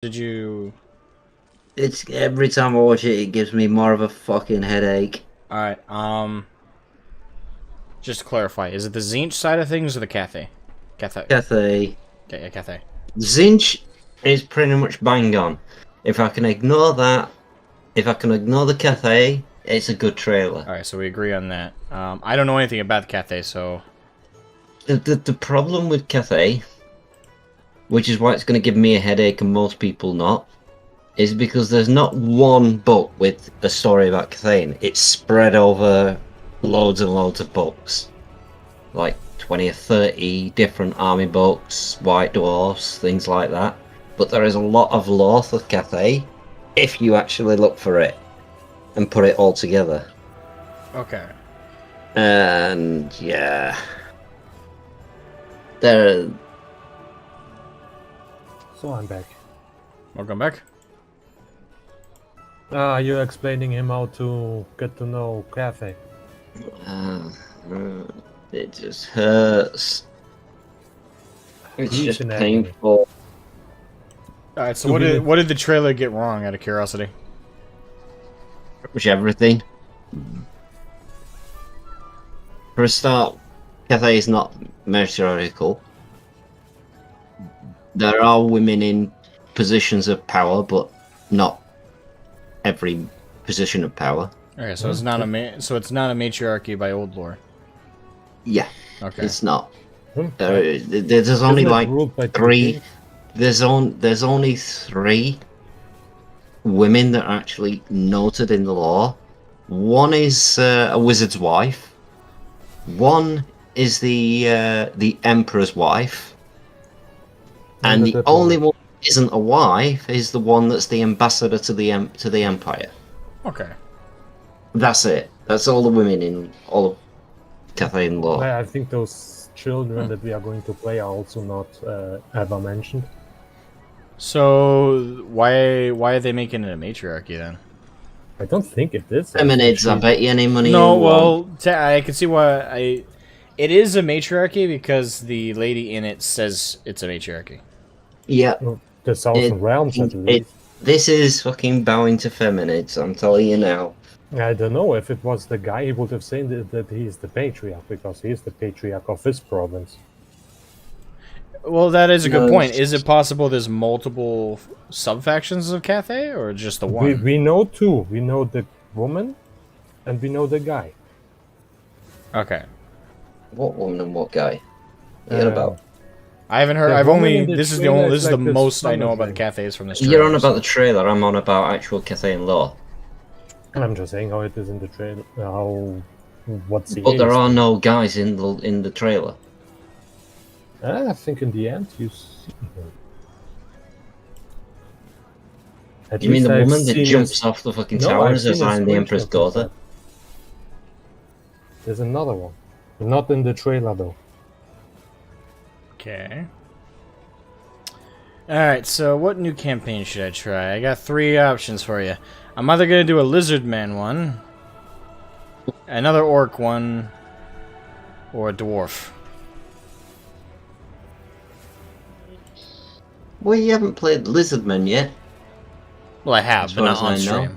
Did you? It's every time I watch it, it gives me more of a fucking headache. All right. Just to clarify, is it the Zinch side of things or the Cathay? Cathay. Cathay. Okay, yeah, Cathay. Zinch is pretty much bang on. If I can ignore that, if I can ignore the Cathay, it's a good trailer. All right, so we agree on that. I don't know anything about the Cathay, so The problem with Cathay, which is why it's going to give me a headache and most people not, is because there's not one book with a story about Cathay. It's spread over loads and loads of books. Like 20 or 30 different army books, White Dwarfs, things like that. But there is a lot of lore with Cathay if you actually look for it and put it all together. okay. And yeah. There. So I'm back. Welcome back. You're explaining him how to get to know Cathay. It just hurts. It's He's just an agony. painful. All right, so what did the trailer get wrong? Out of curiosity. Pretty much everything. For a start, Cathay is not matriarchal. There are women in positions of power, but not every position of power. Okay, so it's not it's not a matriarchy by old lore. Yeah, Okay. it's not. Hmm. There's only Isn't it like ruled by three. king? There's only three women that are actually noted in the law. One is a wizard's wife. One is the emperor's wife, and the only one that isn't a wife is the one that's the ambassador to the empire. Okay. That's it. That's all the women in all of Cathay law. I think those children that we are going to play are also not ever mentioned. So why are they making it a matriarchy then? I don't think it is. Feminids, I bet you any money. No, you well, want. I can see why it is a matriarchy because the lady in it says it's a matriarchy. Yeah. The Southern Realms, at least. This is fucking bowing to feminids, I'm telling you now. I don't know. If it was the guy, he would have said that he is the patriarch, because he is the patriarch of his province. Well, that is a good No, point. Is it possible there's multiple sub-factions of Cathay, or just the one? We know two. We know the woman, and we know the guy. Okay. What woman and what guy? What about? I haven't heard. The I've woman only. in the This is the trailer only. is This is like the this most I know summer about the thing. Cathays from this trailer. You're on about so- the trailer, I'm on about actual Cathay law. I'm just saying how it is in the trailer. What's the But there age? are no guys in the trailer. I think in the end you see him. At You mean least the I've woman that seen jumps his- off the fucking No, tower I've as seen his I'm the Emperor's screenshot daughter? of that. There's another one. Not in the trailer though. Okay. Alright, so what new campaign should I try? I got 3 options for you. I'm either going to do a Lizardman one, another Orc one, or a Dwarf. Well, you haven't played Lizardman yet. Well, I have, As but far not on as I know.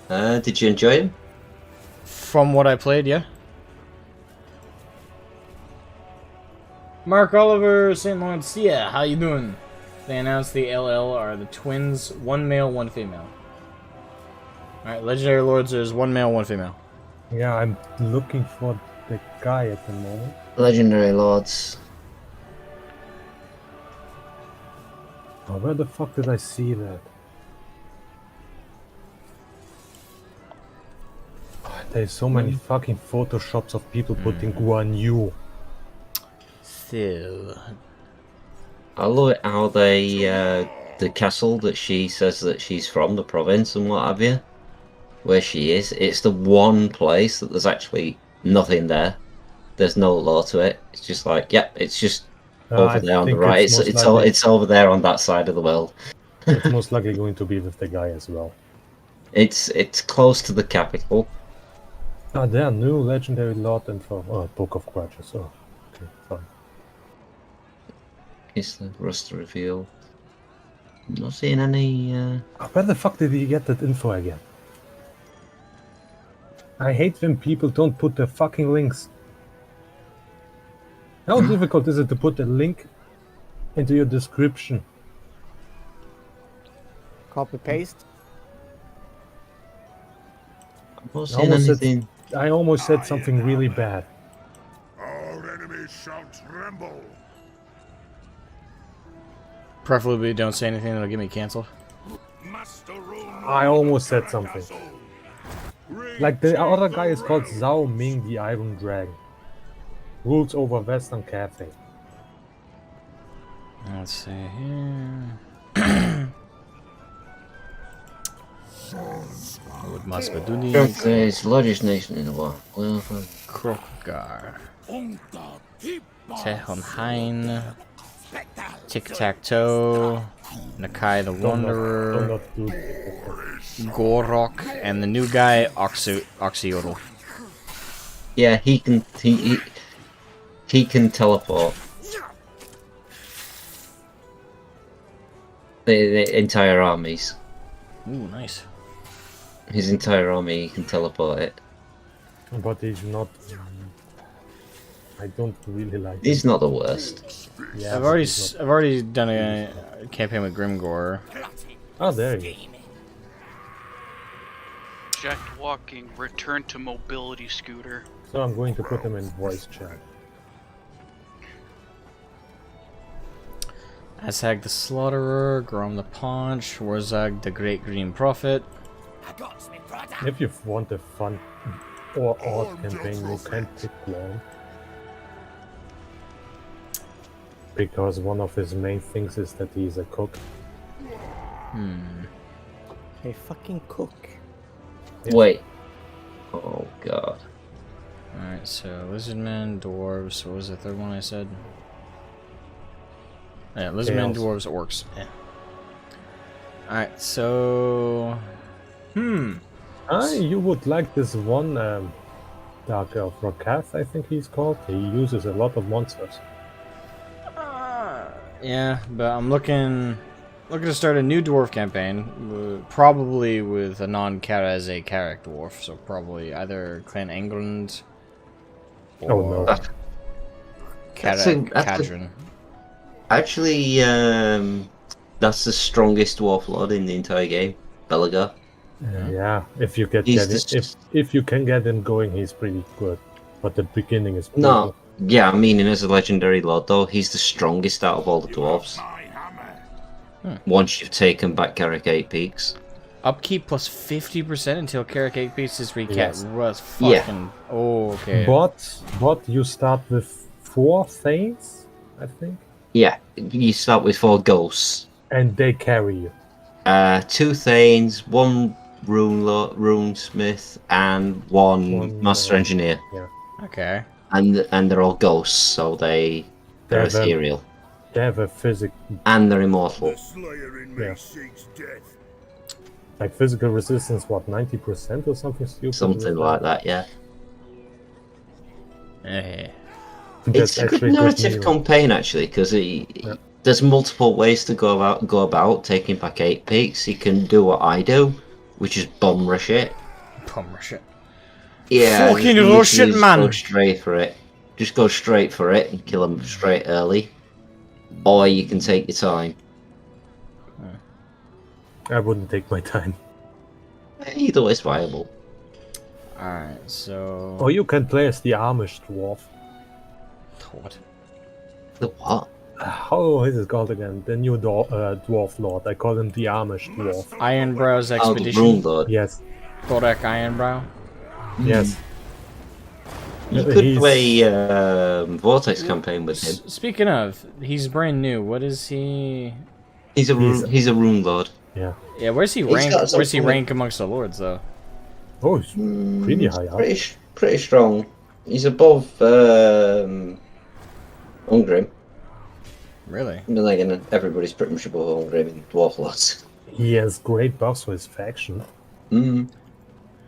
stream. Did you enjoy him? From what I played, yeah. Mark Oliver St. Lawrence, yeah, how you doing? They announced the LL are the twins, 1 male, 1 female. Alright, Legendary Lords, there's 1 male, 1 female. Yeah, I'm looking for the guy at the moment. Legendary Lords. Oh, where the fuck did I see that? Oh, there's so many fucking photoshops of people putting Guan Yu. So... I love it how they, the castle that she says that she's from, the province and what have you, where she is, it's the one place that there's actually nothing there. There's no law to it. It's just like, yep, it's just over I there on the think right. it's most It's likely- over there on that side of the world. It's most likely going to be with the guy as well. It's close to the capital. Ah, there are new legendary Lord and Book of Grudges. Oh, okay, fine. Is the rust reveal? Not seeing any. Where the fuck did he get that info again? I hate when people don't put the fucking links. How difficult is it to put a link into your description? Copy paste. I'm not seeing anything. I almost said something really bad. Our enemies shall tremble. Preferably don't say anything that'll get me canceled. I almost said something. Like the other guy is called Zhao Ming the Iron Dragon. Rules over Western Cathay. Let's see here. Would Masbaduni, Cathay is the largest nation in the world. Well, Krogar, Tehonhain, Tic Tac Toe, Nakai the Wanderer, Gorok, and the new guy Oxyodal. yeah, he can teleport. The entire armies. Ooh, nice. His entire army, he can teleport it. But he's not. I don't really like him. He's not the worst. Yeah, I've but he's not. already done a campaign with Grimgor. Oh, there you go. Jacked walking, return to mobility scooter. So I'm going to put him in voice chat. Azhag the Slaughterer, Grom the Paunch, Warzag the Great Green Prophet. If you want a fun or odd campaign, you can pick one. Because one of his main things is that he's a cook. A fucking cook. Yeah. Wait. Oh god. Alright, so Lizardman, Dwarves, what was the third one I said? Yeah, Lizardman, Chaos. Dwarves, Orcs. Yeah. Alright, so... You would like this one Dark Elf Rokath, I think he's called. He uses a lot of monsters. Yeah, but I'm looking to start a new dwarf campaign, probably with a non-Kara as a Karak dwarf, so probably either Clan England or Oh no. Karak that's a- Kadrin. Actually, that's the strongest dwarf lord in the entire game. Belagar. Yeah, if you get He's if you can get him going, he's pretty good. But the beginning is No. Yeah, I mean him as a legendary lord though. He's the strongest out of all the dwarves. Once you've taken back Carrick 8 Peaks. Upkeep plus 50% until Karak 8 pieces recap. Yes. Was Yeah. fucking... Oh, okay. But you start with 4 Thanes, I think, Yeah, you start with 4 ghosts. and they carry you. 2 Thanes, 1 runesmith, and 1 One, master engineer. Okay. And they're all ghosts, so they're They're ethereal. They have a physic, And they're immortal. The slayer in me Yeah. seeks death. like physical resistance, what, 90% or something stupid? Something like that, yeah. Eh. It's a good narrative campaign actually, because there's multiple ways to go about taking back 8 peaks. You can do what I do, which is bomb rush it. Bummer shit. Yeah, Fucking you rush it, just man. Go straight for it. Just go straight for it and kill them straight early. Or you can take your time. I wouldn't take my time. Either way is viable. Alright, so... Or you can play as the Amish dwarf. What? The what? How is it called again? The new dwarf lord. I call him the Amish dwarf. Ironbrow's Oh, the Expedition. Rune Lord. Yes, Thorak Ironbrow. yes. You could He's- play Vortex campaign with him. Speaking of, he's brand new. What is he... He's a Rune Lord. Yeah. Yeah, where's he He's rank? got Where's he something- rank amongst the lords, though? Oh, he's pretty high up. Pretty strong. He's above Ungrim. Really? I mean, like, and everybody's pretty much above Ungrim in Dwarf Lords. He has great buffs for his faction.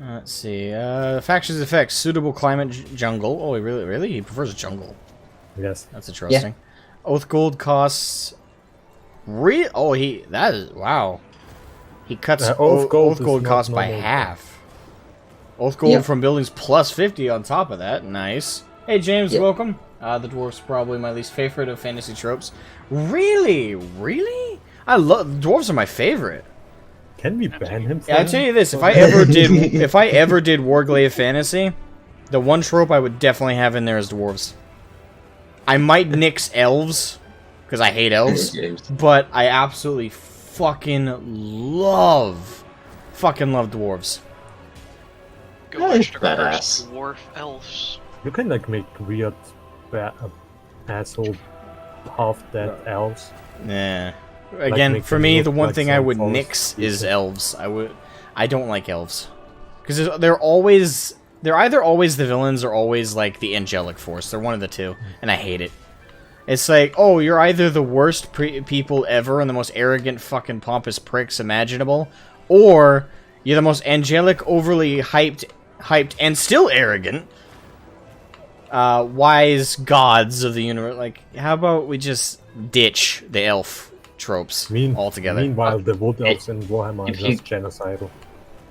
Let's see. Factions effects. Suitable climate jungle. Oh, really? He prefers jungle. Yes. That's interesting. Oath gold costs Oh, that is wow. He cuts Oath Gold Oath Gold is cost not by normal. half. Oath Gold Yep. from buildings plus 50 on top of that. Nice. Hey James, Yep. welcome. The dwarf's probably my least favorite of fantasy tropes. Really? Really? I love dwarves are my favorite. Can we ban him? Yeah, I tell you this, if I ever did Warglaive fantasy, the one trope I would definitely have in there is dwarves. I might nix elves because I hate elves, but I absolutely fucking love dwarves. Go Oh, extra badass. dwarf elves. You can like make weird, asshole, half-dead elves. Yeah. Again, make for them me, look the one like thing I some would forest nix is people. elves. I don't like elves because they're either always the villains or always like the angelic force. They're one of the two, and I hate it. It's like, oh, you're either the worst people ever and the most arrogant fucking pompous pricks imaginable, or you're the most angelic, overly hyped, and still arrogant, wise gods of the universe. Like, how about we just ditch the elf tropes altogether? Meanwhile, the wood elves in Warhammer are if you- just genocidal.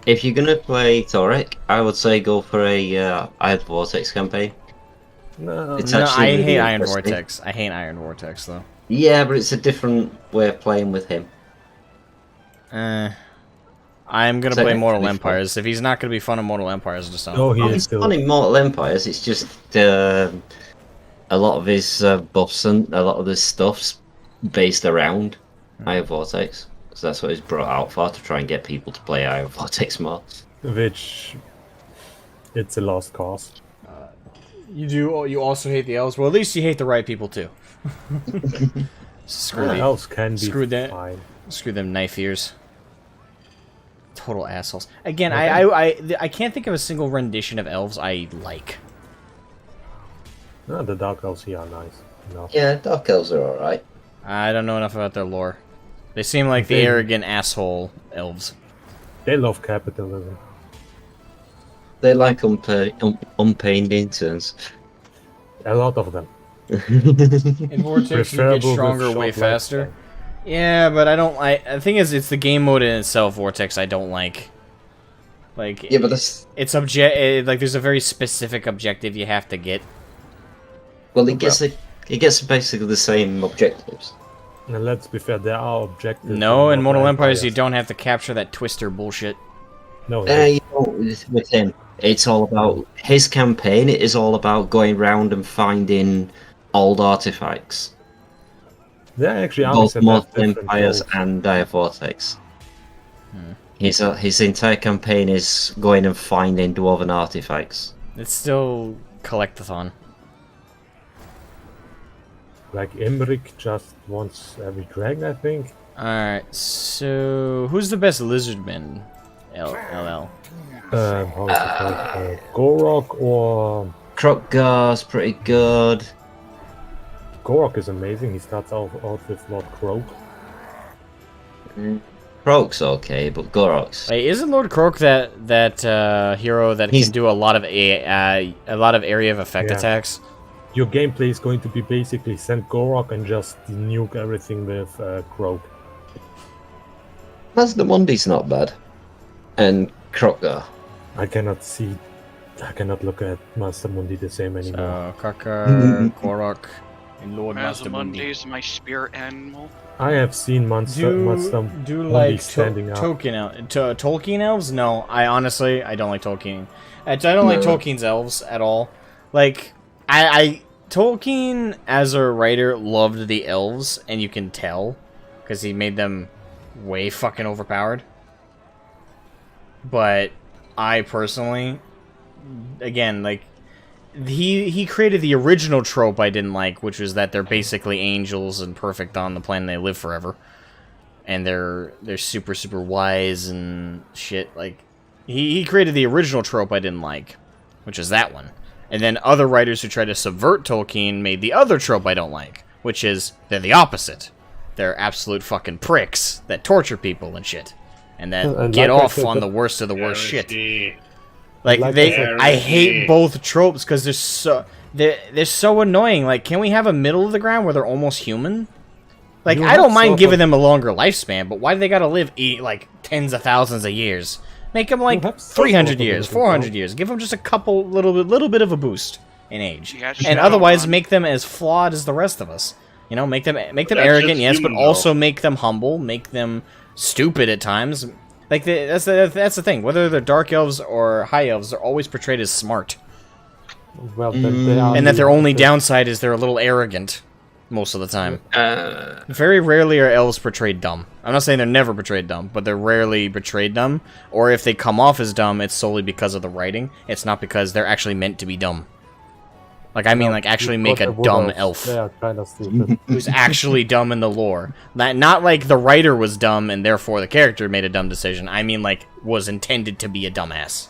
If you're gonna play Thoric, I would say go for a Iron Vortex campaign. No, It's No, actually I really hate Iron interesting. Vortex. I hate Iron Vortex, though. Yeah, but it's a different way of playing with him. I'm gonna So play it's Mortal really Empires. If he's not gonna be fun in Mortal Empires, just don't. no, he Oh, is he's still. fun in Mortal Empires. It's just a lot of his buffs and a lot of his stuff's based around Iron Vortex. So that's what he's brought out for, to try and get people to play Iron Vortex more. Which it's a lost cause. You do. You also hate the elves. Well, at least you hate the right people too. Screw The the elves can be screw that. fine. Screw them knife ears. Total assholes. Again, I can't think of a single rendition of elves I like. No, the dark elves here are nice. No. Yeah, Dark Elves are alright. I don't know enough about their lore. They seem like the They- arrogant asshole elves. They love capitalism. They like unpaid interns. A lot of them. In Vortex, you Preferable get with stronger short way faster. lifespan. Yeah, but I don't. The thing is, it's the game mode in itself, Vortex. I don't like. Like, Yeah, but that's... it's like there's a very specific objective you have to get. Well, it gets basically the same objectives. And let's be fair, there are objectives. No, in Mortal Empires, Empires you don't have to capture that Twister bullshit. No, You know, with him, it's all about... His campaign, it is all about going around and finding old artifacts. there actually are Both some Mortal different Empires roles. and Dire Vortex. His entire campaign is going and finding dwarven artifacts. It's still collectathon. Like Imrik just wants every dragon, I think. Alright, so who's the best lizardman? LL. How is it called? Gorok or Krokgar's pretty good. Gorok is amazing. He starts out with Lord Croak. Krok's okay, but Gorok's... Wait, isn't Lord Croak that hero that He's- can do a lot of area of effect Yeah. attacks? Your gameplay is going to be basically send Gorok and just nuke everything with Croak. Mazdamundi's not bad. And Krokgar. I cannot look at Master Mundi the same anymore. Karkar, Korok, and Lord Master Mazamundi Mundi. is my spirit animal. I have seen Master Do Mundi like standing up. Tolkien elves? No, I don't like Tolkien. I don't like No. Tolkien's elves at all. Like, Tolkien as a writer loved the elves, and you can tell because he made them way fucking overpowered. But I personally, again, like, he created the original trope I didn't like, which was that they're basically angels and perfect on the planet, they live forever, and they're super wise and shit. Like, he created the original trope I didn't like, which is that one. And then other writers who tried to subvert Tolkien made the other trope I don't like, which is they're the opposite. They're absolute fucking pricks that torture people and shit, and that And get like I off said, on the worst of the worst shit. Like, Like they, I said- I hate both tropes because they're so annoying. Like, can we have a middle of the ground where they're almost human? Like, You I don't have mind sort giving of- them a longer lifespan, but why do they gotta live like tens of thousands of years? Make them like have sort 300 of a years, bit of 400 years. Give them just a little bit of a boost in age, Yeah, just and add otherwise on. make them as flawed as the rest of us. You know, make them That's arrogant, just yes, but human, also though. make them humble, make them stupid at times. Like that's the thing. Whether they're dark elves or high elves, they're always portrayed as smart, Well, then they are and that their only the- downside is they're a little arrogant most of the time. Uh, Very rarely are elves portrayed dumb. I'm not saying they're never portrayed dumb, but they're rarely portrayed dumb. Or if they come off as dumb, it's solely because of the writing. It's not because they're actually meant to be dumb. Like, I mean, like, actually You've make got a the wood dumb elves. elf They are kind of stupid. who's actually dumb in the lore. Not like the writer was dumb and therefore the character made a dumb decision. I mean, like, was intended to be a dumbass.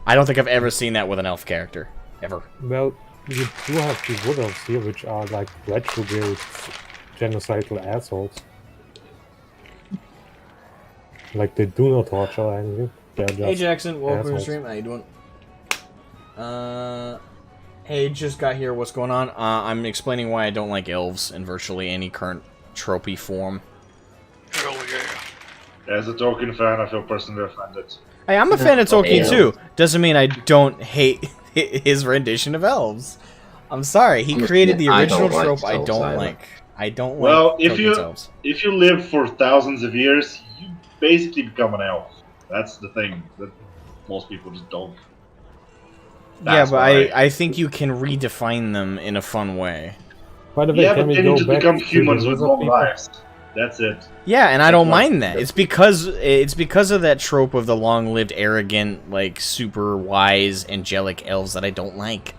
I don't think I've ever seen that with an elf character. Ever. Well, you do have the wood elves here, which are like retrograde, genocidal assholes. Like, they do not torture or anything. They're just Hey Jackson, welcome to the assholes. stream. How you doing? Hey, just got here. What's going on? I'm explaining why I don't like elves in virtually any current tropey form. Hell yeah. As a Tolkien fan, I feel personally offended. Hey, I'm a fan of Tolkien Ew. too. Doesn't mean I don't hate his rendition of elves. I'm sorry, he created the I original don't like trope. I elves don't either. like. I don't Well, like if Tolkien's you elves. if you live for thousands of years, you basically become an elf. That's the thing that most people just don't. Yeah, That's but why. I think you can redefine them in a fun way. By the way, Yeah, can but we then go you just back become to the humans with lizard long people? lives. That's it. Yeah, and I don't That's mind that. It's because of that trope of the long-lived, arrogant, like super wise, angelic elves that I don't like.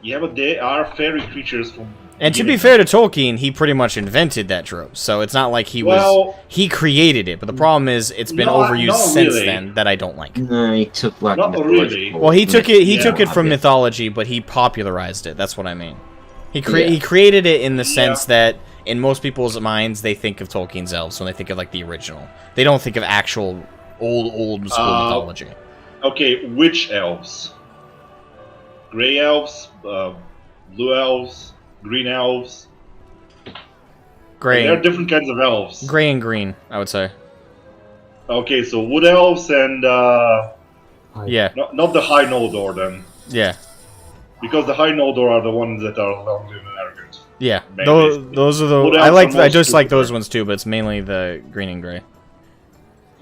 Yeah, but they are fairy creatures from. And to be beginning. fair to Tolkien, he pretty much invented that trope. So it's not like he created it. But the problem is it's been No, overused not since really. then that I don't like. no, he took like Not mythological- really. Well, he took it Yeah, from yeah. mythology, but he popularized it. That's what I mean. He Yeah. created it in the sense Yeah. that in most people's minds they think of Tolkien's elves when they think of like the original. They don't think of actual old school mythology. Okay, which elves? Gray elves, blue elves, green elves. There are Gray, different kinds of elves. gray and green, I would say. Okay, so wood elves and Yeah, not the high Noldor then, yeah, because the high Noldor are the ones that are long-lived and arrogant. yeah. Mainly. Those are the Wood I elves like. are I just most like those stupid. ones too, but it's mainly the green and gray.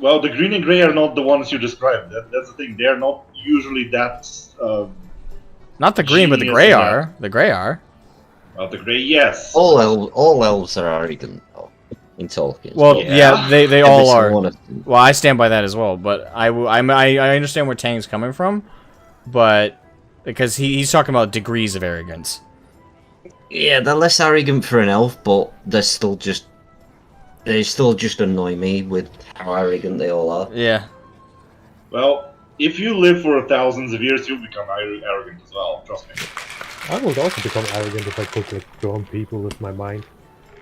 Well, the green and gray are not the ones you described. That's the thing. They're not usually that. Not the green, but the Genius gray in are. The gray are. The gray, yes. All elves are arrogant though, in Tolkien. Well, Yeah. yeah, they Every all single are. one of them. Well, I stand by that as well, but I understand where Tang's coming from, but because he's talking about degrees of arrogance. Yeah, they're less arrogant for an elf, but they still just annoy me with how arrogant they all are. Yeah. Well, if you live for thousands of years, you'll become arrogant as well. Trust me. I would also become arrogant if I could like drawn people with my mind.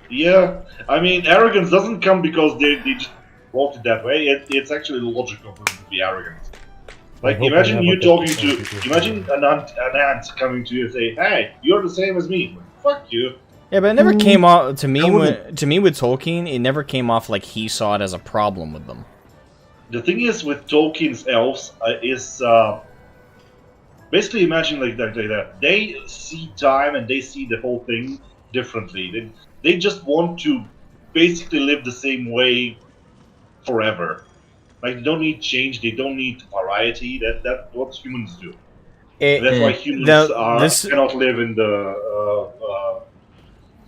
Yeah, I mean, arrogance doesn't come because they just wrote it that way. It's actually logical for them to be arrogant. Like, hope I imagine never you get talking to to, some people. imagine an ant coming to you and say, "Hey, you're the same as me." Fuck you. Yeah, but it never came off to me. I wouldn't- With Tolkien, it never came off like he saw it as a problem with them. The thing is with Tolkien's elves is basically imagine like that. They see time and they see the whole thing differently. They just want to basically live the same way forever. Like they don't need change. They don't need variety. That's what humans do. And that's why humans cannot live in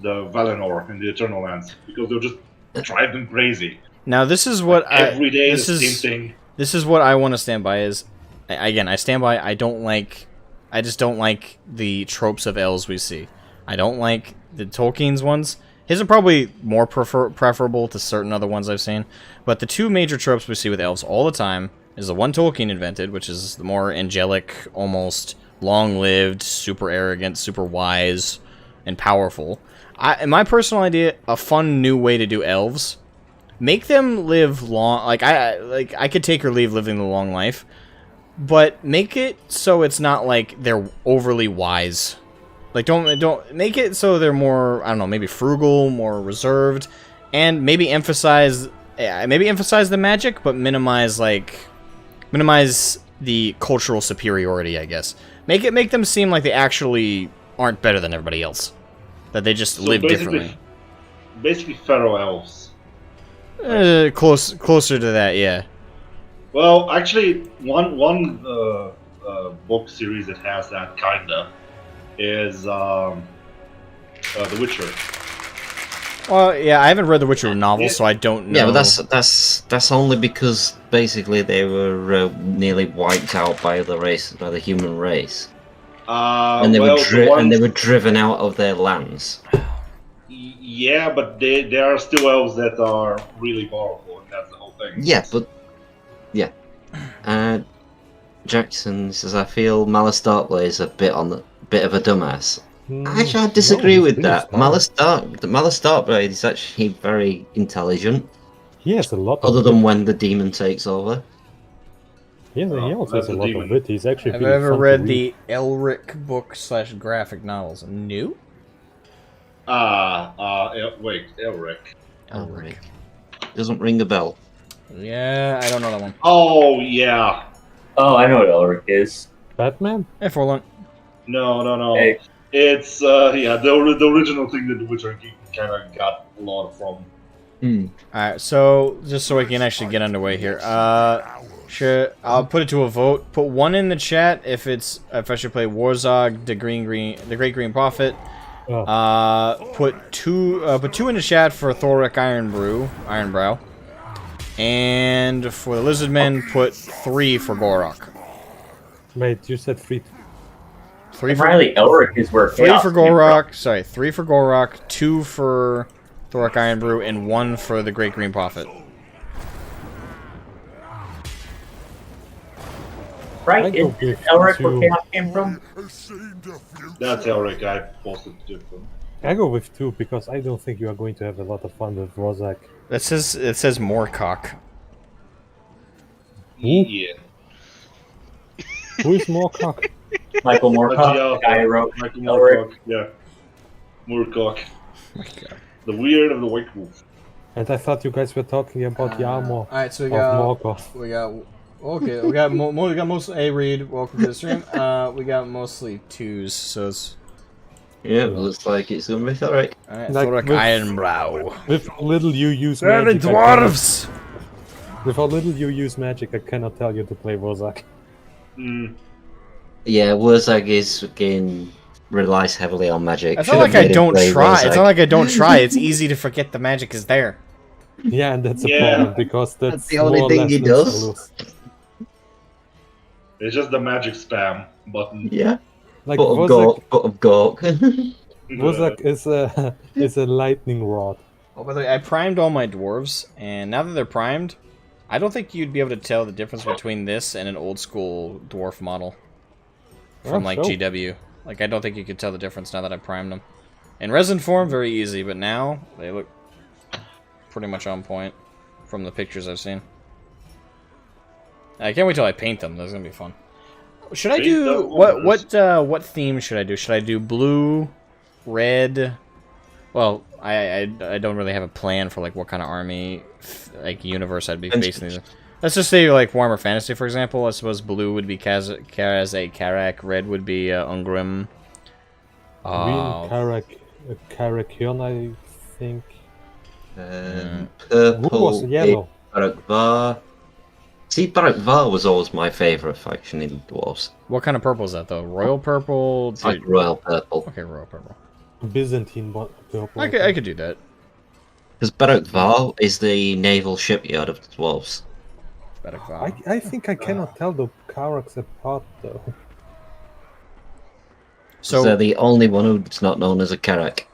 the Valinor in the Eternal Lands because they'll just drive them crazy. Now, this is what Every day this the is same thing. this is what I want to stand by. Is again, I stand by. I just don't like the tropes of elves we see. I don't like the Tolkien's ones. His are probably more preferable to certain other ones I've seen. But the two major tropes we see with elves all the time is the one Tolkien invented, which is the more angelic, almost long-lived, super arrogant, super wise, and powerful. In my personal idea, a fun new way to do elves, make them live long. I could take or leave living the long life, but make it so it's not like they're overly wise. Like, don't make it so they're more, I don't know, maybe frugal, more reserved, and maybe emphasize the magic, but minimize the cultural superiority, I guess. Make them seem like they actually aren't better than everybody else. That they just live differently. Basically, Pharaoh elves. Closer to that, yeah. Well, actually, one book series that has that kinda is The Witcher. Well, yeah, I haven't read the Witcher novel, so I don't know. Yeah, but that's only because basically they were nearly wiped out by the human race, and they were driven out of their lands. Yeah, but there are still elves that are really powerful, and that's the whole thing. Yeah, but yeah. Jackson says, "I feel Malus Darkblade is a bit of a dumbass." Actually, I disagree with that. Malus Darkblade is actually very intelligent. He has a lot. Other than when the demon takes over. Yeah, he also has a lot of wit. He's actually. Have you ever read the Elric book / graphic novels? New? Wait, Elric. Elric. Doesn't ring a bell. Yeah, I don't know that one. Oh, yeah. Oh, I know what Elric is. Batman? Hey, Forlorn. No. Hey. It's, the original thing that The Witcher kind of got a lot from. Alright, so, just so we can actually get underway here. Sure, I'll put it to a vote. Put 1 in the chat if I should play Warzog, the Great Green Prophet. Put 2 in the chat for Thorek Ironbrow. And for the Lizardmen, put 3 for Gorok. Wait, you said 3. Riley Elric is where 3 Chaos for came Gorok. from. Sorry, 3 for Gorok, 2 for Thorek Ironbrew, and 1 for the Great Green Prophet. Right? Is Elric where Chaos came from? That's Elric I posted different. I go with 2 because I don't think you are going to have a lot of fun with Rozak. It says Moorcock. Yeah. Who is Moorcock? Michael Moorcock, the guy who wrote Michael Elric. Moorcock, yeah. Moorcock. Oh my God. The Weird of the White Wolf. And I thought you guys were talking about the armor Alright, so of Morgoth. we got most. Hey, Reed, welcome to the stream. We got mostly 2s, so it's Yeah, looks like it's gonna be Thorek. alright. Like Thorek with- Ironbrow. With little you use They're the magic. dwarves. With how little you use magic, I cannot tell you to play Rozak. Yeah, Wurzag is again relies heavily on magic. It's not Should've like I made him don't play try. Wurzag. It's not like I don't try. It's easy to forget the magic is there. Yeah, and that's a Yeah. problem because that's the only more or thing less he lets does. you lose. It's just the magic spam button. Yeah, Like foot of Gork. Rozak is a lightning rod. Oh, by the way, I primed all my dwarves, and now that they're primed, I don't think you'd be able to tell the difference between this and an old school dwarf model from Oh, like so. GW. Like, I don't think you could tell the difference now that I primed them. In resin form, very easy, but now they look pretty much on point from the pictures I've seen. I can't wait till I paint them. That's gonna be fun. Should I Paint do them what theme should I do? Should I do blue, red? Well, I don't really have a plan for like what kind of army like universe I'd be facing these. Let's just say like Warhammer Fantasy, for example. I suppose blue would be Karak, red would be Ungrim. Green Karakion, I think. Who was Purple yellow? Barakvar. See, Barakvar was always my favourite faction in Dwarves. What kind of purple is that though? Royal purple? It's like royal purple. Okay, royal purple. Byzantine purple. I could do that. Because Barakvar is the naval shipyard of the Dwarves. I think I cannot tell the Karaks apart though. So they're the only one who's not known as a Karak.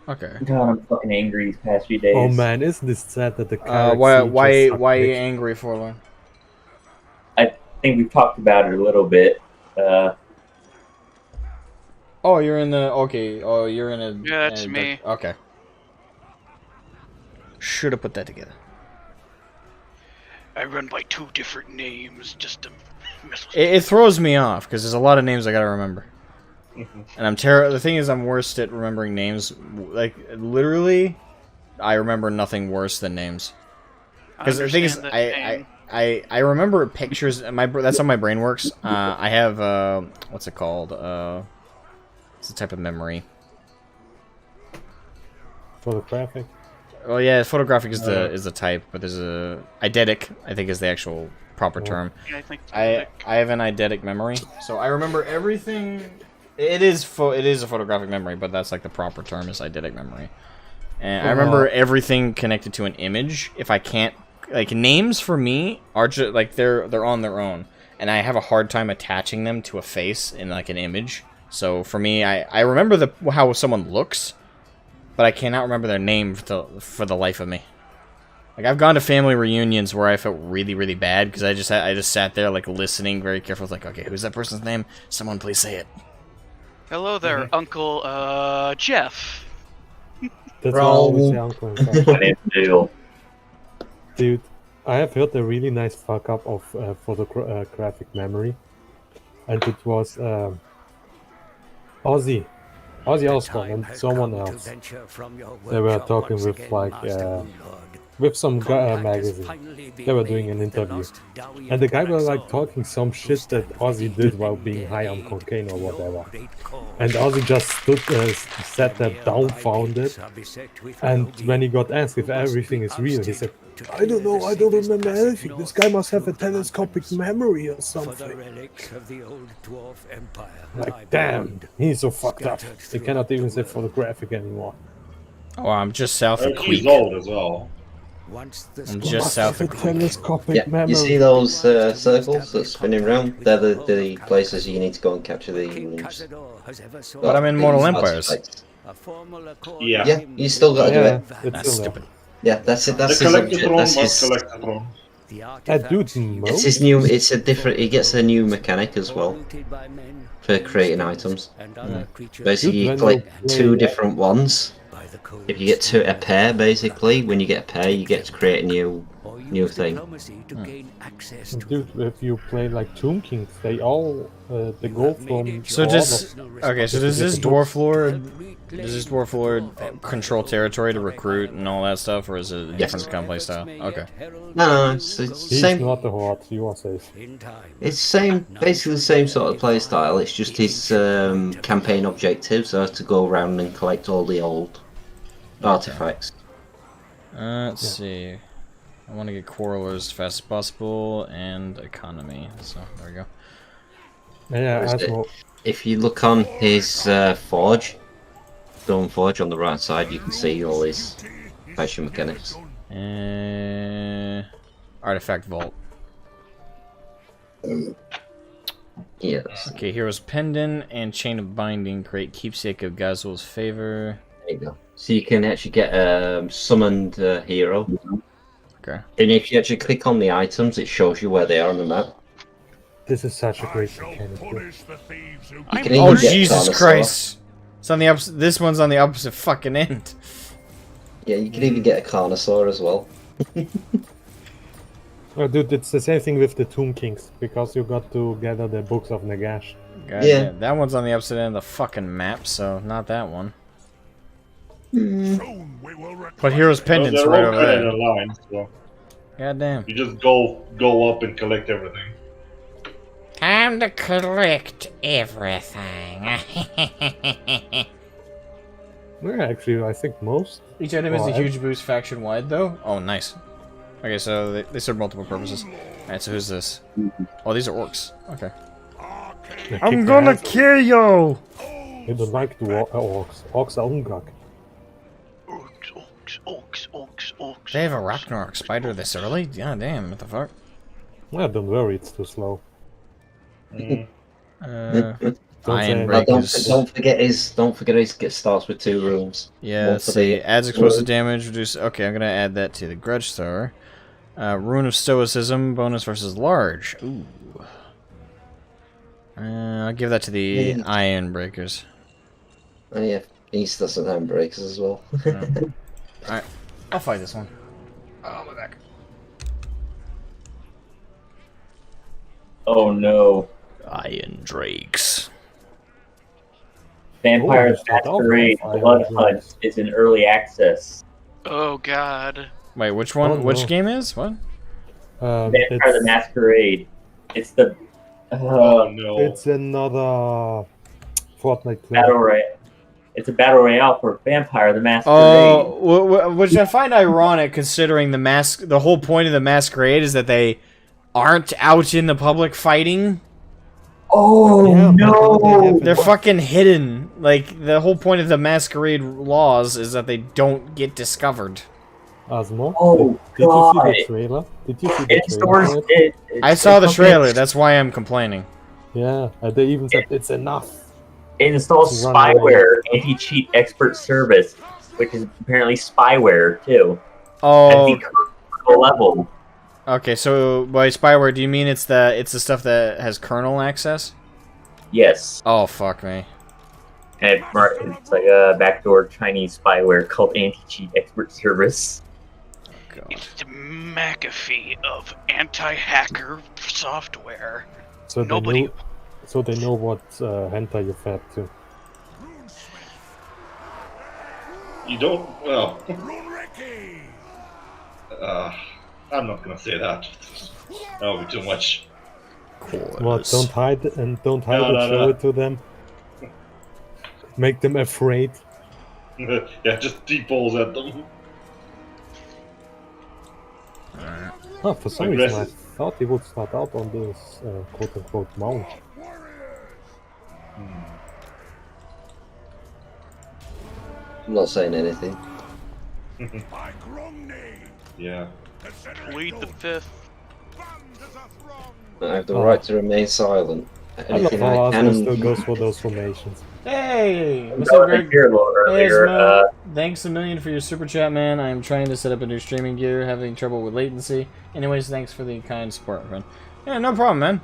Okay. God, I'm fucking angry these past few days. Oh man, isn't this sad that the Karaks Why are you angry, Forlorn? I think we've talked about it a little bit. Oh, you're in the Oh, you're in a. Yeah, that's me. Okay. Should have put that together. I run by 2 different names just to mess with It throws me off because there's a lot of names I gotta remember. And the thing is, I'm worst at remembering names. Like, literally, I remember nothing worse than names. Because the thing is, I remember pictures. That's how my brain works. I have what's it called? It's a type of memory. Photographic. Well, yeah, photographic is the type, but there's a eidetic, I think, is the actual proper term. Yeah, I think I have an eidetic memory, so I remember everything. It is a photographic memory, but that's like the proper term is eidetic memory. And I remember everything connected to an image. If I can't, like, names for me are just like they're on their own, and I have a hard time attaching them to a face in like an image. So for me, I remember how someone looks, but I cannot remember their name for the life of me. Like, I've gone to family reunions where I felt really, really bad because I just sat there like listening very careful. Like, okay, who's that person's name? Someone please say it. Hello there, Uncle Jeff. That's always the uncle. My name's Neil. Dude, I have heard a really nice fuck up of photographic memory, and it was Ozzy Osbourne and someone else. They were talking with like with some magazine. They were doing an interview, and the guy was like talking some shit that Ozzy did while being high on cocaine or whatever. And Ozzy just sat there dumbfounded. And when he got asked if everything is real, he said, "I don't know, I don't remember anything. This guy must have a telescopic memory or something." Like, damn, he's so fucked up. He cannot even say photographic anymore. Oh, I'm just south of He's Queek. old as well. I'm just south of Queek. Telescopic memory. You see those circles that's spinning around? They're the places you need to go and capture the humans. But I'm in Mortal Empires. Yeah. Yeah, you still gotta do it. It's That's still stupid. Yeah, that's it. That's The his collector object. throne That's must his. collect the throne. that dude. It's his new. It's a different. He gets a new mechanic as well for creating items. Basically, you collect two different ones. If you get a pair, basically, when you get a pair, you get to create a new thing. Dude, if you play like Tomb Kings, they all they go from. So does this dwarf lord control territory to recruit and all that stuff, or is it a different gunplay style? Okay. No, it's the He's same. not the horde, you are safe. It's basically the same sort of play style. It's just his campaign objectives are to go around and collect all the old artifacts. Let's see. I want to get quarrelers as fast as possible and economy. So there we go. Yeah, Asmo. If you look on his forge, stone forge on the right side, you can see all his fashion mechanics. Artifact vault. Yes. Okay, hero's pendant and chain of binding create keepsake of Gazwell's favor. There you go. So you can actually get a summoned hero. Okay. And if you actually click on the items, it shows you where they are on the map. This is such a great mechanic. You can Oh even get Jesus Carnosaur. Christ! It's on the opposite. This one's on the opposite fucking end. Yeah, you can even get a Carnosaur as well. Oh, dude, it's the same thing with the Tomb Kings, because you got to gather the books of Nagash. God, Yeah. that one's on the opposite end of the fucking map, so not that one. But hero's pendant's They're right all over kind of there. in a line, so God damn. you just go up and collect everything. Time to collect everything. Yeah, actually, I think most. Each item is a Alright. huge boost faction wide, though. Oh, nice. Okay, so they serve multiple purposes. Alright, so who's this? Oh, these are orcs. Okay. They I'm kick gonna their ass. kill you! They don't like the orcs. Orcs are ungag. Orcs. They have a Ragnarok spider this early? Yeah, damn, what the fuck? Yeah, don't worry, it's too slow. Iron say- breakers. Don't forget his get starts with 2 runes. Yeah, One let's for see. the- Adds explosive damage, reduce. Okay, I'm gonna add that to the Grudge Thrower. Rune of Stoicism, bonus versus large. Ooh. I'll give that to the Yeah. Iron Breakers. Oh yeah, East doesn't have breaks as well. Alright, I'll fight this one. Oh, my back. Oh no. Iron Drakes. Vampire Oh, start off Masquerade with Blood fire. Hunt is in early access. Oh god. Wait, which one? Oh, Which no. game is? What? Vampire the It's, Masquerade. It's the Oh no. it's another Fortnite battle player. royale. It's a battle royale for Vampire the Masquerade. Oh, which I find ironic considering the whole point of the Masquerade is that they aren't out in the public fighting. Oh Yeah, no! They're fucking hidden. Like, the whole point of the Masquerade laws is that they don't get discovered. Asmo, Oh did you god! see the trailer? Did you see the It trailer? stores for it? it. I saw the it's trailer, that's why I'm complaining. Yeah, they even said it's enough. It installs Run away. spyware, anti-cheat expert service, which is apparently spyware too. At Oh, the critical level. okay, so by spyware, do you mean it's the stuff that has kernel access? Yes. Oh, fuck me. And it's like a backdoor Chinese spyware called anti-cheat expert service. God. It's the McAfee of anti-hacker software. So they Nobody. know, so they know what hentai you fed to. You don't. Well. I'm not gonna say that. That would be too much. What? Don't hide it and don't hide No, it. no, Show no. it to them. Make them afraid. Yeah, just deep balls at them. Oh, for some reason I Aggressive. thought he would start out on this quote-unquote mount. I'm not saying anything. Yeah. Plead the fifth. I have the Oh. right to remain silent. I love Anything how I can. Asmo still goes for those formations. Hey! What's No, up, I Greg? hear a little Hey, earlier. Asmo. Thanks a million for your super chat, man. I'm trying to set up a new streaming gear, having trouble with latency. Anyways, thanks for the kind support, friend. Yeah, no problem, man.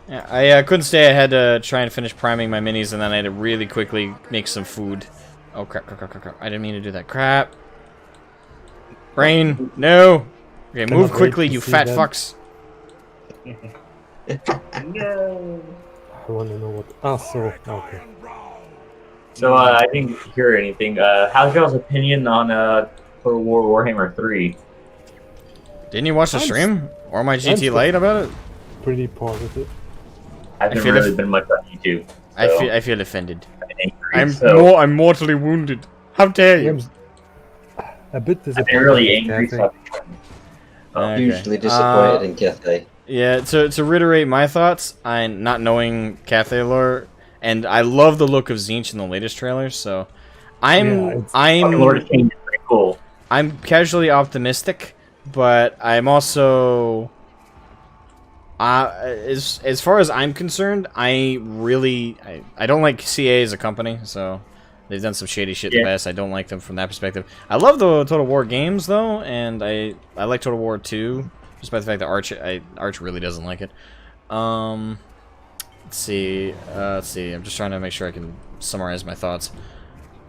Yeah, I couldn't stay. I had to try and finish priming my minis, and then I had to really quickly make some food. Oh, crap, crap, crap, crap, crap. I didn't mean to do that. Crap. Brain, no! Okay, move Cannot quickly, wait to you see fat them. fucks. No. I want to know what. Ah, so okay. So I didn't hear anything. How's y'all's opinion on Total War Warhammer 3? Didn't you watch the I'm stream? Or my GT still- Lite about it? Pretty positive. I haven't feel really if- been much on YouTube. I feel offended. I'm I'm mortally wounded. How dare you? I'm a bit I've disappointed. been really with angry. Cathay. So Okay. Hugely disappointed Uh, in Cathay. Yeah, to reiterate my thoughts, I not knowing Cathay lore, and I love the look of Zinch in the latest trailers, so Yeah, Lord of Kings is pretty cool. I'm casually optimistic, but I'm also as far as I'm concerned, I don't like CA as a company, so they've done some shady shit in the Yeah. past. I don't like them from that perspective. I love the Total War games though, and I like Total War 2, despite the fact that Arch really doesn't like it. Let's see. I'm just trying to make sure I can summarize my thoughts.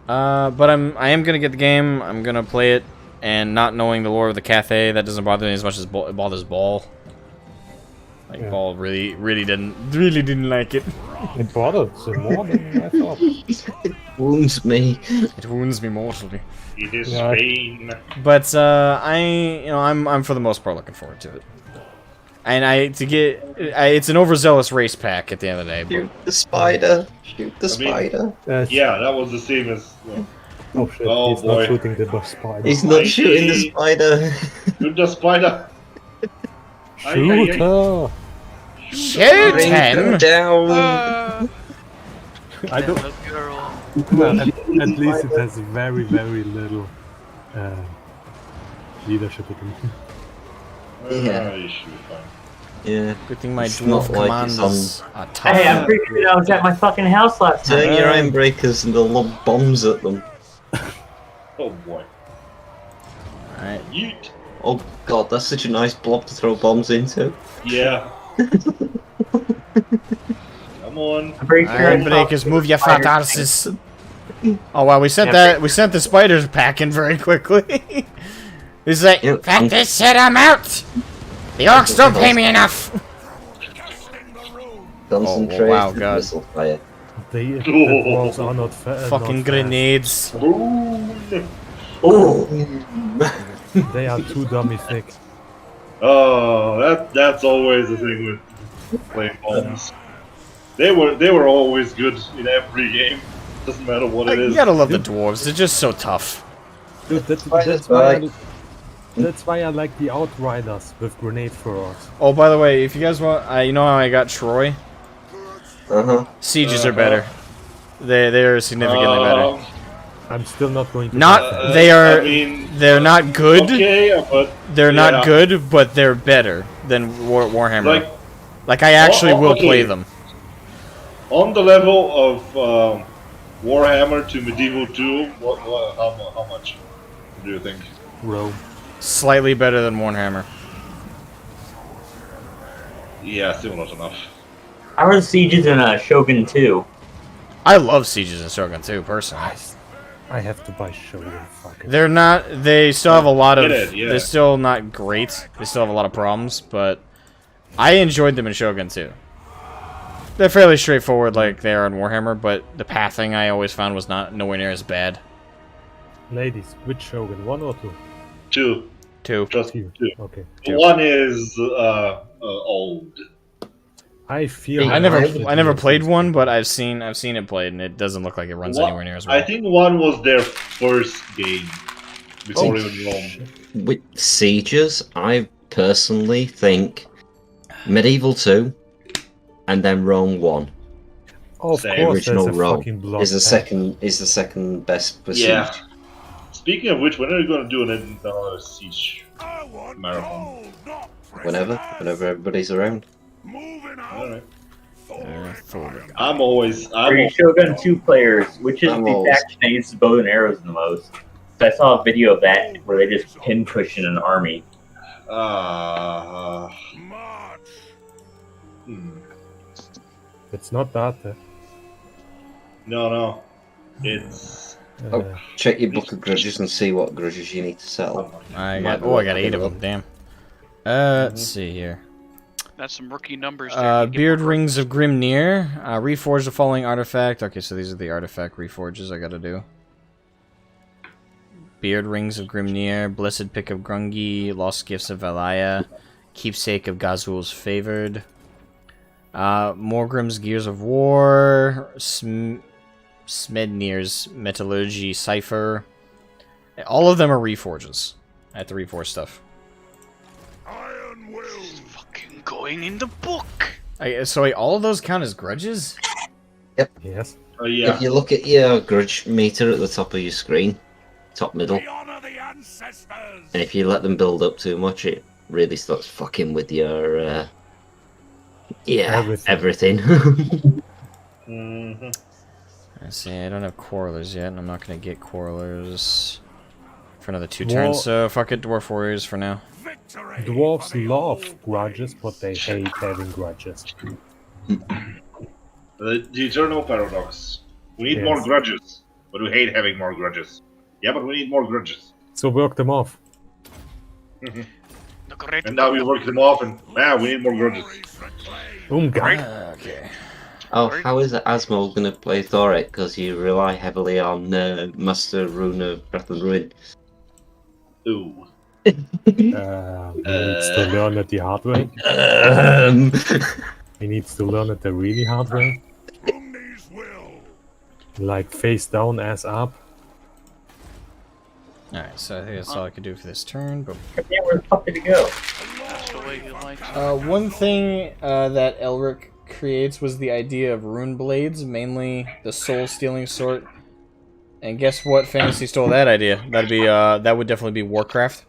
But I am gonna get the game. I'm gonna play it, and not knowing the lore of the Cathay, that doesn't bother me as much as it bothers Ball. Like Yeah. Ball really didn't like it. It bothered him more than I thought. It wounds me. It wounds me mortally. It is Yeah. pain. But I'm for the most part looking forward to it. And it's an overzealous race pack at the end of the day. But Shoot the spider. Shoot the I mean- spider. Yeah, that was the same as. Oh shit, Oh, he's boy. not shooting the spider. He's not shooting the spider. Shoot the spider! Shoot her! shoot Bring them him! down. I don't. Little girl. Well, at least it has very, very little leadership at the moment. Yeah. You should be fine. Yeah. Good thing my It's dwarf not like it's commanders are tough. Hey, I'm pretty sure I was at my fucking house last Turn night. your iron breakers and they'll lob bombs at them. Oh boy. Alright. Yeet! Oh god, that's such a nice blob to throw bombs into. Yeah. Come on. I'm pretty sure I Iron saw breakers, move your fat spider asses. Oh wow, we sent the spiders packing very quickly. He's like, Yeah, fuck this shit, I'm out! The orcs don't pay me enough! Concentrate wow, the God. missile fire. The dwarves are not Fucking not grenades. Boom! Oh, fast. They are too dummy thick. Oh, that's always the thing with flame bombs. They were always good in every game. Doesn't matter what it You is. gotta love the dwarves. They're just so tough. Dude, that's why I like the Outriders with grenade throwers. Oh, by the way, if you guys want, you know how I got Troy? Sieges are better. They're significantly better. I'm still not going to. Not they are. I mean, they're not good. Okay, but They're yeah. not good, but they're better than Warhammer. Like Like I actually will okay. play them. on the level of Warhammer to Medieval 2, how much do you think? Rome. Slightly better than Warhammer. Yeah, still not enough. How are the sieges in Shogun 2? I love Sieges and Shogun too, personally. I have to buy Shogun. Fuck it. They're not. They still have a lot of. Get it, yeah. They're still not great. They still have a lot of problems, but I enjoyed them in Shogun too. They're fairly straightforward, like they are in Warhammer, but the pathing I always found was nowhere near as bad. Ladies, which Shogun? 1 or 2? 2. Two. Just Two. 2. Okay. Two. 1 is old. I feel. I I never have played one, but I've seen it played, and it doesn't look like it runs anywhere near as well. I think 1 was their first game before even Rome. with Sieges, I personally think Medieval 2 and then Rome 1. Of Same. course, Original there's a Rome fucking block is the path. second best for Yeah. Siege. Speaking of which, when are you going to do another Siege marathon? Whenever everybody's around. Alright. Forward. For you Shogun 2 players, which is I'm the always- faction that uses bow and arrows the most? So I saw a video of that where they just pin cushion an army. It's not that. No. It's Oh, check your book of grudges and see what grudges you need to settle. I Might got. be Oh, I worth got 8 of looking them. up. Damn. Let's see here. That's some rookie numbers there. You get Beard more Rings of Grimnir. Reforge the following artifact. Okay, so these are the artifact reforges I gotta do. Beard Rings of Grimnir. Blessed Pick of Grungi. Lost Gifts of Valaya. Keepsake of Gazul's Favored. Morgrim's Gears of War. Smednir's Metallurgy Cipher. All of them are reforges. I have to reforge stuff. It's fucking going in the book. So wait, all of those count as grudges? Yes. yeah. If you look at your grudge meter at the top of your screen, top middle, and if you let them build up too much, it really starts fucking with your everything. Mm-hmm. Let's see, I don't have Quarrelers yet, and I'm not gonna get Quarrelers for another 2 Well- turns, so fuck it, Dwarf Warriors for now. Dwarves love grudges, but they hate having grudges. The eternal paradox. We need Yes. more grudges, but we hate having more grudges. Yeah, but we need more grudges. So work them off. The great And now we work them off, and now we need more grudges. Umga. Okay. Oh, how is it Asmo going to play Thoric? Because you rely heavily on Master Rune of Breath and Ruin. Ooh. He needs to learn it the hard way. He needs to learn it the really hard way. Like face down, ass up. Alright, so I think that's all I can do for this turn, but... Yeah, where the fuck did it go? That's the way you like it. one thing that Elric creates was the idea of rune blades, mainly the soul-stealing sort. And guess what fantasy stole that idea? That'd be, that would definitely be Warcraft.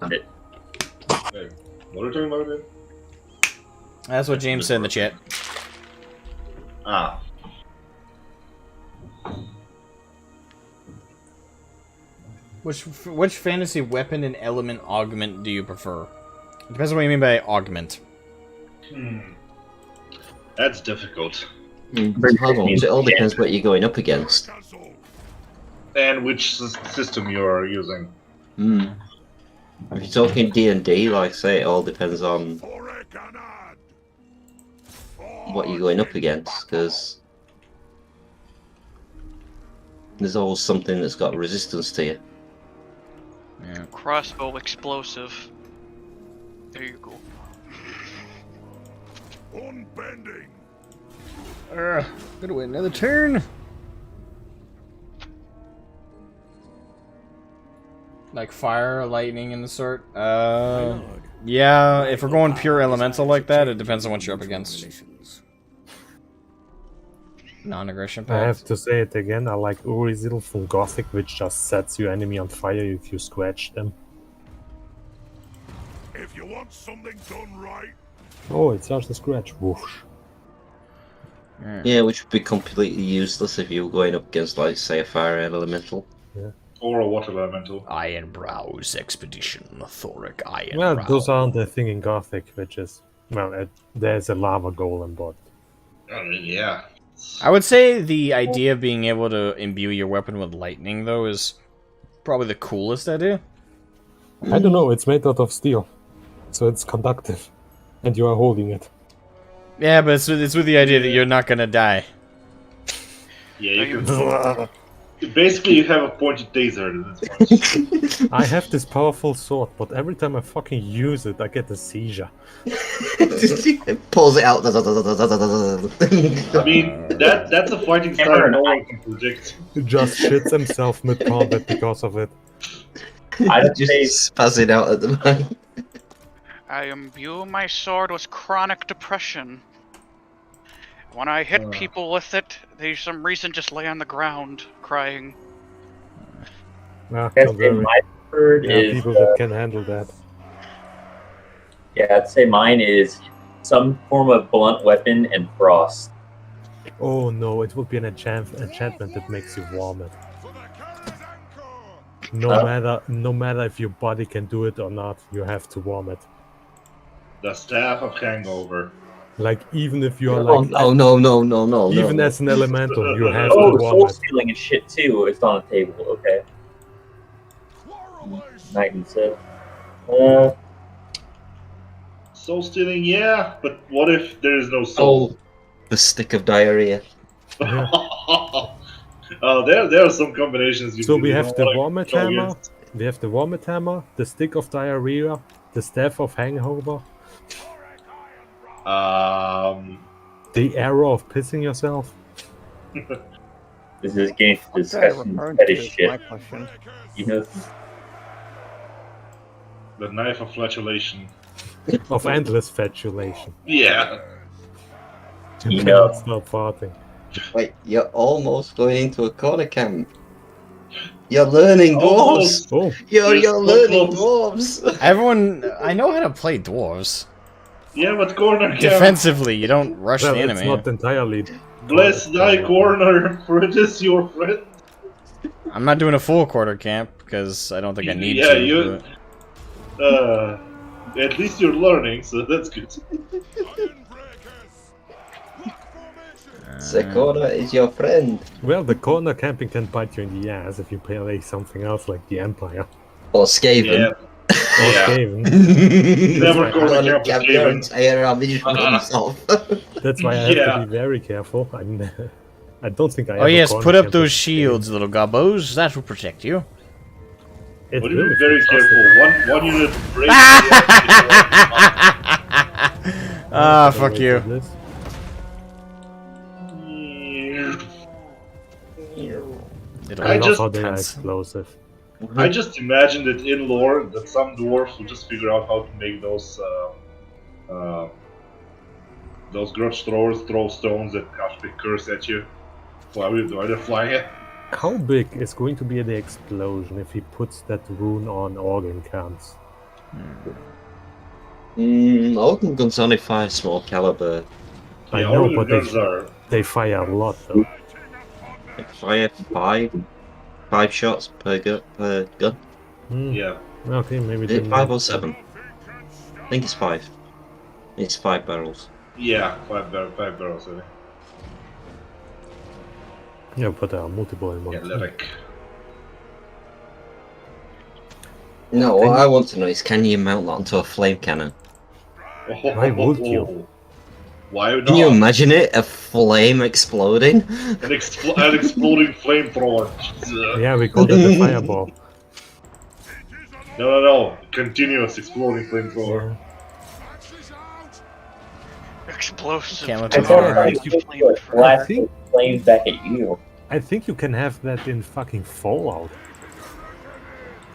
Hey, what are you talking about again? That's what James said in the chat. Ah. Which fantasy weapon and element augment do you prefer? It depends on what you mean by augment. That's difficult. It all depends what you're going up against. And which system you are using. If you're talking D&D, like I say, it all depends on what you're going up against, because there's always something that's got resistance to you. Yeah. Crossbow explosive. There you go. Unbending. Gonna win another turn. Like fire, lightning, and the sort. Yeah. If we're going pure elemental like that, it depends on what you're up against. Non-aggression I have pact. to say it again, I like Urizel from Gothic, which just sets your enemy on fire if you scratch them. If you want something done right, Oh, it's just a scratch. Whoosh. Yeah, which would be completely useless if you were going up against, like, say, a fire elemental. Or a water elemental. Iron Brows Expedition, Thoric Iron Well, Brow. those aren't a thing in Gothic, which is... Well, there's a lava golem, but... I mean, yeah. I would say the idea of being able to imbue your weapon with lightning, though, is probably the coolest idea. I don't know, it's made out of steel. So it's conductive. And you are holding it. Yeah, but it's with the idea that you're not gonna die. Yeah, you can. Basically, you have a pointed taser. That's much. I have this powerful sword, but every time I fucking use it, I get a seizure. Pulls it out. I mean, that's a fighting style no one can predict. He just shits himself mid-combat because of it. I'd Just say spazzing out at the moment. I imbue my sword with chronic depression. When I hit people with it, they for some reason just lay on the ground crying. Nah, I'd don't say worry. my preferred There are is people that can handle that. yeah, I'd say mine is some form of blunt weapon and frost. Oh no, it would be an enchantment that makes you vomit. for the cara's anchor. No matter if your body can do it or not, you have to vomit. The staff of Hangover. Like even if you're Oh, like no. even as an elemental, you have Oh, to soul vomit. stealing and shit too. It's on the table. Okay. Quarrelers. Knight and Sith. Soul stealing, yeah, but what if there is no soul? Oh, the stick of diarrhea. There are some combinations. So we you have don't the wanna vomit go hammer, against. we have the vomit hammer, the stick of diarrhea, the staff of hangover, the arrow of pissing yourself. This is getting to What they're discussion referring that to is is shit. my question. You know, The knife of flatulation. Of endless fetulation. Yeah. You know. Stop farting. Wait, you're almost going into a corner camp. You're learning dwarves. Almost. Oh, You're You're so learning close. dwarves. Everyone, I know how to play dwarves. Yeah, but corner camp. Defensively, you don't rush well, the it's enemy. not entirely. Bless thy corner, for it is your friend. I'm not doing a full quarter camp because I don't think I need Yeah, to. At least you're learning, so that's good. The corner is your friend. Well, the corner camping can bite you in the ass if you play something else like the Empire Or Skaven. Yeah. or Yeah. Skaven. Never corner Corner camp with camp your Skaven. entire army for himself. That's why I have Yeah. to be very careful. I don't think I. Oh ever yes, corner put up camped those with shields, little gobbos. That will protect you. Skaven. It But be really very feels careful. One unit breaks. Ah, awesome. fuck you. This. Little I I love just- how they are cunts. explosive. I just imagined it in lore that some dwarves will just figure out how to make those grudge throwers throw stones that actually curse at you while they're flying it. How big is going to be the explosion if he puts that rune on organ camps? Organ guns only fire small caliber. I Yeah, know, all the but guns are. they fire a lot though. They fire five shots per gun. Hmm, Yeah. Okay, maybe Is it then- 5 or 7? I think it's 5. It's 5 barrels. Yeah, five barrels, I think. Yeah, but there are multiple in one. Yeah, Levick. No, what I want to know is can you mount that onto a flame cannon? Why would you? Why not? Can you imagine it? A flame exploding? An exploding flamethrower. Yeah, we called it a fireball. No. Continuous exploding flamethrower. Explosive. Can't let I them thought fire. like, you would blast the flames back at you. I think you can have that in fucking Fallout.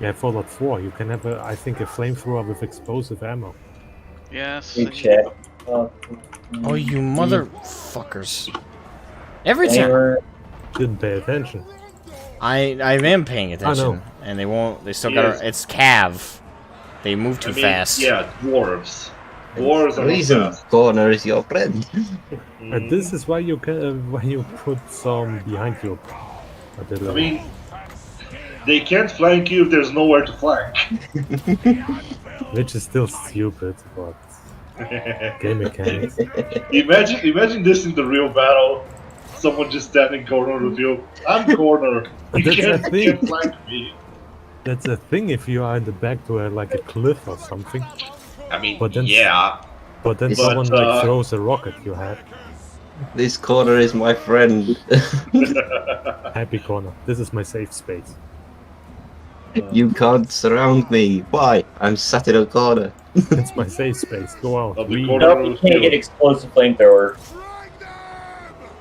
Yeah, Fallout 4. You can have, I think, a flamethrower with explosive ammo. Yes. You check. Oh, you motherfuckers. Every time. Flamer. Didn't pay attention. I am paying attention. know. And they won't, they still Yes. got it's Cav. They move too fast. Yeah, dwarves. Dwarves are Reason fast. corner is your friend. And this is why you can, when you put some behind you. I mean, they can't flank you if there's nowhere to flank. Which is still stupid, but game mechanics. Imagine this in the real battle. Someone just standing corner with you. I'm corner. You That's the thing. can't flank me. That's a thing if you are in the back to like a cliff or something. I mean, But then- yeah. But then But, someone like throws a rocket you had. This corner is my friend. Happy corner. This is my safe space. You can't surround me. Why? I'm sat in a corner. It's my safe space. Go out. Of the Leave. corner. Nope, you can't get explosive flamethrower.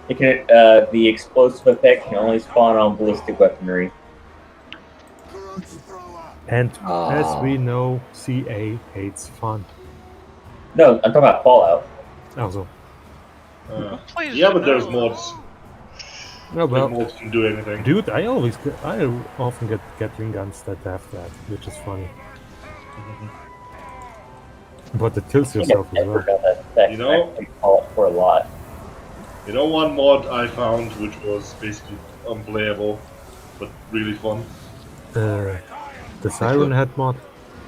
It can, the explosive effect can only spawn on ballistic weaponry. And Ah. as we know, CA hates fun. No, I'm talking about Fallout. Also, Please Yeah, but there's no. mods. no, The well, mods can do anything. dude, I often get Gatling guns that have that, which is funny. But it kills yourself I as well. forgot that effect. You know- I play Fallout for a lot. You know one mod I found which was basically unplayable, but really fun? The Siren Head mod,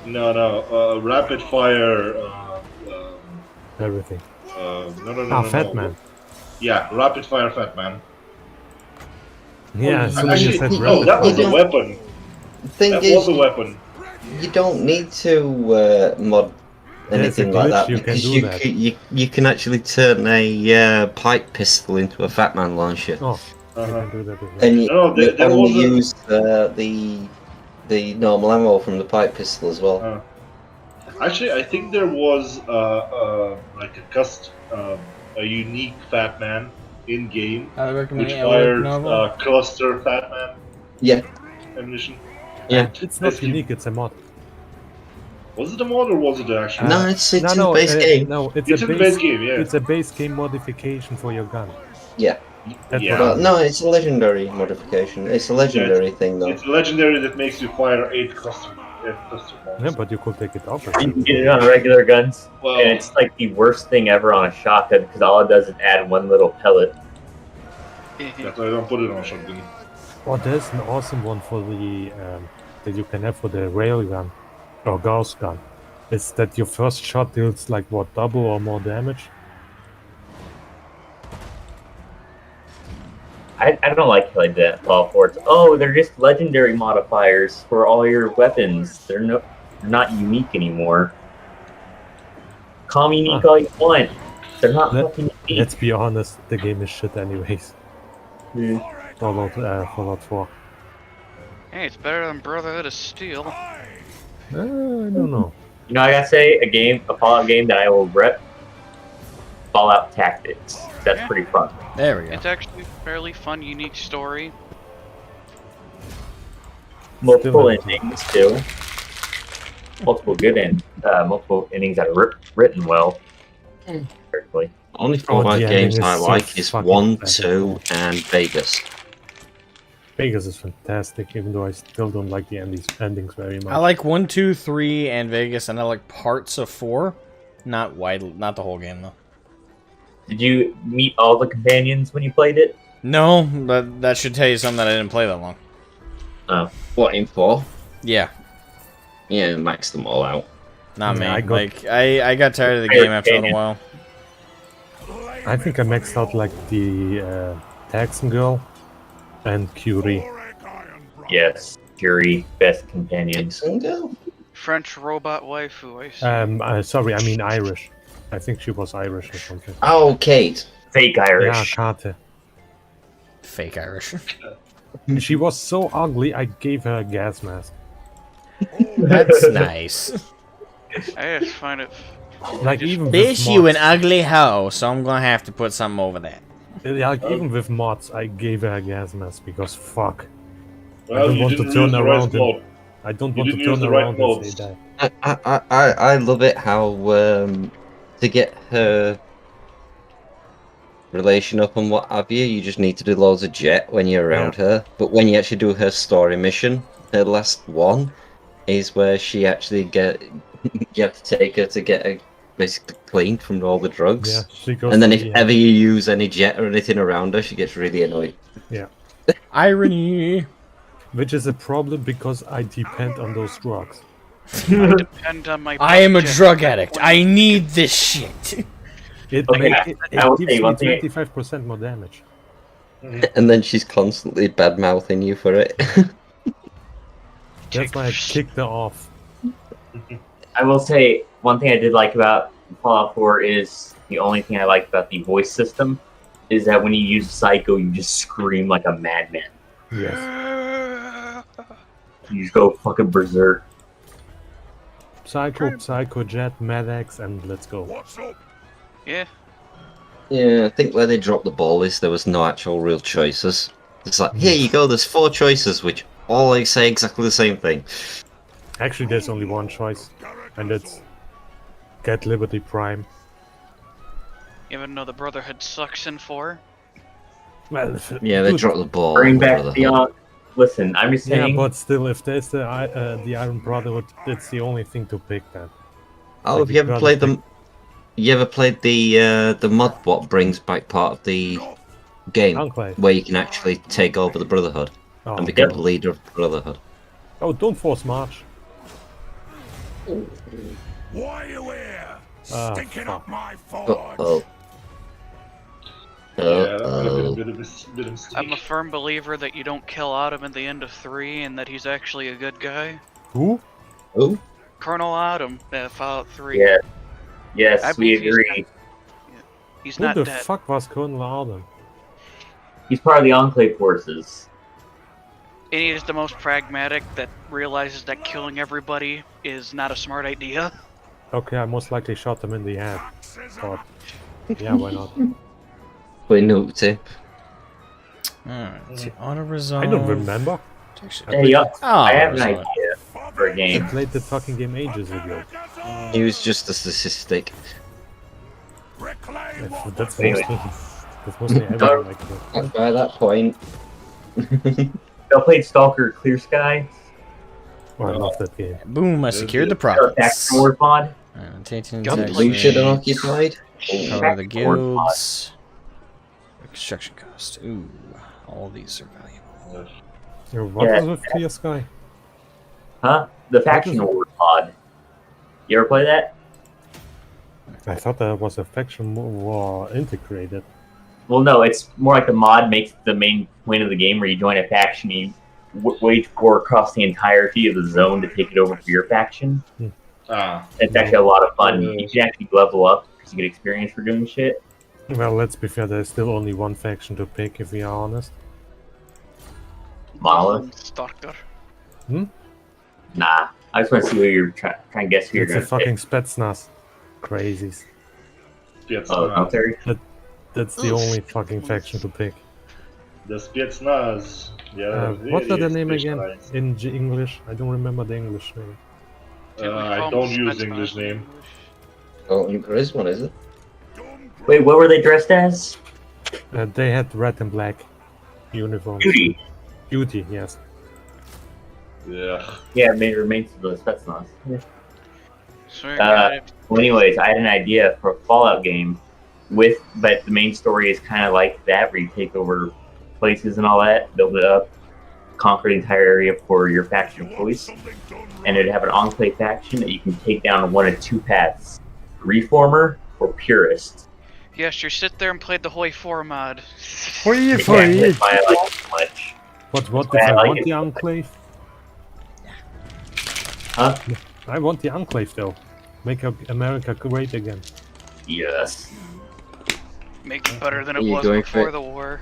No, rapid fire. everything. No. Fat Man. Yeah, rapid fire Fat Man. Yeah, as soon as you Actually, said no, rapid that was fire. a weapon. The thing That is, was a weapon. you don't need to mod There's a anything like glitch, that you can because do you, that. you can actually turn a pipe pistol into a Fat Man launcher, Oh, you Uh-huh. can do that as well. and you, No, there only was a- use the normal ammo from the pipe pistol as well. Actually, I think there was like a unique Fat Man in game, I recommend which the Alec fired novel. cluster Fat Man Yeah, ammunition. yeah. It's not Basically- unique, it's a mod. Was it a mod or was it actually? No, it's in the base game. No, It's in the base game, yeah. It's a base game modification for your gun. Yeah, That's Yeah. but no, it's a legendary modification. It's a legendary thing though. It's a legendary that makes you fire 8 cluster bombs. Yeah, but you could take it off. You can get it on regular guns, Well, and it's like the worst thing ever on a shotgun because all it does is add one little pellet. that's why I don't put it on shotgun. Oh, there's an awesome one for the that you can have for the railgun or Gauss gun. It's that your first shot deals like what, double or more damage. I don't like that Fallout 4. It's, oh, they're just legendary modifiers for all your weapons. They're not unique anymore. Call me unique all you want. They're not Let- fucking unique. Let's be honest, the game is shit anyways. Fallout 4. Hey, it's better than Brotherhood of Steel. I don't know. You know, I gotta say, a Fallout game that I will rep, Fallout Tactics. That's Yeah. pretty fun. There we go. It's actually a fairly fun, unique story. Multiple Still endings too. Multiple innings that are written well. Carefully. Only Oh, four the games ending I is so like is fucking 1, fantastic. 2, and Vegas. Vegas is fantastic, even though I still don't like the endings very much. I like 1, 2, 3, and Vegas, and I like parts of 4. Not the whole game though. Did you meet all the companions when you played it? No, but that should tell you something that I didn't play that long. What, in 4? Yeah, Yeah, max them all out. not me. Yeah, I got- I got tired of the game after a little while. I think I maxed out like the Taxon girl and Curie. Yes. Jury, best companions. Single? French robot waifu, I see. Sorry, I mean Irish. I think she was Irish or something. Oh, Kate. Fake Yeah, Irish. Kate. Fake Irish. She was so ugly, I gave her a gas mask. That's nice. I just find it. Like even with Bitch, you an mods, ugly hoe, so I'm gonna have to put something over that. like even with mods, I gave her a gas mask because fuck. Well, don't you want to didn't turn use the around right and- mode. I don't You want to didn't use turn the right around and modes. say that. I love it how to get her relation up and what have you, you just need to do loads of jet when you're around her. But when you actually do her story mission, her last one is where she actually you have to take her to get her basically clean from all the drugs. Yeah, she goes. And then to if the, ever you use any jet or anything around her, she gets really annoyed. Irony. which is a problem because I depend on those drugs. I depend on my. I am a budget. drug addict. I need this shit. It, Okay, it I will gives say me one thing. 25% more damage. And then she's constantly bad mouthing you for it. That's why I kicked her off. I will say one thing I did like about Fallout 4 is the only thing I liked about the voice system is that when you use Psycho, you just scream like a madman. Yes. You just go fucking berserk. Psycho, Jet, Maddox, and let's go. What's up? Yeah. Yeah, I think where they dropped the ball is there was no actual real choices. It's like, here you go, there's 4 choices, which all they say exactly the same thing. Actually, there's only one choice, and it's get Liberty Prime. Even though the Brotherhood sucks in 4. Well, Yeah, they dude, dropped the ball. Bring on back Brotherhood. Beyond. Listen, I'm just Yeah, saying. but still, if there's the Iron Brotherhood, that's the only thing to pick then. Oh, Like, have you ever gotta played pick- them? You ever played the mod what brings back part of the game Enclave. where you can actually take over the Brotherhood Oh, and become Yep. the leader of the Brotherhood? oh, don't force March. Why are you here? Ah, Stinking fuck. up my forge. Oh. Yeah, that might have been a bit of a mistake. I'm a firm believer that you don't kill Autumn at the end of 3 and that he's actually a good guy. Who? Oh. Colonel Autumn, Fallout 3. Yeah. Yes, I we believe he's agree. He's Who not the dead. fuck was Colonel Alden? He's part of the Enclave forces. And he is the most pragmatic that realizes that killing everybody is not a smart idea. Okay, I most likely shot him in the head. But yeah, why not? We nuked it. Alright, so auto resolve. I don't remember. Hey, yeah, Oh, I have an resolve. idea for a I game. played the fucking game ages ago. He was just a statistic. Reclaim what That's was mostly, that's mostly everything like that. By that point, Y'all played Stalker Clear Sky? Oh, I love that game. Boom, I secured the Or profits. Faction Wars mod? Taking looted and occupied. Power of the Faction Wars mod. guilds. Construction cost. Ooh, all these are valuable. What Yeah. was with Clear Sky? Huh? The Faction Wars mod. You ever play that? I thought that was a faction war integrated. Well, no, it's more like the mod makes the main point of the game where you join a faction, you wage war across the entirety of the zone to take it over for your faction. Ah, It's actually a lot of fun. You can actually level up because you get experience for doing shit. Well, let's be fair, there's still only one faction to pick, if we are honest. Monolith? Stalker. Nah. I just want to see who you're trying to guess who you're It's a going to fucking pick. Spetsnaz. Crazies. Oh, military? That's the only fucking faction to pick. the Spetsnaz. Yeah, What's very the name again? specialized. In English? I don't remember the English name. I don't use English name. Oh, there is one, is it? Wait, what were they dressed as? They had red and black uniforms. Beauty. Beauty, yes. Yeah. Yeah, it remains of the Spetsnaz. Swear Uh, God, Well, anyways, I had an idea for a Fallout game but the main story is kind of like that, where you take over places and all that, build it up, conquer the entire area for your faction of choice, and it'd have an Enclave faction that you can take down on one of 2 paths: Reformer or Purist. yes, you sit there and played the Hoi 4 mod. You can't hit by it like too much. What if Yeah, I I like want it. the Enclave? Huh? I want the Enclave though. Make America great again. Yes. Make it better than Are it you was going for before it? the war.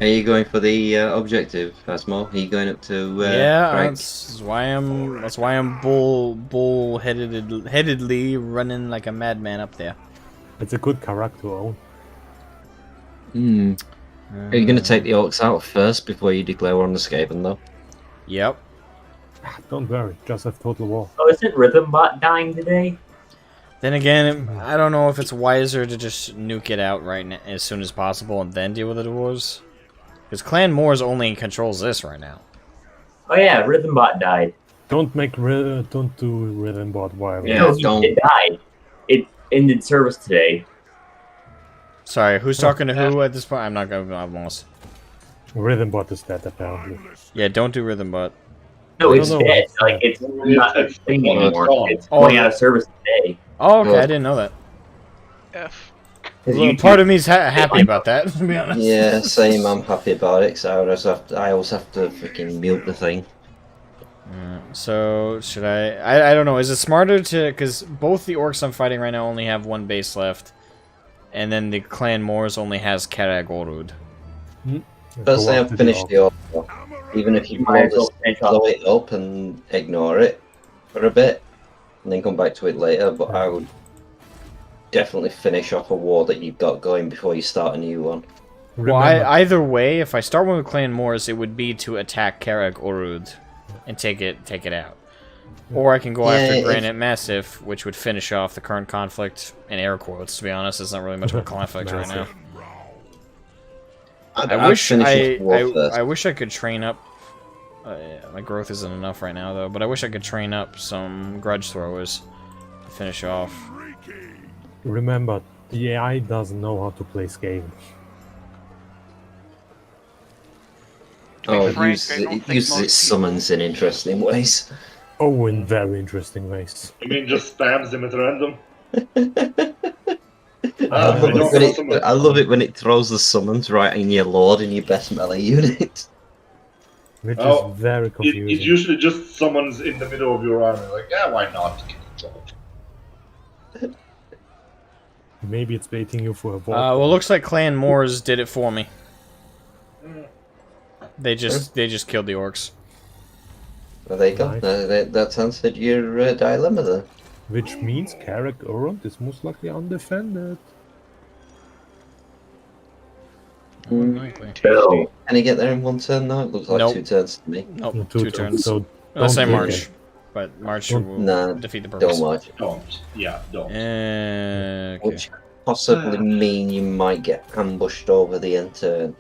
Are you going for the objective, Asmo? Are you going up to? Yeah, Craig? that's why I'm headedly running like a madman up there. It's a good character to own. Hmm. Are you going to take the Orcs out first before you declare war on the Skaven, though? Yep. Don't worry, just have total war. Oh, isn't Rhythmbot dying today? Then again, I don't know if it's wiser to just nuke it out right now, as soon as possible and then deal with the dwarves. Because Clan Moors only controls this right now. Oh yeah, Rhythmbot died. Don't do rhythm bot while Yeah, No, don't. it died. It ended service today. Sorry, who's talking to who at this point? I'm not gonna. I'm lost. rhythm bot is dead apparently. Yeah, don't do rhythm bot. No, I it's don't know. dead. Like it's not a thing anymore. gone. It's going out of service today. Oh, okay, Well- I didn't know that. F. 'Cause Well, YouTube- part of me's happy about that, to be honest. Yeah, same. I'm happy about it. Cause I always have to freaking mute the thing. So, should I don't know. Is it smarter to... Because both the orcs I'm fighting right now only have one base left. And then the Clan Moors only has Karag Orud. Let's say I've finished the orc. Even if you Might as well finish off. blow it up and ignore it for a bit, and then come back to it later. But I would definitely finish off a war that you've got going before you start a new one. Well, either way, if I start one with Clan Moors, it would be to attack Karag Orud and take it out. Or I can go after Granite Massif, which would finish off the current conflict, in air quotes, to be honest. It's not really much of a conflict right now. I wish I could train up... my growth isn't enough right now, though, but I wish I could train up some Grudge Throwers to finish off. Remember, the AI doesn't know how to play Skaven. Oh, it Frank, uses, I don't it think uses most its summons in interesting ways. Oh, in very interesting ways. I mean, just spams them at random. I love it when it throws the summons right in your lord in your best melee unit. Which Oh, is very It confusing. usually just summons in the middle of your army. Like, yeah, why not? Maybe it's baiting you for a bot. Well, looks like Clan Moors did it for me. They just killed the orcs. Well, there you go. Nice. That's answered your dilemma there. Which means Karag Orund is most likely undefended. Unlikely. Chill. Can he get there in one turn now? It looks like Nope. 2 turns to me. Nope, Two two turns. So Let's say don't March. take it. But March Don't- will Nah, defeat the purpose. Don't watch. Don't. Yeah, don't. Okay. Which could possibly mean you might get ambushed over the end turn.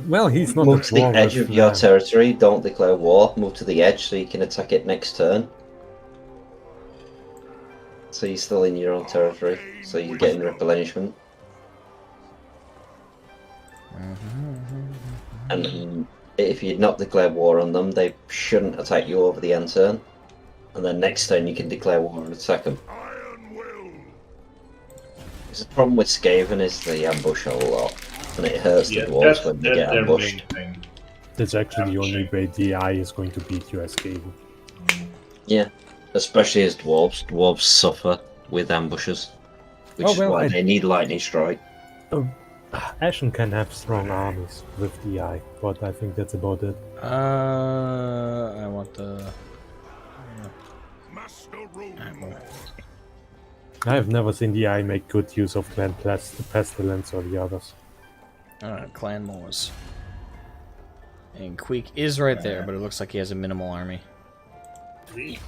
Well, he's not Move a to the dwarf edge with of your land. territory, don't declare war. Move to the edge so you can attack it next turn. So you're still in your own territory, so you're getting replenishment. And if you'd not declared war on them, they shouldn't attack you over the end turn. And then next turn you can declare war and attack them. Because the problem with Skaven is they ambush a lot, and it hurts the Yeah, dwarves when they get their ambushed. main thing. That's actually the only way the AI is going to beat you as Skaven. Yeah, especially as dwarves. Dwarves suffer with ambushes, which Oh, is well, why I- they need lightning strike. Ashen can have strong armies with DI, but I think that's about it. I want the... I have never seen DI make good use of Clan Pestilence or the others. Alright, Clan Moors. And Queek is right there, but it looks like he has a minimal army. Please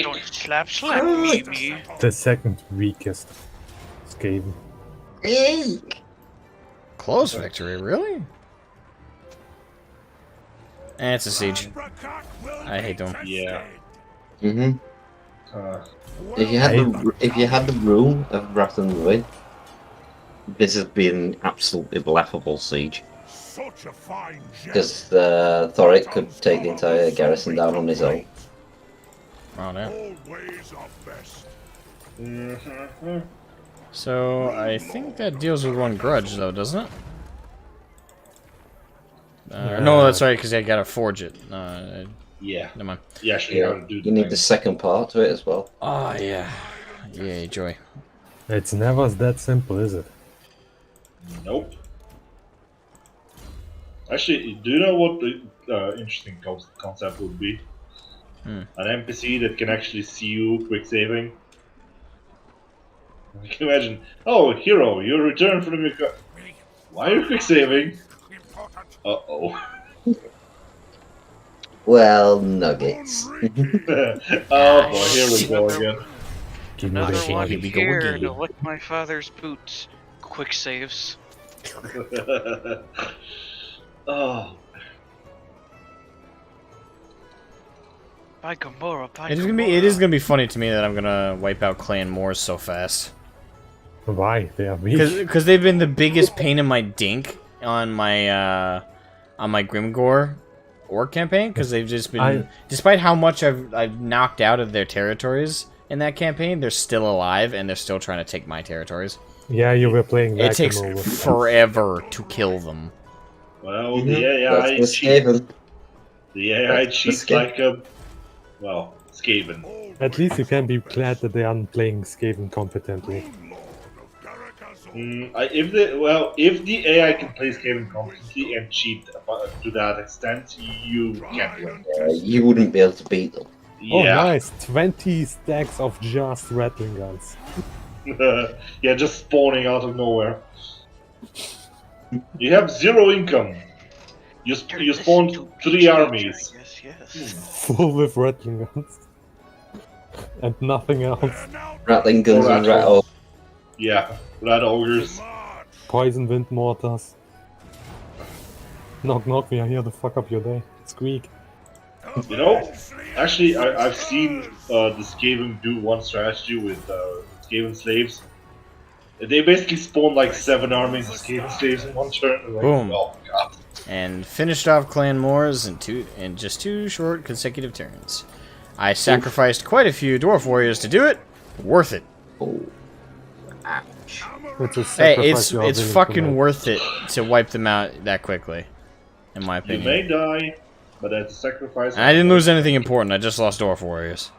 don't slap me. The second weakest Skaven. Close victory, really? And it's a siege. I hate them. Yeah. Mm-hmm. Uh, If you had the rule of Wrath and Ruin, this has been an absolutely laughable siege. Such a fine Because Thoric could take the entire garrison down on his own. Oh, no. always are best. So, I think that deals with one grudge, though, doesn't it? No, that's right, because I gotta forge it. Yeah. Never mind. You actually have to do the You need thing. the second part to it as well. Oh, yeah. Yay, joy. It's never that simple, is it? Nope. Actually, do you know what the interesting concept would be? An NPC that can actually see you quick saving. You can imagine, oh, hero, you returned from your Why are you quick saving? Uh-oh. Well, nuggets. Oh boy, here we go again. Another shit, one here we go here again. to lick my father's boots. Quick saves. Oh. By Gamora, by It is gonna be funny to me that I'm gonna wipe out Clan Moors so fast. Why? They are weak. Because they've been the biggest pain in my dink on my Grimgore Orc campaign. Because they've just been, despite how much I've knocked out of their territories in that campaign, they're still alive and they're still trying to take my territories. Yeah, you were playing It takes Whack-A-Mole with them. forever to kill them. Well, the AI That's cheats. Skaven. The AI That's cheats Skaven. like a. Well, Skaven. At least you can be glad that they aren't playing Skaven competently. If the AI can play Skaven competently and cheat to that extent, you can't win. You wouldn't be able to beat them. Oh, Yeah. nice! 20 stacks of just rattling guns. Yeah, just spawning out of nowhere. You have 0 income. You spawned 3 armies. Yes, yes. Full with rattling guns. And nothing else. Rattling guns and Rattle. rattle. Yeah, rat ogres. Poison wind mortars. Knock knock, we are here to fuck up your day. Squeak. You know, actually, I've seen the Skaven do one strategy with Skaven slaves. They basically spawn like 7 armies of Skaven slaves in one turn. Like, Boom. Oh my god. And finished off Clan Moors in just 2 short consecutive turns. I sacrificed quite a few Dwarf Warriors to do it. Worth it. Oh. Ouch. It's a Hey, sacrifice you are it's willing to fucking make. worth it to wipe them out that quickly, in my You opinion. may die, but that's a sacrifice. And I didn't lose anything important. I just lost Dwarf Warriors.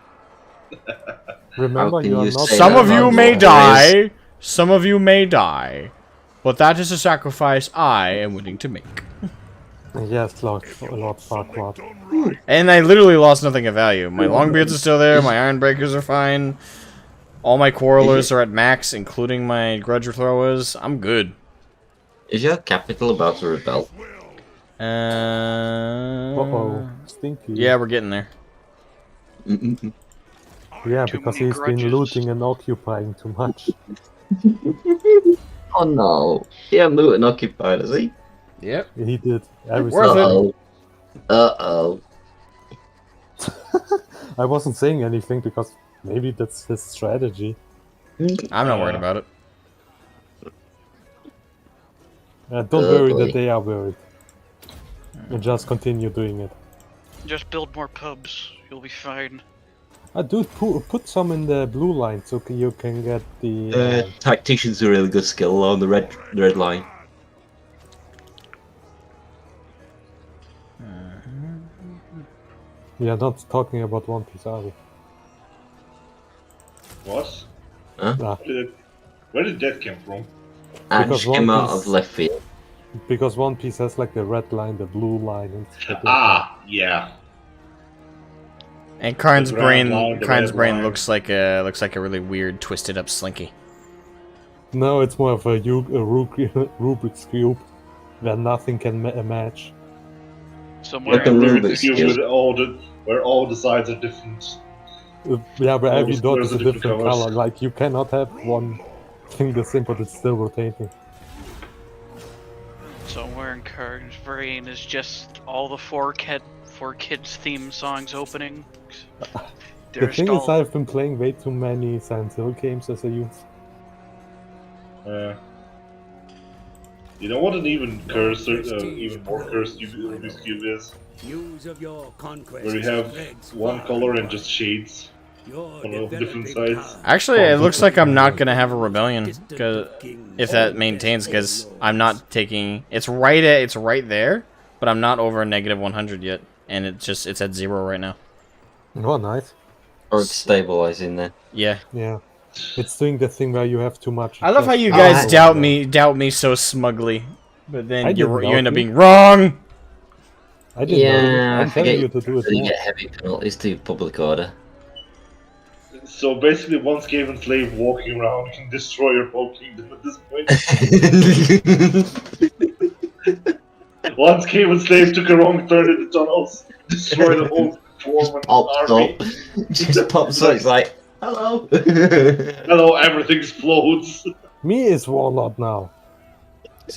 Remember, How can you are you not. say Some that of you about may Dwarf die. Some of you may die. But that is a sacrifice I am willing to make. Yes, Lord Farquaad. And I literally lost nothing of value. My Longbeards are still there. My Ironbreakers are fine. All my Quarrelers are at max, including my Grudge Throwers. I'm good. Is your capital about to rebel? Uh-oh. Stinky. Yeah, we're getting there. Yeah, Too because many he's been grudges. looting and occupying too much. Oh no. Yeah, loot and occupied, is he? Yep. He did. Every Worth it. single- Uh-oh. I wasn't saying anything because maybe that's his strategy. I'm not worried about it. Don't Oh, worry boy. that they are worried. And just continue doing it. Just build more pubs. You'll be fine. Dude, put some in the blue line so you can get the... Tactician's a really good skill on the red line. We are not talking about One Piece, are we? What? Nah, Where did that come from? And Because just came One out Piece- of left field. because One Piece has like the red line, the blue line, and stuff like that. Ah, yeah. And Karn's The brown brain, line, the Karn's red brain line. looks like a really weird, twisted up Slinky. No, it's more of a Rubik's Cube where nothing can match. Somewhere Like a in there. Rubik's Cube Cube. with where all the sides are different. Yeah, but All every the dot squares is a are different different colors. color. Like, you cannot have one thing the same, but it's still rotating. Somewhere in Karn's brain is just all the four kids theme songs opening. The They're thing is, all- I've been playing way too many Silent Hill games as a youth. You know what an even more cursed Rubik's Cube is? News of your conquest Where you have spreads one far color and and just shades. your of different developing sides. power. Actually, it looks like I'm not gonna have a rebellion, if that maintains, because I'm not taking. It's right there, but I'm not over -100 yet. and it's at 0 right now. Oh, nice. Or it's stabilizing there. Yeah. Yeah. It's doing the thing where you have too much. I love how you just- guys Oh, doubt me so smugly, but I then didn't you end doubt up you. being wrong. I didn't know. Yeah, I'm I telling forget you to do it you more. get heavy penalties to public order. So basically, one Skaven slave walking around can destroy your whole kingdom at this point. One Skaven slave took a wrong turn in the tunnels, destroyed the whole Dwarven Pops army. up. Just pops up, it's like, hello. Hello, everything explodes. Me is warlord now.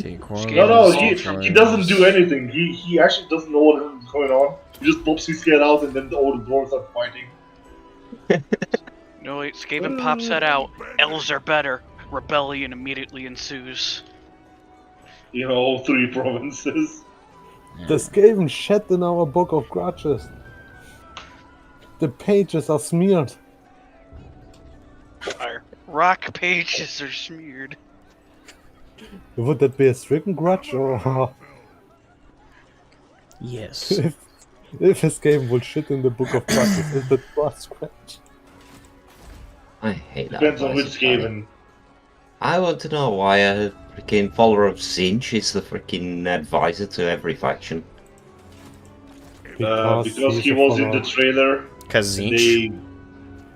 No, he doesn't do anything. He actually doesn't know what is going on. He just pops his head out, and then all the dwarves are fighting. No, wait, Skaven pops that out. Elves are better. Rebellion immediately ensues. You know, all 3 provinces. The Skaven shed in our book of grudges. The pages are smeared. Our rock pages are smeared. Would that be a stricken grudge or Yes. if a Skaven would shit in the book of grudges, is that a scratch? I hate that. Depends on advice, which Skaven. I want to know why a freaking follower of Zinch is the freaking advisor to every faction. Because he's he a was in the follower. trailer. Because and Zinch.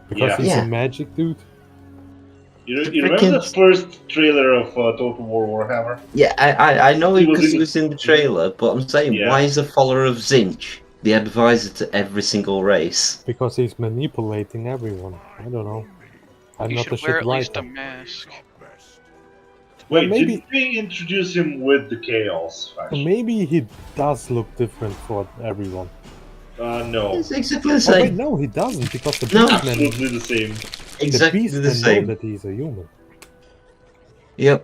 Because Yeah. he's Yeah. a magic dude. You The remember the freaking- first trailer of Total War Warhammer? Yeah, I know He it was because he in- was in the trailer, but I'm saying, Yeah. why is a follower of Zinch the advisor to every single race? Because he's manipulating everyone. I don't know. I'm You not a should wear shit at least a writer. mask. Wait, maybe- did they introduce him with the Chaos faction? Maybe he does look different for everyone. No. It's exactly the Oh wait, same. no, he doesn't, because the No. beastmen, Absolutely the same. Exactly the the beastmen know same. that he's a human. Yep.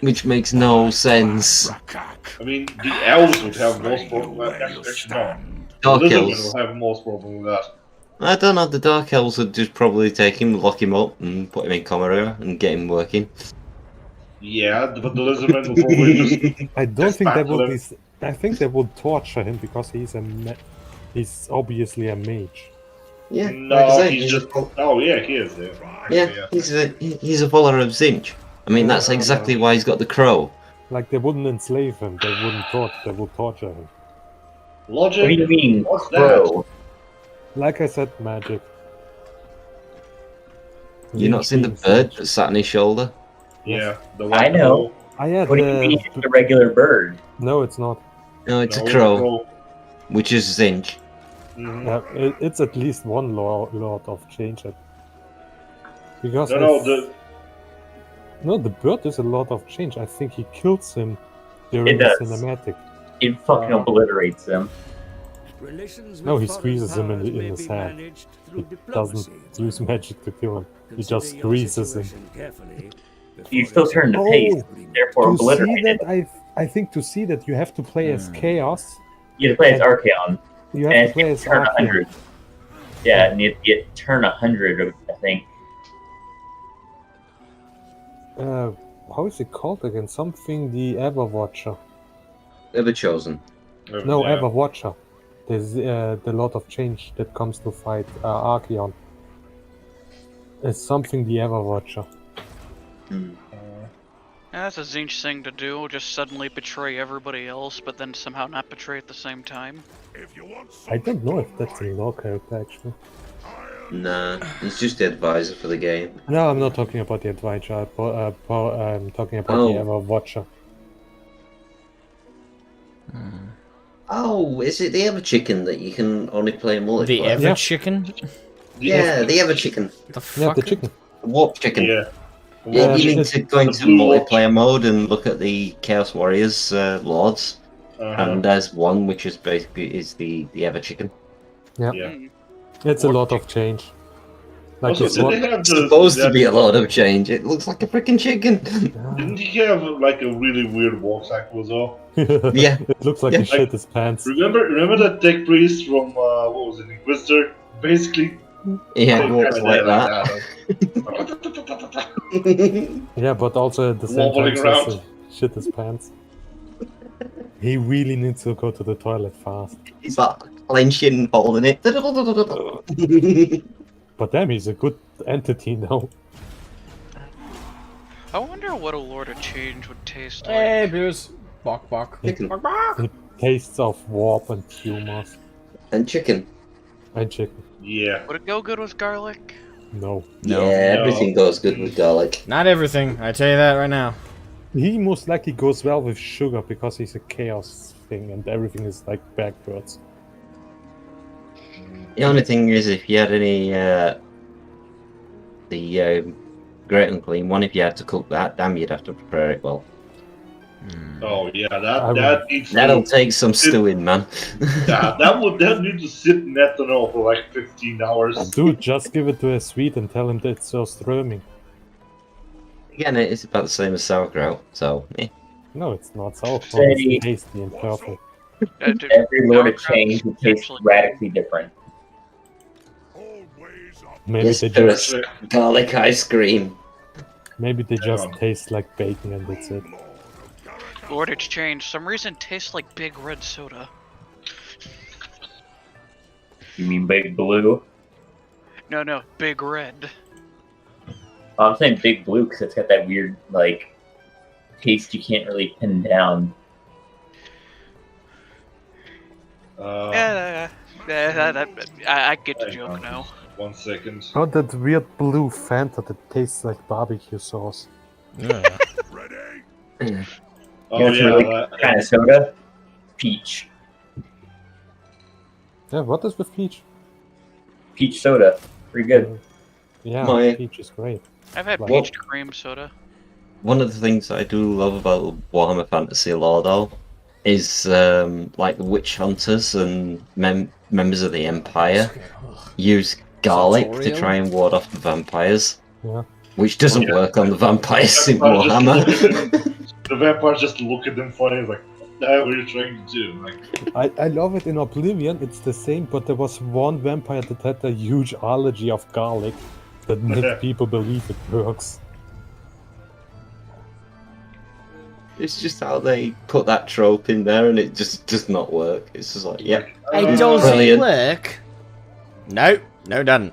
Which makes no sense. I mean, the elves would have most problem with that. Actually, no. Dark The Lizardmen Elves. will have most problem with that. I don't know, the Dark Elves would just probably take him, lock him up, and put him in Comorera and get him working. Yeah, but the Lizardmen will probably just... I don't think they Dismantle will him. be. I think they will torture him because he's obviously a mage. Yeah, No, like I say, he's just... Oh, yeah, he is. Yeah, he's a follower of Zinch. I mean, that's exactly why he's got the crow. Like they wouldn't enslave him, they wouldn't they would torture him. Logic? What do you mean, What's crow? Like I said, magic. You not seen the bird that sat on his shoulder? Yeah, the I white know. I had What do you mean it's a regular bird? No, it's not. No, it's crow. a crow, which is Zinch. Mhm. It's at least one lot of change. Because No, no, the bird is a lot of change. I think he kills him during It the does. cinematic. It fucking obliterates them. No, he squeezes him in his hand. He doesn't use magic to kill him. He just greases him. You still turn the pace, therefore To see obliterate that, it. I think to see that you have to play as Chaos. You have to play as Archaon. You And have to play you as turn Archaon. 100. Yeah, and you turn 100, I think. How is it called again? Something the Everwatcher. Ever chosen. No, Yeah. Everwatcher. There's the lot of change that comes to fight Archaon. It's something the Everwatcher. That's a Zinch thing to do, just suddenly betray everybody else, but then somehow not betray at the same time. I don't know if that's a law character actually. Nah, he's just the advisor for the game. No, I'm not talking about the Advisor. I'm talking about the Oh. Everwatcher. Oh, is it the Ever Chicken that you can only play multiplayer? The Ever Yeah. Chicken? Yeah, the Ever Chicken. The Yeah, fuck? the chicken. The Warp Chicken. Yeah. Yeah, Yeah, you need it's to go into blue Warp multiplayer mode and look at the Chaos Warriors lords, and there's one which is basically the Ever Chicken. Yeah. Yeah. It's a lot of change. Like Also, it's did what, they have It's supposed to that- be a lot of change. It looks like a freaking chicken. Didn't he have like a really weird walk cycle as well? Yeah. It looks like Yeah. he shit his pants. Remember that tech priest from what was it, Inquisitor? Basically, Yeah, it they walks kinda like did that. Yeah, but also at the same Wobbling time around. says shit his pants. He really needs to go to the toilet fast. He's like clenching, holding it. But damn, he's a good entity now. I wonder what a Lord of Change would taste like. Hey, Bruce. Bok bok. Chicken. Bok bok. It tastes of warp and humus And chicken. and chicken. Yeah. Would it go good with garlic? No. No. Yeah, everything goes good with garlic. Not everything. I tell you that right now. He most likely goes well with sugar because he's a chaos thing and everything is like backwards. The only thing is, if you had any, the great unclean one, if you had to cook that, damn, you'd have to prepare it well. Oh yeah, I that needs That'll to. take some stewing, man. That need to sit in ethanol for like 15 hours. Dude, just give it to a sweet and tell him that it's just roaming. Again, it's about the same as sauerkraut, so eh. No, it's not so Say- it's tasty and perfect. Every Lord of Sauerkraut Change is would taste actually- radically different. Always up. Maybe Yes, they there just is garlic ice cream. just taste like bacon and that's it. Lord of Change, some reason tastes like big red soda. You mean Big Blue? No, big red. Oh, I'm saying Big Blue because it's got that weird, like, taste you can't really pin down. Yeah, I get the hang joke on. now. 1 second. Oh, that weird blue Fanta that tastes like barbecue sauce. Yeah. Ready? Oh You know, it's yeah, really that- kind of soda? Peach. Yeah, what is with peach? Peach soda. Pretty good. Yeah, My- peach is great. I've had Like- peach cream soda. One of the things I do love about Warhammer Fantasy lore, though, is like the witch hunters and members of the Empire use garlic to Sartorial? try and ward off the vampires, Yeah. which doesn't Yeah. work on the vampires in Vampires just Warhammer. look at them- the vampires just look at them funny, like, what the hell are you trying to do? Like, I love it in Oblivion, it's the same, but there was one vampire that had a huge allergy of garlic that made people believe it works. It's just how they put that trope in there, and it just does not work. It's just like, yep. It does Brilliant. work. No, doesn't.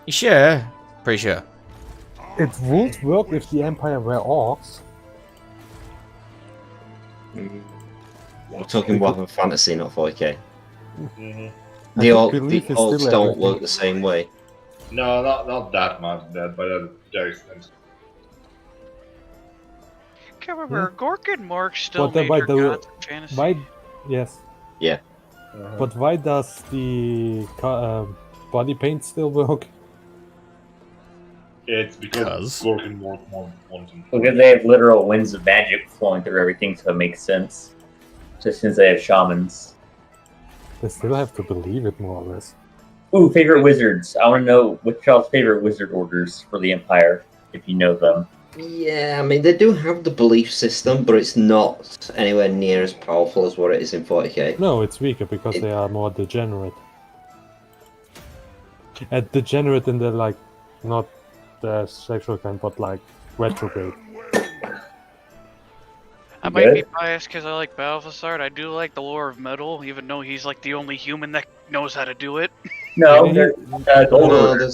You sure? Pretty sure. It would work if the Empire were orcs. We're talking Warhammer Fantasy, not 40k. mhm. The orcs belief is still don't everything. work the same way. No, not that much, that by that extent. Can't remember. Gork and Mork still But then major why the- gods in fantasy. Why? Yes. Uh-huh. But why does the body paint still work? It's because 'Cause. Gork and Mork want them. Because they have literal winds of magic flowing through everything, so it makes sense. Just since they have shamans. They still have to believe it more or less. Ooh, favorite wizards. I want to know which y'all's favorite wizard orders for the Empire, if you know them. Yeah, I mean, they do have the belief system, but it's not anywhere near as powerful as what it is in 40k. No, it's weaker because they are more degenerate. And degenerate in the like, not the sexual kind, but like retrograde. I might be Good. biased because I like Balthasar. I do like the lore of metal, even though he's like the only human that knows how to do it. No, Yeah, they're Gold No, Order.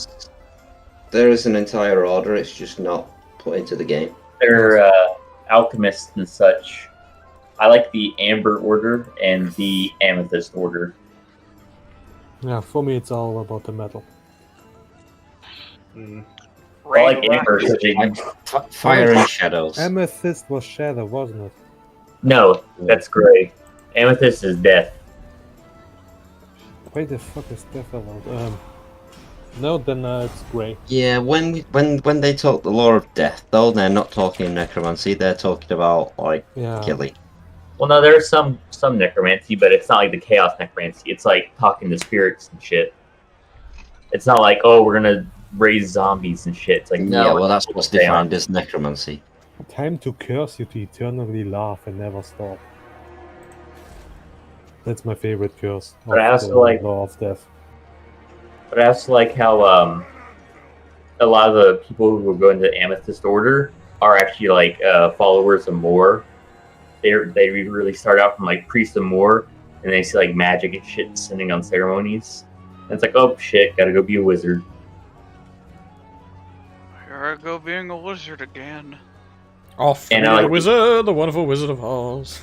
there is an entire order, it's just not put into the game. They're alchemists and such. I like the Amber Order and the Amethyst Order. Yeah, for me it's all about the metal. Mm. I like Rain Amber. rock. So they, Fire and shadows. Amethyst was shadow, wasn't it? no, that's gray. Amethyst is death. Why the fuck is death allowed? No, then it's grey. Yeah, when they talk the law of death, though, they're not talking necromancy. They're talking about like Yeah. killing. Well, no, there's some necromancy, but it's not like the chaos necromancy. It's like talking to spirits and shit. It's not like, oh, we're gonna raise zombies and shit. It's like, no, Yeah, well, that's what's stay on. defined as necromancy. Time to curse you to eternally laugh and never stop. That's my favorite curse. But I of also the like- Law of Death. But I also like how a lot of the people who go into the Amethyst Order are actually like followers of Moore. they really start out from like priest of Moor, and they see like magic and shit sending on ceremonies. And it's like, oh shit, gotta go be a wizard. Here I go being a wizard again. Off And the I like wizard, the wonderful Wizard of Oz.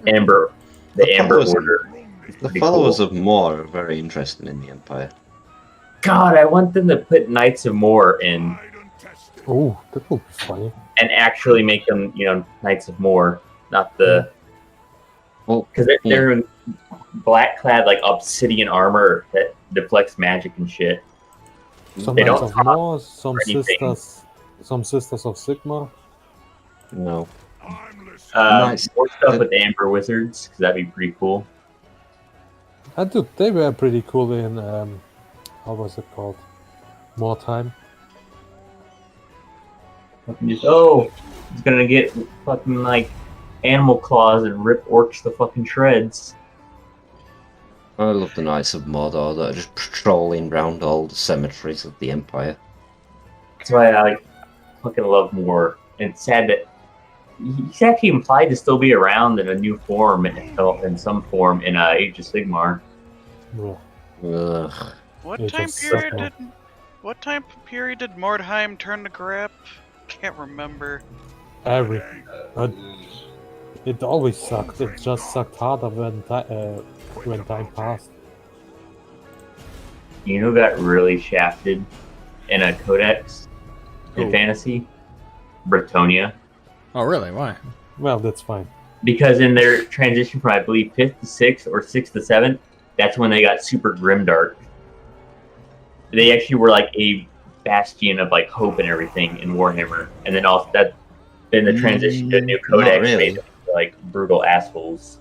Amber, the Amber followers- Order. The Pretty followers cool. of Moor are very interesting in the Empire. God, I want them to put Knights of Moor in Oh, that would be funny. and actually make them, Knights of Moor, not the. Well, Because they're in black clad, like obsidian armor that deflects magic and shit. Some They Knights don't of talk Moor, some anything. Sisters of Sigma. no. I'm listening. Nice. More stuff with Amber Wizards, because that'd be pretty cool. Dude, they were pretty cool in how was it called? More Time. Oh, he's gonna get fucking like animal claws and rip orcs to fucking shreds. I love the Knights of Mordor that are just patrolling round all the cemeteries of the Empire. That's why I like fucking love Moor. And it's sad that he's actually implied to still be around in a new form, in some form, in Age of Sigmar. Yeah. Ugh. What Yeah, time just period suck did what time period did Mordheim turn to Grep? Can't remember. Every. It always sucked. It just sucked harder when time passed. You know who got really shafted in a codex in Who? fantasy? Bretonia. Oh, really? Why? Well, that's fine. Because in their transition from, I believe, 5th to 6th or 6th to 7th, that's when they got super grimdark. They actually were like a bastion of like hope and everything in Warhammer. And then also then the transition to a new Not codex really. made them like brutal assholes.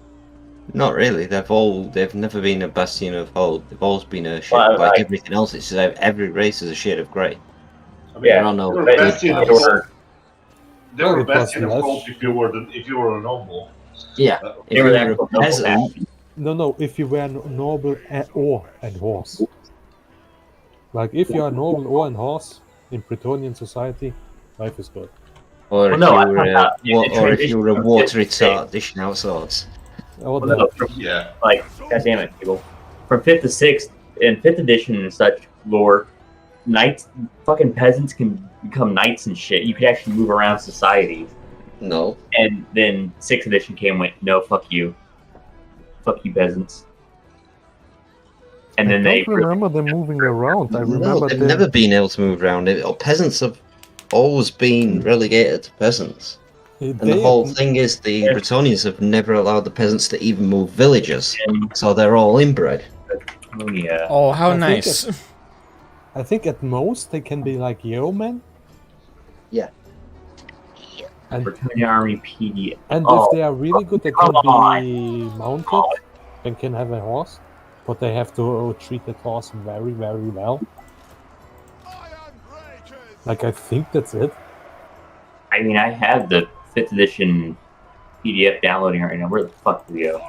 Not really. They've never been a bastion of hope. They've always been a shade Well, like like- everything else. It's every race is a shade of grey. I mean, Yeah. There are no they were good bastion of guys. hope. They were Well, a bastion of it was hope if you were a noble. Yeah. Uh, If They you were were the a actual noble peasant, bastion. No, if you were noble or and horse. Like, if you are noble or and horse in Bretonian society, life is good. or Well, if no, you I'm were talking about in the or if transition you were a from watery 5th to 6th. tart dishing out swords. Oh, Well, no, from, Yeah. like, goddamn it, people. From 5th to 6th, in 5th edition and such lore, knights, fucking peasants can become knights and shit. You could actually move around society. No. And then 6th edition came and went, no, fuck you. Fuck you, peasants. And then I they. don't remember them moving around. I No, remember they've them. never been able to move around. Peasants have always been relegated to peasants. And the whole thing is the Bretonians have never allowed the peasants to even move villages. So they're all inbred. Oh, yeah. Oh, how I think nice. I think at most they can be like yeomen. Yeah. And, Britannia Army PD. and Oh, if they are really good, they come can be on. mounted. They can have a horse, but they have to treat that horse very, very well. Like, I think that's it. I mean, I have the 5th edition PDF downloading right now. Where the fuck do we go?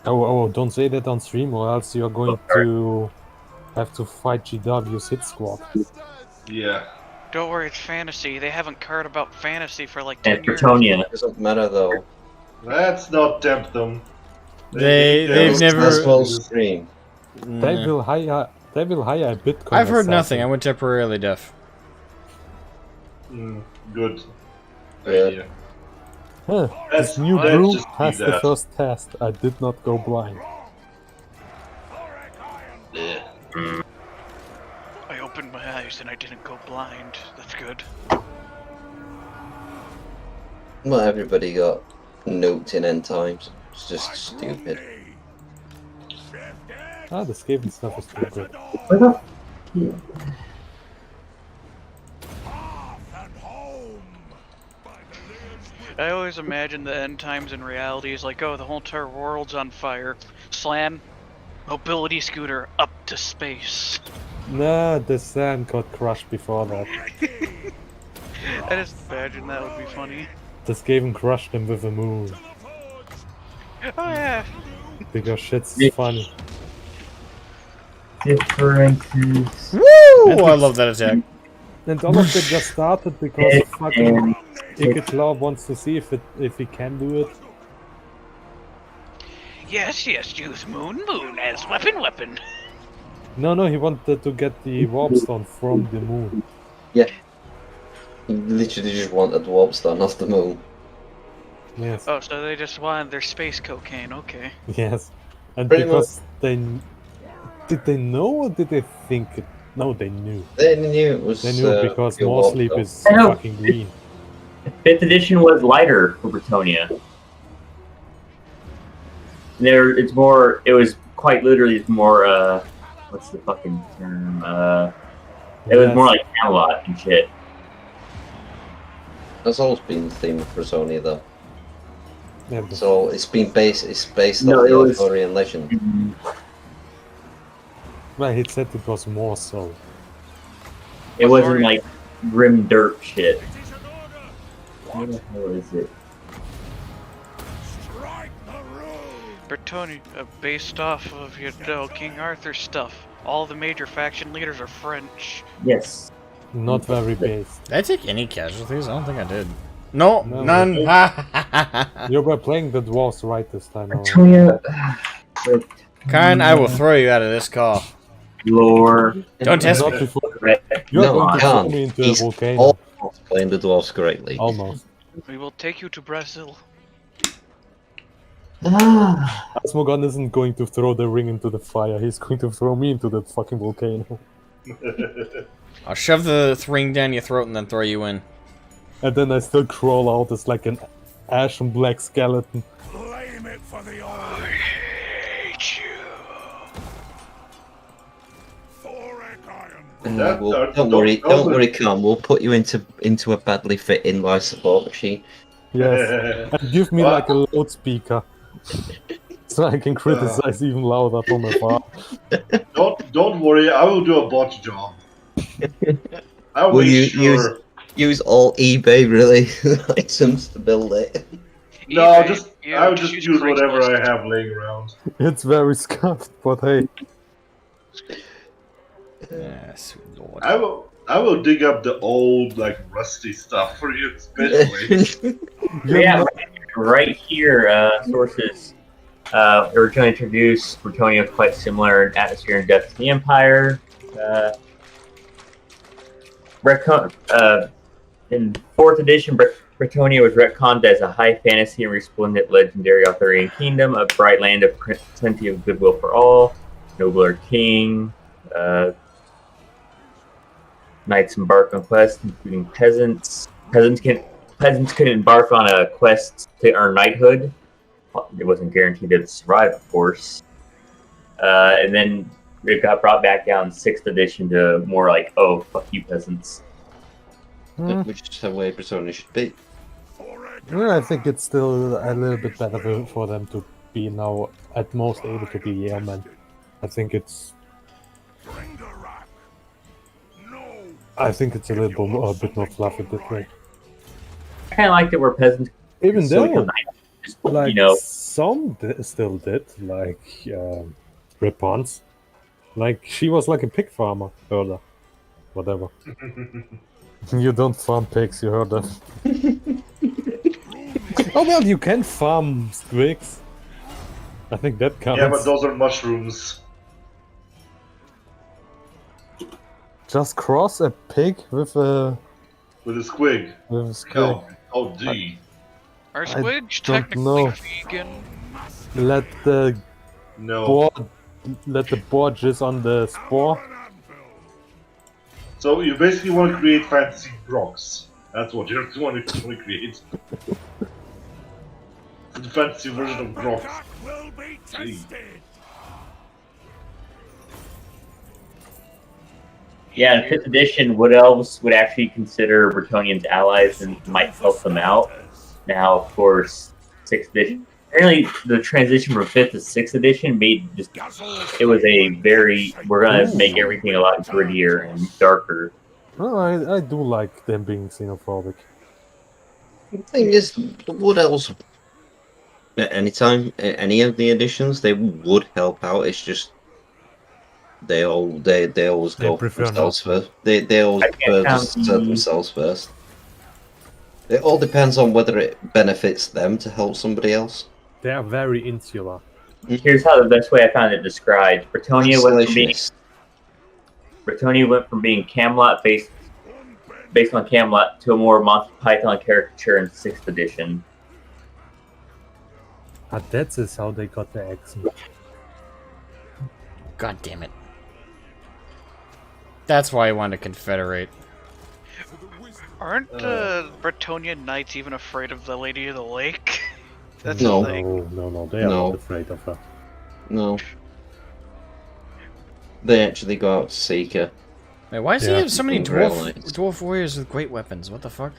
Oh, don't say that on stream, or else you're going to have to fight GW's hit squad. Yeah. Don't worry, it's fantasy. They haven't cared about fantasy for like And 10 years. Bretonia. It doesn't matter though. Let's not tempt them. They've never- As well stream. They Nah. will hire a Bitcoin. I've heard assassin. nothing. I went temporarily deaf. Good. Yeah. idea. Huh, Let's- this new let's brew just do has the that. first test. I did not go blind. I opened my eyes and I didn't go blind. That's good. Well, everybody got nuked in end times. It's just stupid. Ah, the Skaven stuff is too good. Where the I always imagine the end times in reality is like, oh, the whole entire world's on fire. Slam, mobility scooter up to space. Nah, the sand got crushed before that. I just imagine that would be funny. The Skaven crushed them with a moon. Oh yeah. Because shit's Yeah. funny. differences? Woo! I love that attack. And all of it just started because fucking Ikislav wants to see if he can do it. Yes, use Moon as weapon. No, he wanted to get the warp stone from the moon. Yeah. He literally just wanted the warp stone off the moon. Yes. Oh, so they just wanted their space cocaine, okay. Yes. And Pretty because did they know or did they think it? No, they knew. They knew it was. They knew because your more warp sleep stone. is I know. fucking green. 5th edition was lighter for Bretonia. It's more. It was quite literally. It's more. What's the fucking term? It was more like Camelot and shit. That's always been the theme of Britannia, though. Yeah, So it's based No, off it the was- Arthurian legend. well, he said it was more so. It wasn't Authority. like grim dirt shit. It is an order. What the hell is it? Strike the road. Bretonia, based off of King Arthur stuff. All the major faction leaders are French. Yes. Not very based. Did I take any casualties? I don't think I did. No, No. none. You were playing the dwarves right this time around. Bretonia. Karen, I will throw you out of this call. Lore. Don't test Not me. before. Red. You're No, going to throw can't. me into a He's volcano. almost playing the dwarves correctly. Almost. We will take you to Brazil. Asmogan isn't going to throw the ring into the fire. He's going to throw me into that fucking volcano. I'll shove the ring down your throat and then throw you in. And then I still crawl out as like an ash and black skeleton. Blame it for the old. Thoric iron. Don't worry, Cam. We'll put you into a badly fitting life support machine. Yes. And give me like a loudspeaker. So I can criticize even louder from afar. Don't worry, I will do a bot job. I will Will you make sure. use all eBay related items to build it? No, eBay, I would just use use whatever Craigslist. I have laying around. It's very scuffed, but hey. Yes, Lord. I will dig up the old like rusty stuff for you, especially. Yeah, right here, sources. We're going to introduce Bretonia with quite similar atmosphere and depth to the Empire. In 4th edition, Bretonia was retconned as a high fantasy and resplendent legendary Arthurian kingdom, a bright land of plenty of goodwill for all, nobler king, knights embark on quests, including peasants. Peasants could embark on a quest to earn knighthood. It wasn't guaranteed to survive, of course. And then it got brought back down in 6th edition to more like, oh, fuck you, peasants. Which is the way Britannia should be. Well, I think it's still a little bit better for them to be now at most able to be yeomen. I think it's Bring the rack. No. a little bit more fluffy that way. I kind of liked it where peasants Even still though, become knights. Just, like, you know, some still did, like Ripons. Like, she was like a pig farmer earlier. Whatever. You don't farm pigs, you heard that. Oh well, you can farm twigs. I think that counts. Yeah, but those are mushrooms. Just cross a pig with a With a squig. squid. Oh, D. Are I squids don't technically know. vegan? Let the No. boar jizz on the spore. So you basically want to create fantasy rocks. That's what you want to create. The fantasy version of Grok. Attack will be tested. yeah, in 5th edition, Wood Elves would actually consider Bretonians allies and might help them out. Now, of course, 6th edition. Apparently, the transition from 5th to 6th edition made just. It was a very. We're going to make everything a lot grittier and darker. Oh, I do like them being xenophobic. The thing is, the Wood Elves, at any of the editions, they would help out. It's just they always go for prefer themselves not. first. They always I can't prefer count just to serve the- themselves first. It all depends on whether it benefits them to help somebody else. They are very insular. Here's how the best way I found it described. Isolationist. Bretonia went from being Camelot based on Camelot to a more Monty Python caricature in 6th edition. That is how they got the accent. God damn it. That's why I wanted to confederate. Aren't Bretonian knights even afraid of the Lady of the Lake? That's No. the thing. No, they are not afraid of her. No. They actually go out to seek her. Wait, why does he have so many In real life. dwarf warriors with great weapons? What the fuck?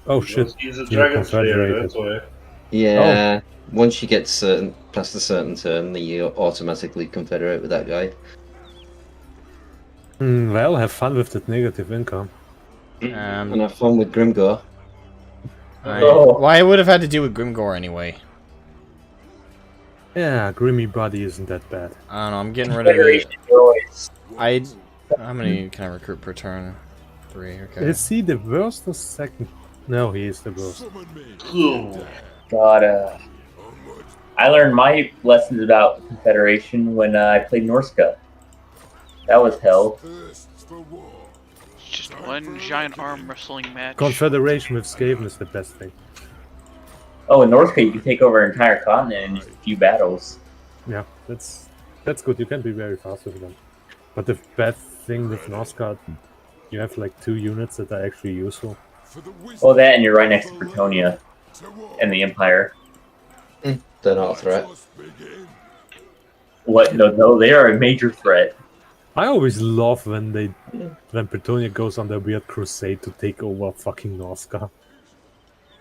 Oh shit. He's a You're dragon slayer, confederated. that's why. Yeah. Once you get past a certain turn, you automatically confederate with that guy. Well, have fun with that negative income. And have fun with Grimgor. Well, I would have had to deal with Grimgor anyway. Yeah, Grimmy Body isn't that bad. I don't know, I'm getting rid of it. Confederation How many can I recruit per turn? 3, okay. Is he the worst or second? No, he is the worst. God, I learned my lessons about Confederation when I played Norska. That was hell. Just one giant arm wrestling match. Confederation with Skaven is the best thing. Oh, in Norska you can take over an entire continent in just a few battles. Yeah, that's good. You can be very fast with them. But the bad thing with Noscard, you have like 2 units that are actually useful. Oh, that, and you're right next to Bretonia and the Empire. They're not a threat. What? No, they are a major threat. I always love when Bretonia goes on their weird crusade to take over fucking Noscard.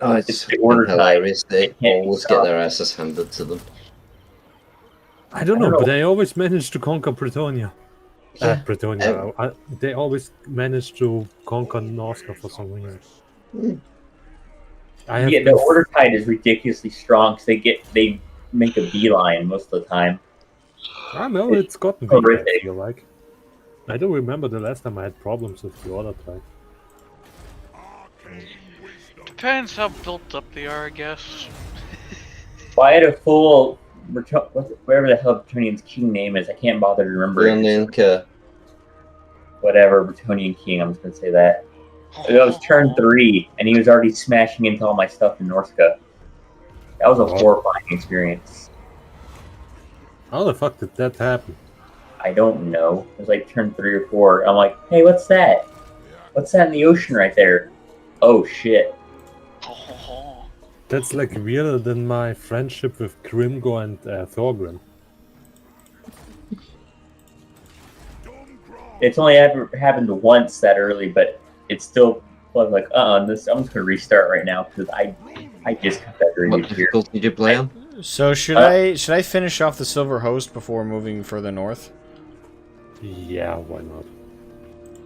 Oh, It's it's the order hilarious. They They can't always stop. get their asses handed to them. I don't know, but they always manage to conquer Bretonia. Yeah. Bretonia. They always manage to conquer Noscard for some reason. Yeah, the order tide is ridiculously strong because they make a beeline most of the time. I know it's gotten Oh, weak, I really? feel like. I don't remember the last time I had problems with the order type. Depends how built up they are, I guess. Well, I had a full whatever the hell Bretonian's king name is. I can't bother to remember it. Leoninka. Whatever Bretonian king. I'm just gonna say that. That was turn 3, and he was already smashing into all my stuff in Norska. That was a horrifying experience. How the fuck did that happen? I don't know. It was like turn 3 or 4. I'm like, hey, what's that? What's that in the ocean right there? Oh shit. That's like weirder than my friendship with Grimgor and Thorgrim. It's only ever happened once that early, but it's still was like, I'm just gonna restart right now because I just got that What really here. difficulty did you play on? So should I finish off the Silver Host before moving further north? Yeah, why not?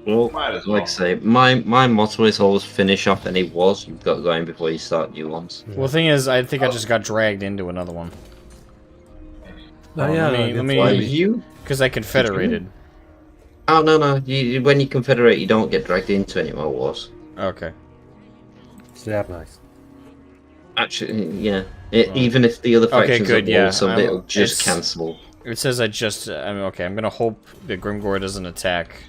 Well, Might as like I say, my motto is always finish off any wars you've got going before you start new ones. Well, the thing is, I think I just got dragged into another one. Oh, yeah, let that's me, Why you? because I confederated. Oh no, when you confederate, you don't get dragged into any more wars. Okay. Yeah, nice. Actually, yeah. Even if the other Okay, factions good, are yeah, awesome, it'll just it's- cancel. It says okay, I'm gonna hope that Grimgor doesn't attack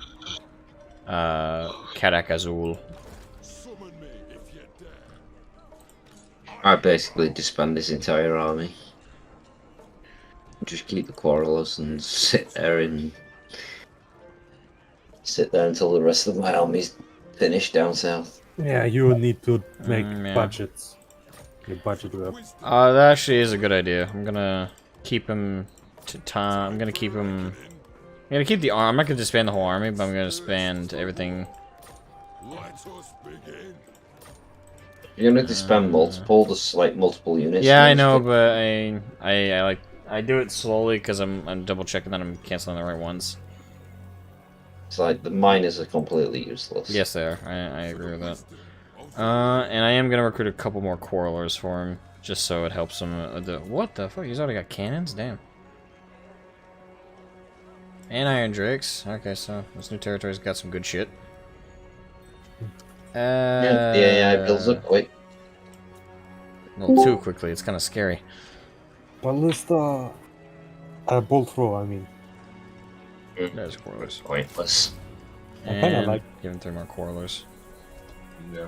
Kadak Azul. I basically disband his entire army. Just keep the quarrelers and sit there until the rest of my army's finished down south. Yeah, you need to make yeah. budgets. Your budget work. That actually is a good idea. I'm gonna keep him to time. I'm gonna keep him. I'm gonna keep the arm. I'm not gonna disband the whole army, but I'm gonna disband everything. You're gonna disband multiple, just like multiple units. Yeah, I know, but I do it slowly because I'm double checking that I'm canceling the right ones. It's like the miners are completely useless. Yes, they are. I agree with that. And I am gonna recruit a couple more quarrelers for him, just so it helps him. What the fuck? He's already got cannons. Damn. And Iron Drakes. Okay, so this new territory's got some good shit. Yeah, the AI builds up quick. A little too quickly. It's kind of scary. Ballista. Bolt throw, I mean. There's Quarlers. Pointless. I kinda And like- give him 3 more Quarlers. Yeah.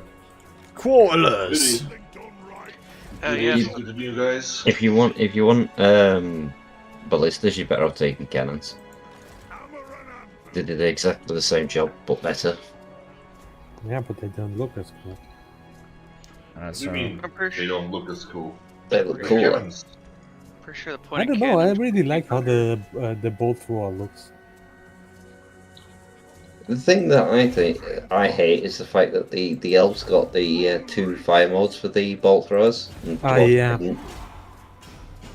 Quarlers! Yes. Easy to do, guys. If you want ballistas, you better have taken cannons. They did exactly the same job, but better. Yeah, but they don't look as cool. Alright, What do you so mean I'm pretty they sure, don't look as cool? They look They're cooler. cannons. pretty sure the I point don't of know. I cannon- really like how the bolt thrower looks. The thing that I hate is the fact that the elves got the 2 fire modes for the bolt throwers. And Ah, dwarves yeah. didn't.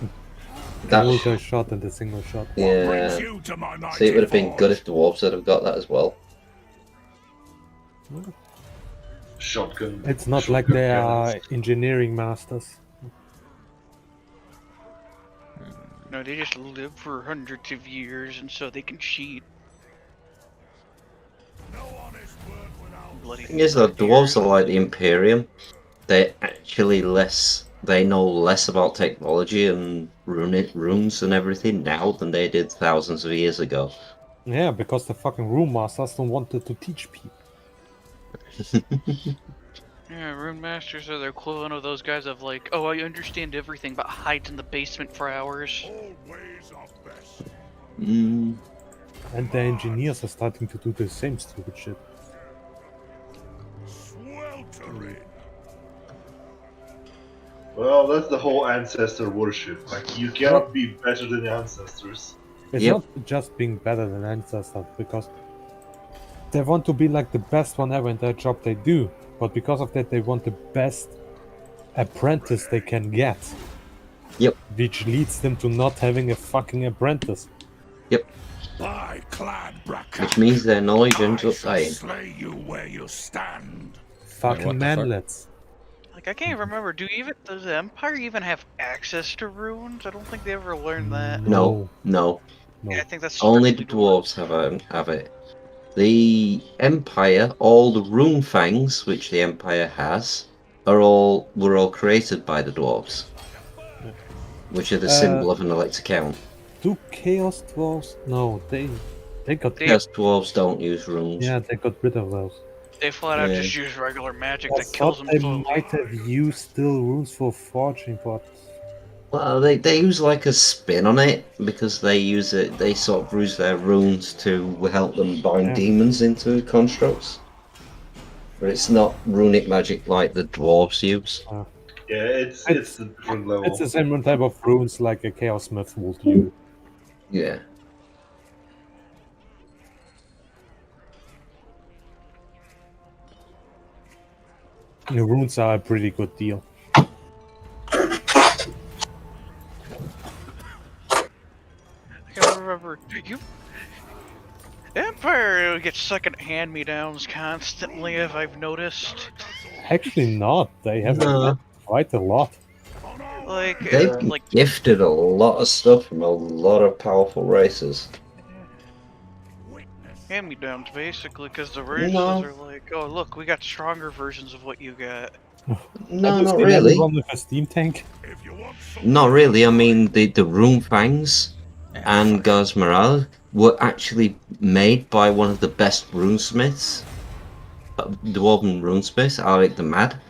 The That multi shot and the single shot. yeah. See, it would have been good if dwarves had have got that as well. Shotgun. It's not like shotgun they are cannons. engineering masters. No, they just live for hundreds of years, and so they can cheat. Bloody The thing is, though, dwarves are like the Imperium. They're actually they know less about technology and runes and everything now than they did thousands of years ago. Yeah, because the fucking room masters don't wanted to teach people. Yeah, rune masters are the equivalent of those guys of like, oh, I understand everything, but hides in the basement for hours. Mm. And the engineers are starting to do the same stupid shit. Well, that's the whole ancestor worship. Like, you cannot be better than the ancestors. It's Yep. not just being better than ancestors, because they want to be like the best one ever in their job they do, but because of that they want the best apprentice they can get. Yep. Which leads them to not having a fucking apprentice. Yep. By clad bracken, Which means their knowledge I ends up shall dying. slay you where you stand. Fucking what the fuck? manlets. Like, I can't remember, does the Empire even have access to runes? I don't think they ever learned that. No, no. No. Yeah, I think that's Only the strictly dwarves have it. The Empire, all the rune fangs which the Empire has, were all created by the dwarves, which are the symbol of an elect account. Do Chaos Dwarves? No, they got Chaos dwarves don't use runes. yeah, they got rid of those. They flat out Yeah. just use regular magic I that kills thought them they slowly. might have used still runes for forging, but Well, they use like a spin on it because they use it. They sort of use their runes to help them bind Yeah. demons into constructs. But it's not runic magic like the dwarves use. Yeah, it's a different level. it's the same type of runes like a Chaos Smith would use. Yeah. The runes are a pretty good deal. I can't remember. Empire gets second hand-me-downs constantly, if I've noticed. Actually, not. They have No. quite a lot. Like, They've like gifted a lot of stuff from a lot of powerful races. hand-me-downs, basically, because the races No. are like, oh, look, we got stronger versions of what you got. No, Have you not seen really. anyone with a steam tank? Not really. I mean, the rune fangs and Gazmaral were actually made by one of the best runesmiths, dwarven runesmiths, Alec the Mad,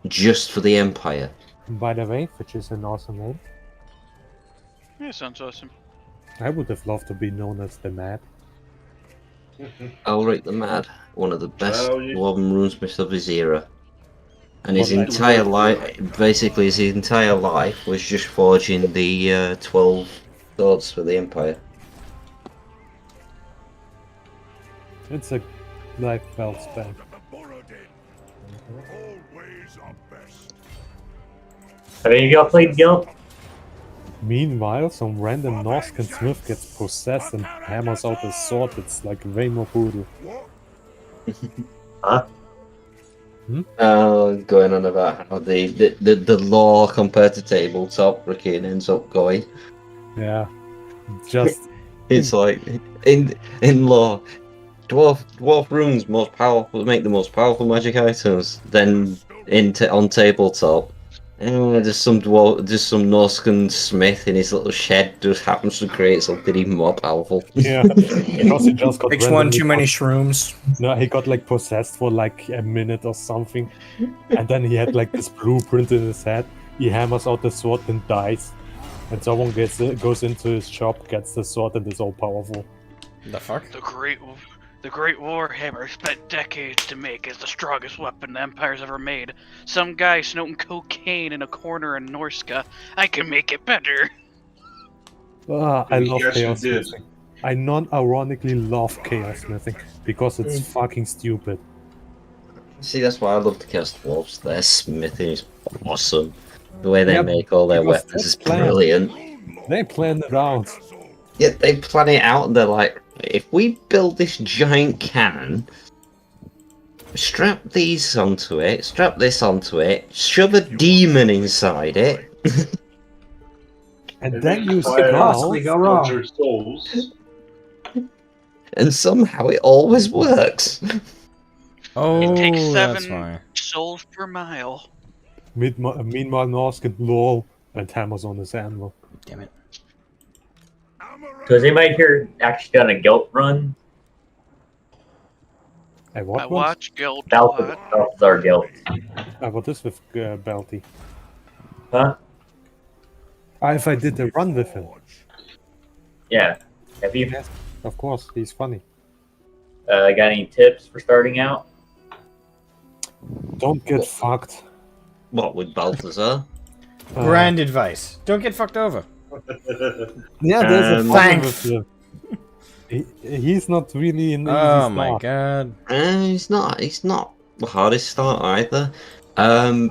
just for the Empire. By the way, which is an awesome name. Yeah, sounds awesome. I would have loved to be known as the Mad. Alric the Mad, one of the best Well, you- dwarven runesmiths of his era. And his Well, like- entire life, basically his entire life, was just forging the 12 swords for the Empire. It's a life well spent. Have any of y'all played Gump? Meanwhile, some random Norscan smith gets possessed and hammers out a sword that's like way more brutal. Huh? Going on about how the law compared to tabletop freaking ends up going. Yeah. Just It's like in law, dwarf runes most powerful, make the most powerful magic items. Then on tabletop, just some Norscan smith in his little shed just happens to create something even more powerful. Yeah, because he just got Takes one randomly too many shrooms. No, he got like possessed for like a minute or something, and then he had like this blueprint in his head. He hammers out the sword and dies, and someone goes into his shop, gets the sword, and is all powerful. The fuck? The Great Warhammer spent decades to make as the strongest weapon the Empire's ever made. Some guy snorting cocaine in a corner in Norska. I can make it better. I love Yes, you chaos did. smithing. I non-ironically love chaos smithing because it's fucking stupid. See, that's why I love the Chaos Dwarves. Their smithing is awesome. The way they Yep, make all their because weapons is that's planned. brilliant. They planned it out. Yeah, they plan it out and they're like, if we build this giant cannon, strap these onto it, strap this onto it, shove a demon inside it, And then use the fire Possibly girl. go wrong. cultured souls. and somehow it always works. Oh, It takes that's 7 why. souls per mile. Meanwhile, Norscan lol and hammers on his anvil. Damn it. So has anybody here actually done a guilt run? Hey, what I was? watch Guild a lot. Balthazar guilt. What is with Belty? Huh? If I did a run with him. Yeah. Have you Yes, of course, he's funny. got any tips for starting out? Don't get fucked. What, with Balthazar? Grand advice. Don't get fucked over. Yeah, there's a problem Thanks. with him. He's not really an easy Oh my start. god. He's not the hardest start either.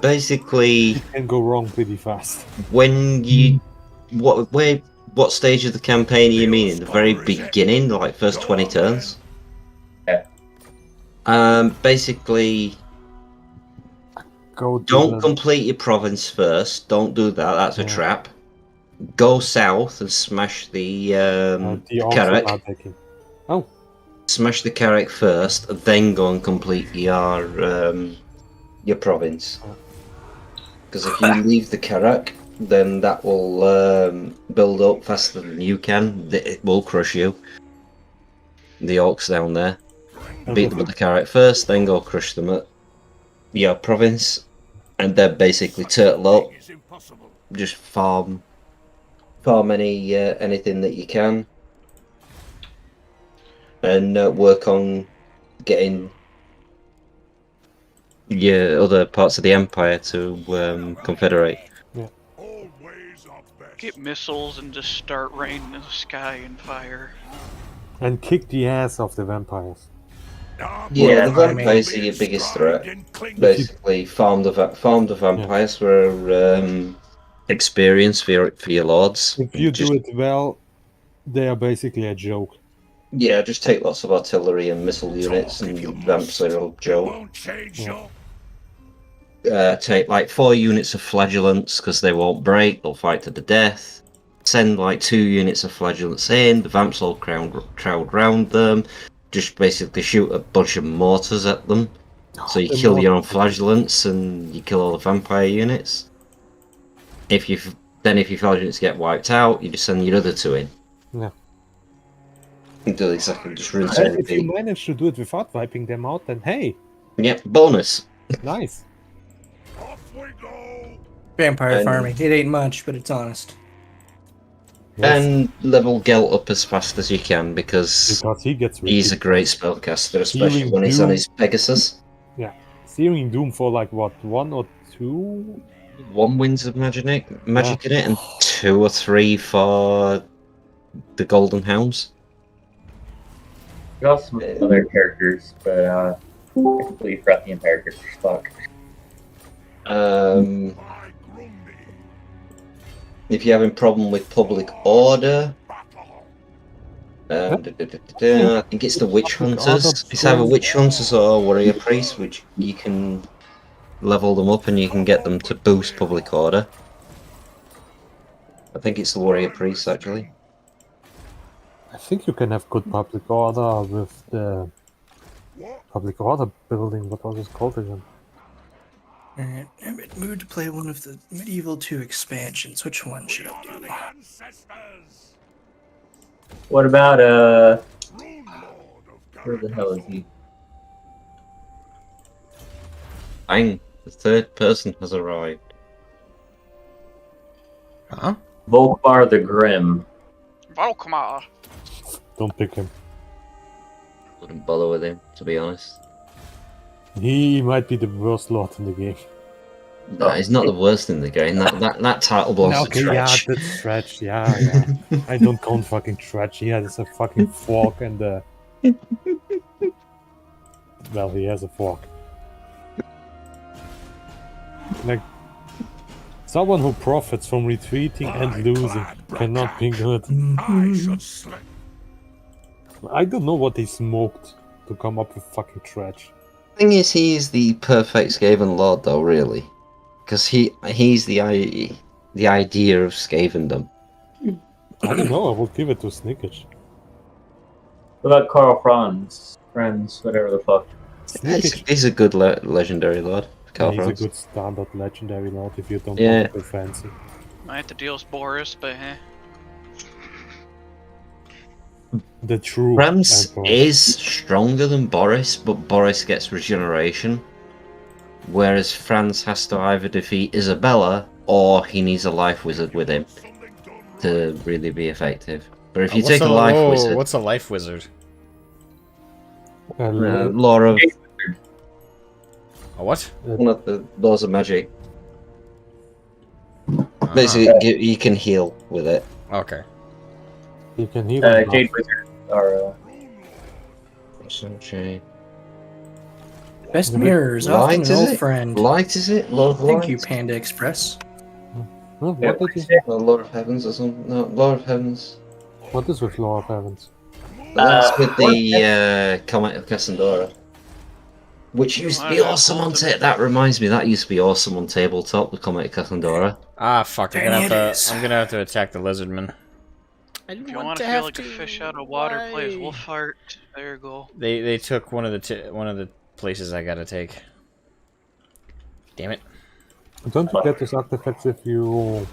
Basically, He can go wrong pretty fast. when you what stage of the campaign are you mean? In the very beginning, like first 20 turns? Yeah. Basically, Go to don't the- complete your province first. Don't do that. That's a Yeah. trap. Go south and smash the the Orcs Carrack. are attacking. Oh, Smash the Carrack first, then go and complete your province. Because if you leave the Carrack, then that will build up faster than you can. It will crush you. The Orcs down there. Beat them at the Carrack first, then go crush them at your province, and then basically turtle up. Just farm anything that you can, and work on getting your other parts of the empire to confederate. Get missiles and just start raining in the sky and fire. and kick the ass of the vampires. Yeah, the I mean- vampires are your biggest threat. Basically, farm the vampires for experience for your lords. If you Just- do it well, they are basically a joke. Yeah, just take lots of artillery and missile units, and vamps are a joke. Take like 4 units of flagellants because they won't break, they'll fight to the death. Send like 2 units of flagellants in, the vamps all crowd round them. Just basically shoot a bunch of mortars at them. So you The kill your own mortars. flagellants and you kill all the vampire units. If your flagellants get wiped out, you just send your other 2 in. Yeah. You do exactly, just rinse And and if you repeat. manage to do it without wiping them out, then hey, Yep, bonus. nice. Vampire And- farming. It ain't much, but it's honest. Yes, And level Gelt up as fast as you can because because he gets he's a ridiculous. great spellcaster, especially Healing when he's on Doom. his Pegasus. Searing Doom for like what, 1 or 2? 1 Winds of magic in it, and 2 or 3 for the Golden Hounds. There's also some other characters, but I completely forgot the Empire characters. Fuck. If you're having problem with public order, I think it's the Witch Public Hunters. Order It's either Prime. Witch Hunters or Warrior Priests, which you can level them up and you can get them to boost public order. I think it's the Warrior Priests actually. I think you can have good public order with the Public order building. What was it called again? Alright, I'm in the mood to play one of the Medieval 2 expansions. Which one should I do? What about where the hell is he? Bang! The third person has arrived. Huh? Volkmar the Grim. Volkmar. Don't pick him. Wouldn't bother with him, to be honest. He might be the worst lord in the game. No, he's not the worst in the game. That title belongs to Okay, yeah, Tretch. that's Tretch. Yeah. I don't count fucking Tretch. He has a fucking fork and a... Well, he has a fork. Like, someone who profits from retreating and losing cannot be good. I should slay. I don't know what they smoked to come up with fucking Tretch. Thing is, he is the perfect Skaven Lord, though, really. Because he's the idea of Skavendom. I don't know, I will give it to Snickage. What about Karl Franz? Friends, whatever the fuck. He's a good legendary Lord. Yeah, he's a good standard legendary lord if you don't Yeah. want to go fancy. I have to deal with Boris, but The true Rams Emperor. is stronger than Boris, but Boris gets regeneration. Whereas Franz has to either defeat Isabella or he needs a life wizard with him to really be effective. But if you take a life wizard, What's a life wizard? Law of A what? one of the laws of magic. Ah, Basically, you can heal with it. okay. You can heal him. Jade Wizard are Sunshine. Best mirrors, often Light, an is old it? friend. Light, is it? Lord of Thank you, Light? Panda Express. Huh? Yeah, What did you... No, Lord of Heavens or something? No, Lord of Heavens. What is with Law of Heavens? That's with the Comet of Cassandra. Which used to be awesome on that reminds me, that used to be awesome on tabletop, the Comet of Cassandra. Ah, fuck! There it is. I'm gonna have to attack the Lizardman. I if you want to feel like a fish out of water, play as Wolfheart. There you go. They took one of the places I gotta take. Damn it! Don't you get those artifacts if you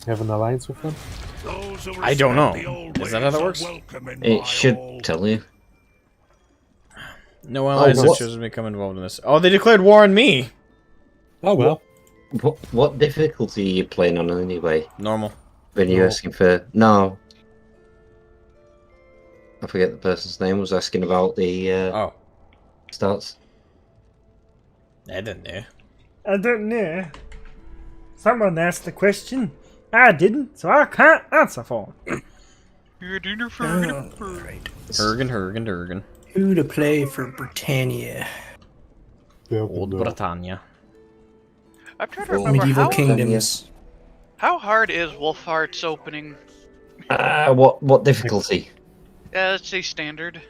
have an alliance with them? Those who I don't know. respect the old Is that how that ways are works? welcome in my It should hall. tell you. No allies have what? chosen to become involved in this. Oh, they declared war on me. Oh well. What difficulty are you playing on anyway? Normal. When you're No. asking for... No. I forget the person's name, was asking about the Oh, stats. I don't know. I don't know. Someone asked the question. I didn't, so I can't answer for it. Alright. Hurgen. Who to play for Britannia? Old Britannia. I'm trying to remember Medieval Kingdoms. how hard is Wolfheart's opening? What difficulty? Let's say standard.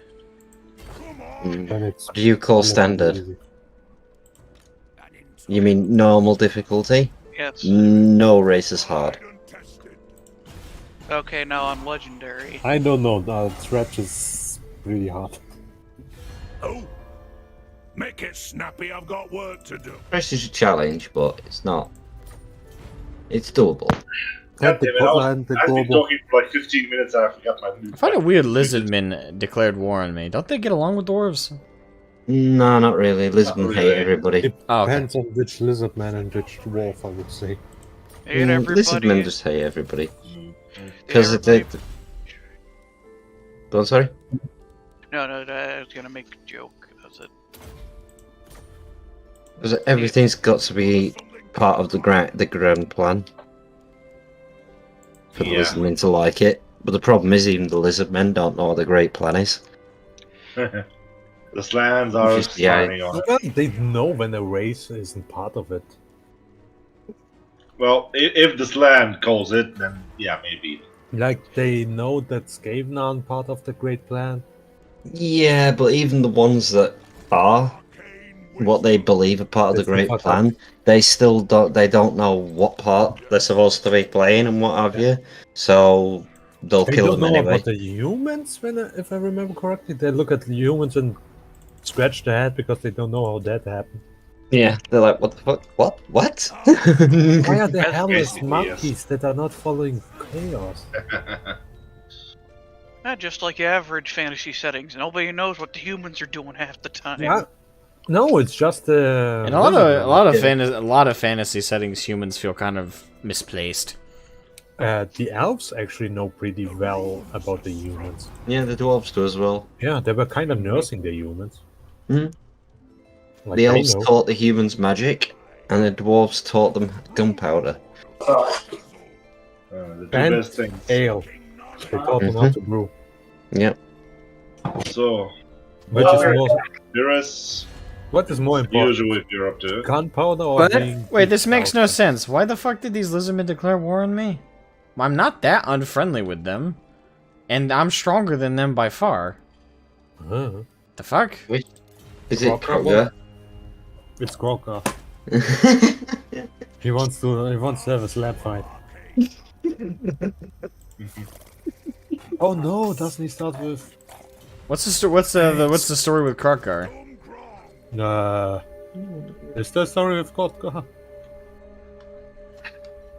And it's What do you call standard? easy. You mean normal difficulty? Yes. No race is hard. Okay, now I'm legendary. I don't know, Tretch is really hard. Oh, make it snappy. I've got work to do. Race is a challenge, but it's not. It's doable. God the damn it, I was- and the I've been global. talking for like 15 minutes and I forgot my move. I find it weird Lizardmen declared war on me. Don't they get along with dwarves? No, not really. Lisbon Not hate really. everybody. Oh, okay. Depends on which lizardman and which dwarf, I would say. Hate Lisbon everybody. just hate everybody. Hate Because everybody. Go on, sorry? No, I was gonna make a joke. That's it. Because everything's got to be part of the grand plan. For the Yeah. Lizardmen to like it. But the problem is even the Lizardmen don't know what the great plan is. The slams are Just- yeah. starting on it. Well, they know when a race isn't part of it. Well, if the slam calls it, then yeah, maybe. Like, they know that Skaven aren't part of the great plan. Yeah, but even the ones that are what they believe are part of the They still great fuck plan, they still don't know what part they're supposed to be playing and what have you. So they'll They kill don't them know anyway. about the humans, if I remember correctly. They look at the humans and scratch their head because they don't know how that happened. Yeah, they're like, what the fuck? What? What? Why are there That's helpless basically monkeys that are not following chaos? Not just like average fantasy settings. Nobody knows what the humans are doing half the time. Yeah. No, it's just In a lot of fantasy settings, humans feel kind of misplaced. The elves actually know pretty well about the humans. Yeah, the dwarves do as well. Yeah, they were kind of nursing the humans. Mhm. Like, The they elves know. taught the humans magic, and the dwarves taught them gunpowder. The two And best things. ale. They taught them how to brew. Yep. So, Which is more, there is what is more important? usual if you're up to it. Gunpowder or What? being Wait, this kicked makes out? no sense. Why the fuck did these lizardmen declare war on me? I'm not that unfriendly with them. And I'm stronger than them by far. Uh-huh. The fuck? Is it Crocker? Kroger? It's Crocker. He wants to have a slap fight. Oh no, doesn't he start with What's the story with Krokgar? Is the story of Crocker?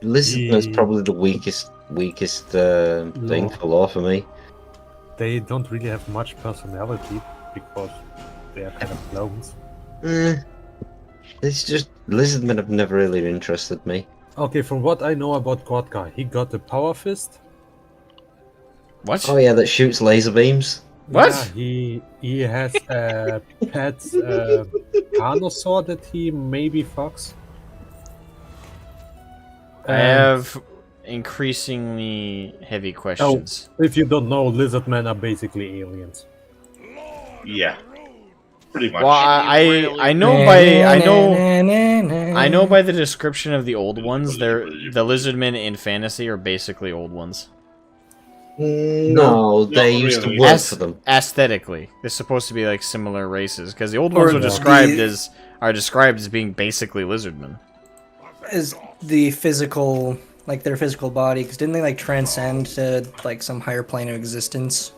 Lizardman's probably the weakest thing for law for me. They don't really have much personality because they are kind of clones. It's just Lizardmen have never really interested me. Okay, from what I know about Crocker, he got the power fist. What? Oh yeah, that shoots laser beams. What? Yeah, he has a pet Carnosaur that he maybe fucks. I have increasingly heavy questions. If you don't know, Lizardmen are basically aliens. Yeah, pretty much. Well, I know by the description of the old ones, the lizardmen in fantasy are basically old ones. No, they used to really. work for them. Aesthetically, they're supposed to be like similar races because the old Or ones are the- described as being basically lizardmen. Is the physical, like their physical body, because didn't they like transcend to like some higher plane of existence?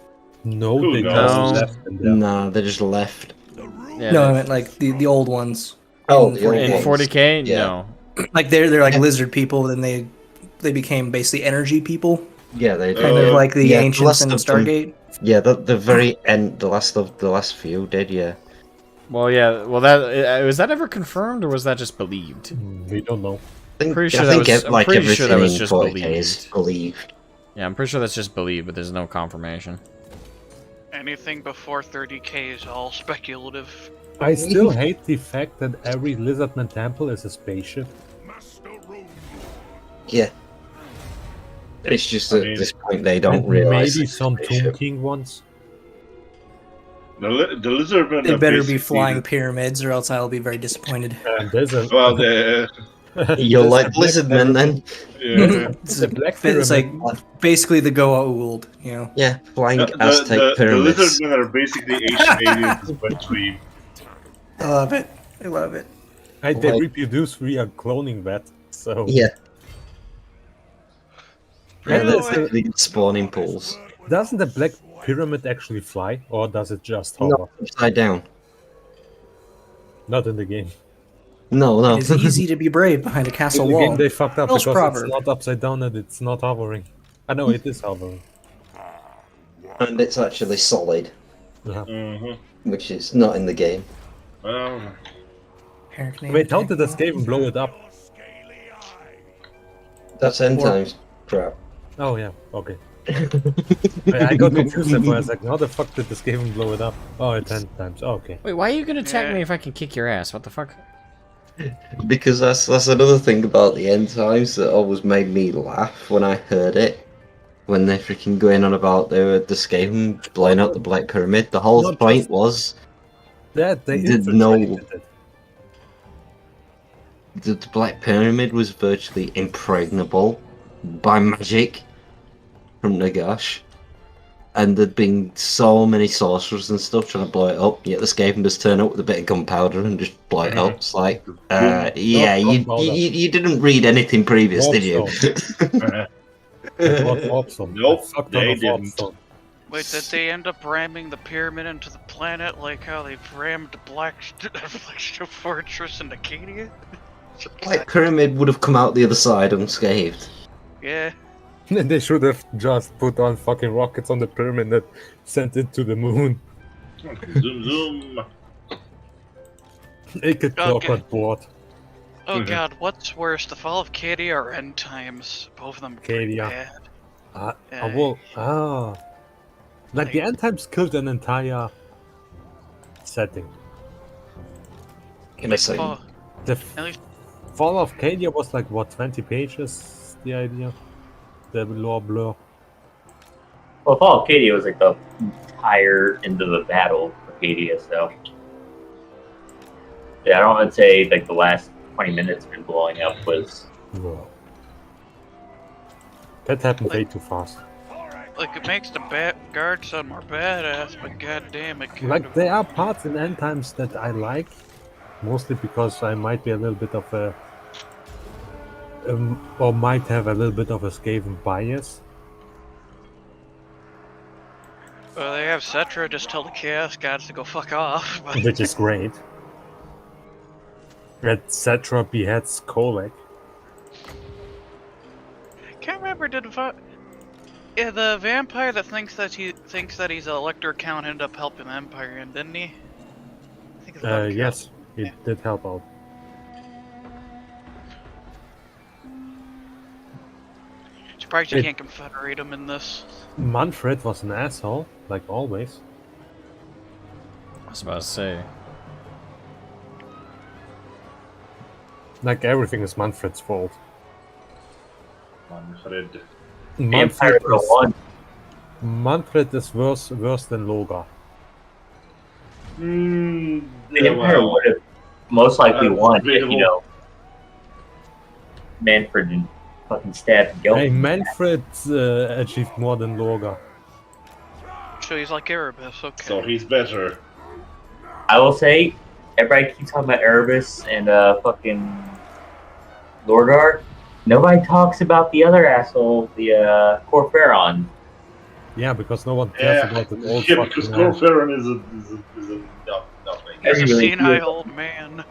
No, Who they knows? just left in there. No, they just left. Yeah, No, I meant like the old ones. Oh, in the old 40K. in ones. 40k, Yeah. no. Like they're like lizard people, then they became basically energy people, Yeah, they kind of like the yeah, ancients last in of them- Stargate. Yeah, the very end, the last few did, yeah. Well, yeah. Well, that was that ever confirmed or was that just believed? We don't know. I Pretty sure that was- I'm like pretty sure that everything was in just 40K is believed. Yeah, I'm pretty sure that's just believed, but there's no confirmation. Anything before 30k is all speculative. I still hate the fact that every Lizardman temple is a spaceship. Yeah. It's just I at mean, this point they don't And realize. maybe it's a some Tomb spaceship. King ones. The lizardmen They are better be basically flying pyramids, or else I'll be very disappointed. And there's a Well, the You're there's like a black Lizardmen then? yeah. It's, The black it's like pyramid. basically the Goa'uld, you know. Yeah, flying the Aztec pyramids. lizardmen are basically ancient aliens but dream. I love it. I love it. They Like- reproduce via cloning that. So Yeah. Yeah, Yeah, that's that's the spawning pools. doesn't the black pyramid actually fly, or does it just hover? No, upside down. Not in the game. No, no. It's easy to be brave behind a castle In the wall. game they fucked up Welsh because proverb. it's not upside down and it's not hovering. I know it is hovering. And it's actually solid, Mm-hmm. which is not in the game. Well, Eric named Wait, how it. did Escape blow it up? That's end times crap. Oh yeah, okay. I got confused there for a second. How the fuck did Escape blow it up? Oh, it's 10 times. Oh, okay. Wait, why are you gonna attack me if I can kick your ass? What the fuck? Because that's another thing about the end times that always made me laugh when I heard it. When they're freaking going on about they were escaping, blowing up the Black Pyramid. The whole Not point just- was That they Did no- infiltrated it. the Black Pyramid was virtually impregnable by magic from Nagash. And there'd been so many sorcerers and stuff trying to blow it up, yet the Skaven just turn up with a bit of gunpowder and just blow it up. It's like, yeah, you didn't read anything previous, did you? It was awesome. Nope, A fuck ton they of didn't. awesome. Wait, did they end up ramming the pyramid into the planet like how they rammed the Black Fortress into Acadia? White Pyramid would have come out the other side unscathed. Yeah. They should have just put on fucking rockets on the pyramid that sent it to the moon. Zoom, zoom. It could clock on board. Oh god, what's worse, the fall of Acadia or End Times? Both of them pretty Acadia. bad. Like the end times killed an entire setting. Can I say? The fall of Acadia was like what, 20 pages? The idea, the lore blur. Well, Fall of Acadia was like the entire end of the battle of Acadia, so yeah, I don't want to say like the last 20 minutes been blowing up was. Whoa. That happened way too fast. Like, it makes the guard sound more badass, but goddamn it. Like, there are parts in End Times that I like, mostly because I might be a little bit of a. Or might have a little bit of a Skaven bias. Well, they have Cetra just tell the Chaos Gods to go fuck off. But... Which is great. Red Cetra beheads Kolek. I can't remember, yeah, the vampire that thinks that he's an Elector Count ended up helping the Empire, didn't he? I think it's yes, it did help out. Surprised you can't confederate him in this. Manfred was an asshole, like always. I was about to say. Like everything is Manfred's fault. Manfred. Manfred is worse than Logar. The Empire would have most likely won, if, you know, Manfred and fucking stabbed Gil. Hey, Manfred achieved more than Logar. So he's like Erebus, okay. So he's better. I will say, everybody keeps talking about Erebus and fucking Lorgar. Nobody talks about the other asshole, the Corferon. Yeah, because no one cares about the old yeah, fucking because man. Corferon is a nothing. He's a senile old man.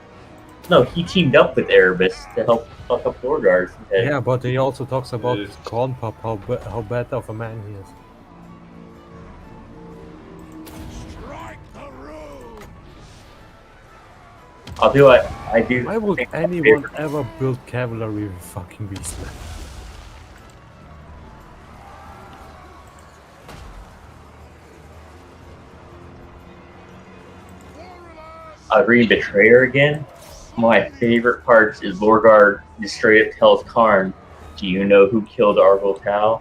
No, he teamed up with Erebus to help fuck up Lorgar. Yeah, but he also talks about Cornpop, how bad of a man he is. I'll do what I do. Why would anyone ever build cavalry with fucking beastmen? Reading Betrayer again. One of my favorite parts is Lorgar just straight up tells Karn, "Do you know who killed Argol Tau?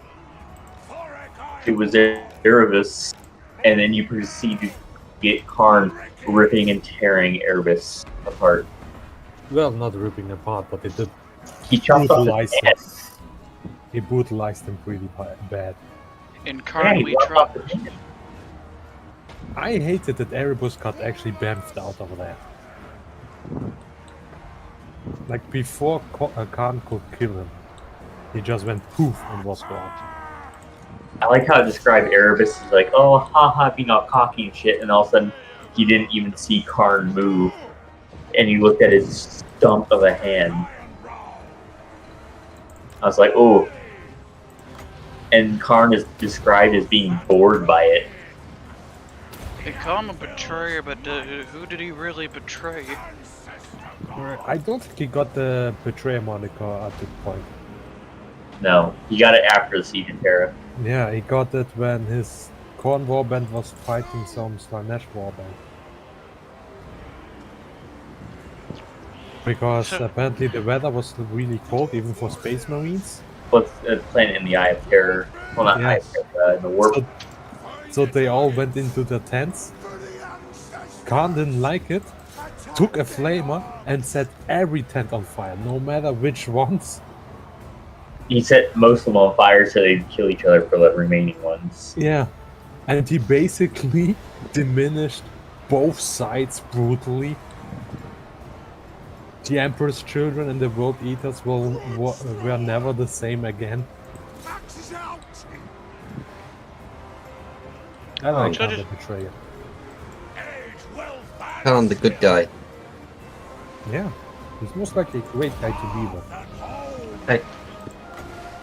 It was Erebus." And then you proceed to get Karn ripping and tearing Erebus apart. Well, not ripping apart, but they did. He chopped off brutalized his him. head. He brutalized him pretty bad. In Karn, he we chopped drop. off his head. I hated that Erebus got actually bamfed out of that. Like before Khan could kill him, he just went poof and was gone. I like how it described Erebus as like, oh, haha, being all cocky and shit, and all of a sudden he didn't even see Karn move, and he looked at his stump of a hand. I was like, oh. And Karn is described as being bored by it. They call him a betrayer, but who did he really betray? I don't think he got the betrayer moniker at this point. No, he got it after the Siege of Terra. Yeah, he got it when his Khorne warband was fighting some Slanesh warband. Because apparently the weather was really cold, even for Space Marines. What's Planet in the Eye of Terror? Well, not Eye of Terror, in the Warp. So they all went into their tents. Khan didn't like it, took a flamer and set every tent on fire, no matter which ones. He set most of them on fire so they'd kill each other for the remaining ones. Yeah, and he basically diminished both sides brutally. The Emperor's children and the World Eaters were never the same again. I like Should I Khan the just- Betrayer. Khan, the good guy. Yeah, he's most likely a great guy to be with. Hey,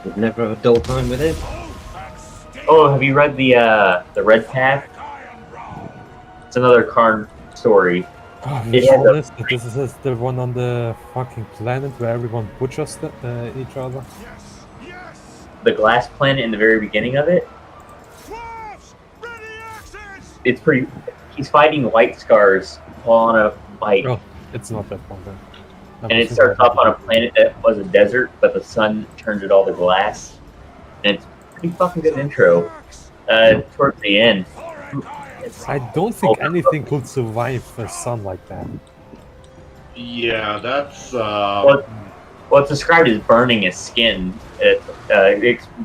we've never had a dull time with him. Oh, have you read the Red Path? It's another Karn story. Oh, It you has saw a- this is the one on the fucking planet where everyone butchers each other. The glass planet in the very beginning of it. It's pretty. He's fighting white scars while on a bike, Oh, it's not that one then. and it starts off on a planet that was a desert, but the sun turned it all to glass. And it's a pretty fucking good intro. Towards the end, I don't think anything could survive a sun like that. Yeah, that's what's described as burning his skin. It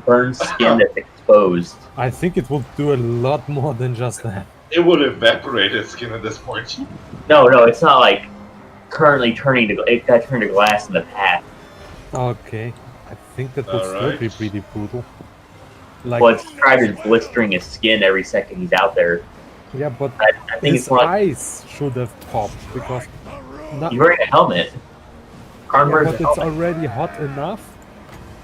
burns skin that's exposed. I think it will do a lot more than just that. it would evaporate his skin at this point. No, it's not like currently turning to. It got turned to glass in the past. Okay, I think that would still Alright. be pretty brutal. Like, Well, it's described as blistering his skin every second he's out there. yeah, but I think his it's more like eyes should have popped because not, you're wearing a helmet. Karn yeah, wears but a it's helmet. already hot enough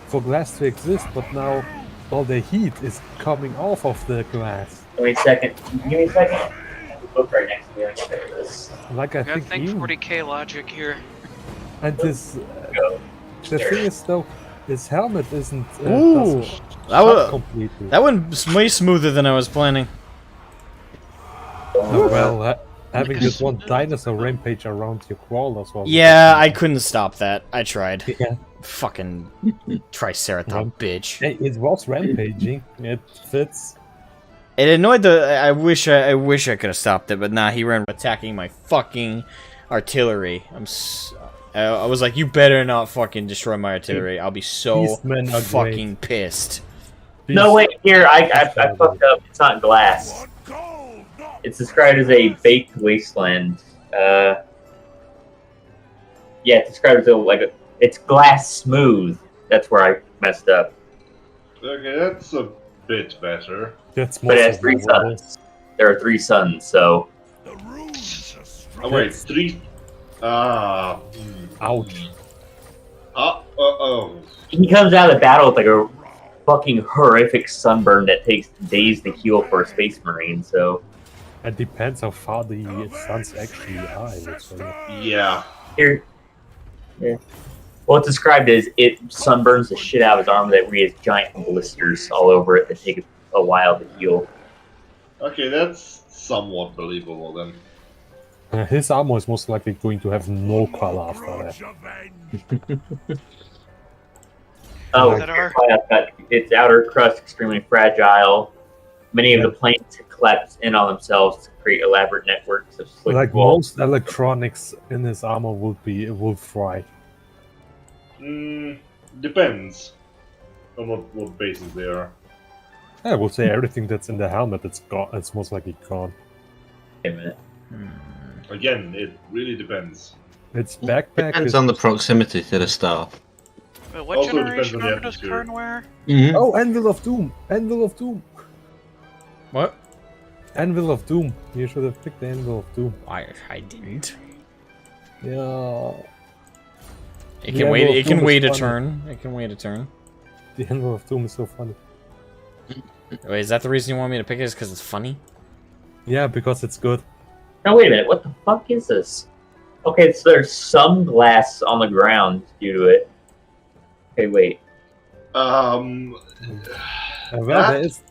for glass to exist, but now all the heat is coming off of the glass. Wait a second. Give me a second. I have a book right next to me. I can figure this. Like I You gotta think think you 40k logic here. and this Go. the thing is though, his helmet isn't Ooh, doesn't that shut was- completely. That went way smoother than I was planning. Oh, well, having Like a this one smooth- dinosaur rampage around your crawlers was Yeah, I couldn't stop that. I tried. Yeah. Fucking Triceratops bitch. Hey, it was rampaging. It fits. It annoyed the. I wish I could have stopped it, but nah, he ran attacking my fucking artillery. I was like, you better not fucking destroy my artillery. I'll be so Beastmen are fucking pissed. No, wait. Here, I fucked up. It's not glass. It's described as a baked wasteland. Yeah, it's described as it's glass smooth. That's where I messed up. Okay, that's a bit better. That's But it has most 3 of the world. suns. There are 3 suns, so Oh wait, 3. Ouch. Oh. he comes out of the battle with like a fucking horrific sunburn that takes days to heal for a space marine. So It depends how far the suns actually are, I would say. Yeah. here, yeah. Well, it's described as it sunburns the shit out of his arm that he has giant blisters all over it that take a while to heal. Okay, that's somewhat believable then. His armor is most likely going to have no color after that. Oh, Is that our- its outer crust extremely fragile. Many of the planes have collapsed in on themselves to create elaborate networks of slick Like walls. most electronics in his armor will fry. Depends on what bases they are. I would say everything that's in the helmet, it's gone. It's most likely gone. Wait a minute. Again, it really depends. Its backpack Depends is... on the proximity to the star. Wait, what Also depends generation on the armor does atmosphere. Karn wear? Oh, Anvil of Doom! Anvil of Doom! What? Anvil of Doom. You should have picked the Anvil of Doom. I didn't. Yeah. It The can wait. Anvil It of can Doom is wait a funny. turn. It can wait a turn. The Anvil of Doom is so funny. Wait, is that the reason you want me to pick it? Is because it's funny? Yeah, because it's good. Now wait a minute. What the fuck is this? Okay, so there's some glass on the ground due to it. Okay, wait. Well,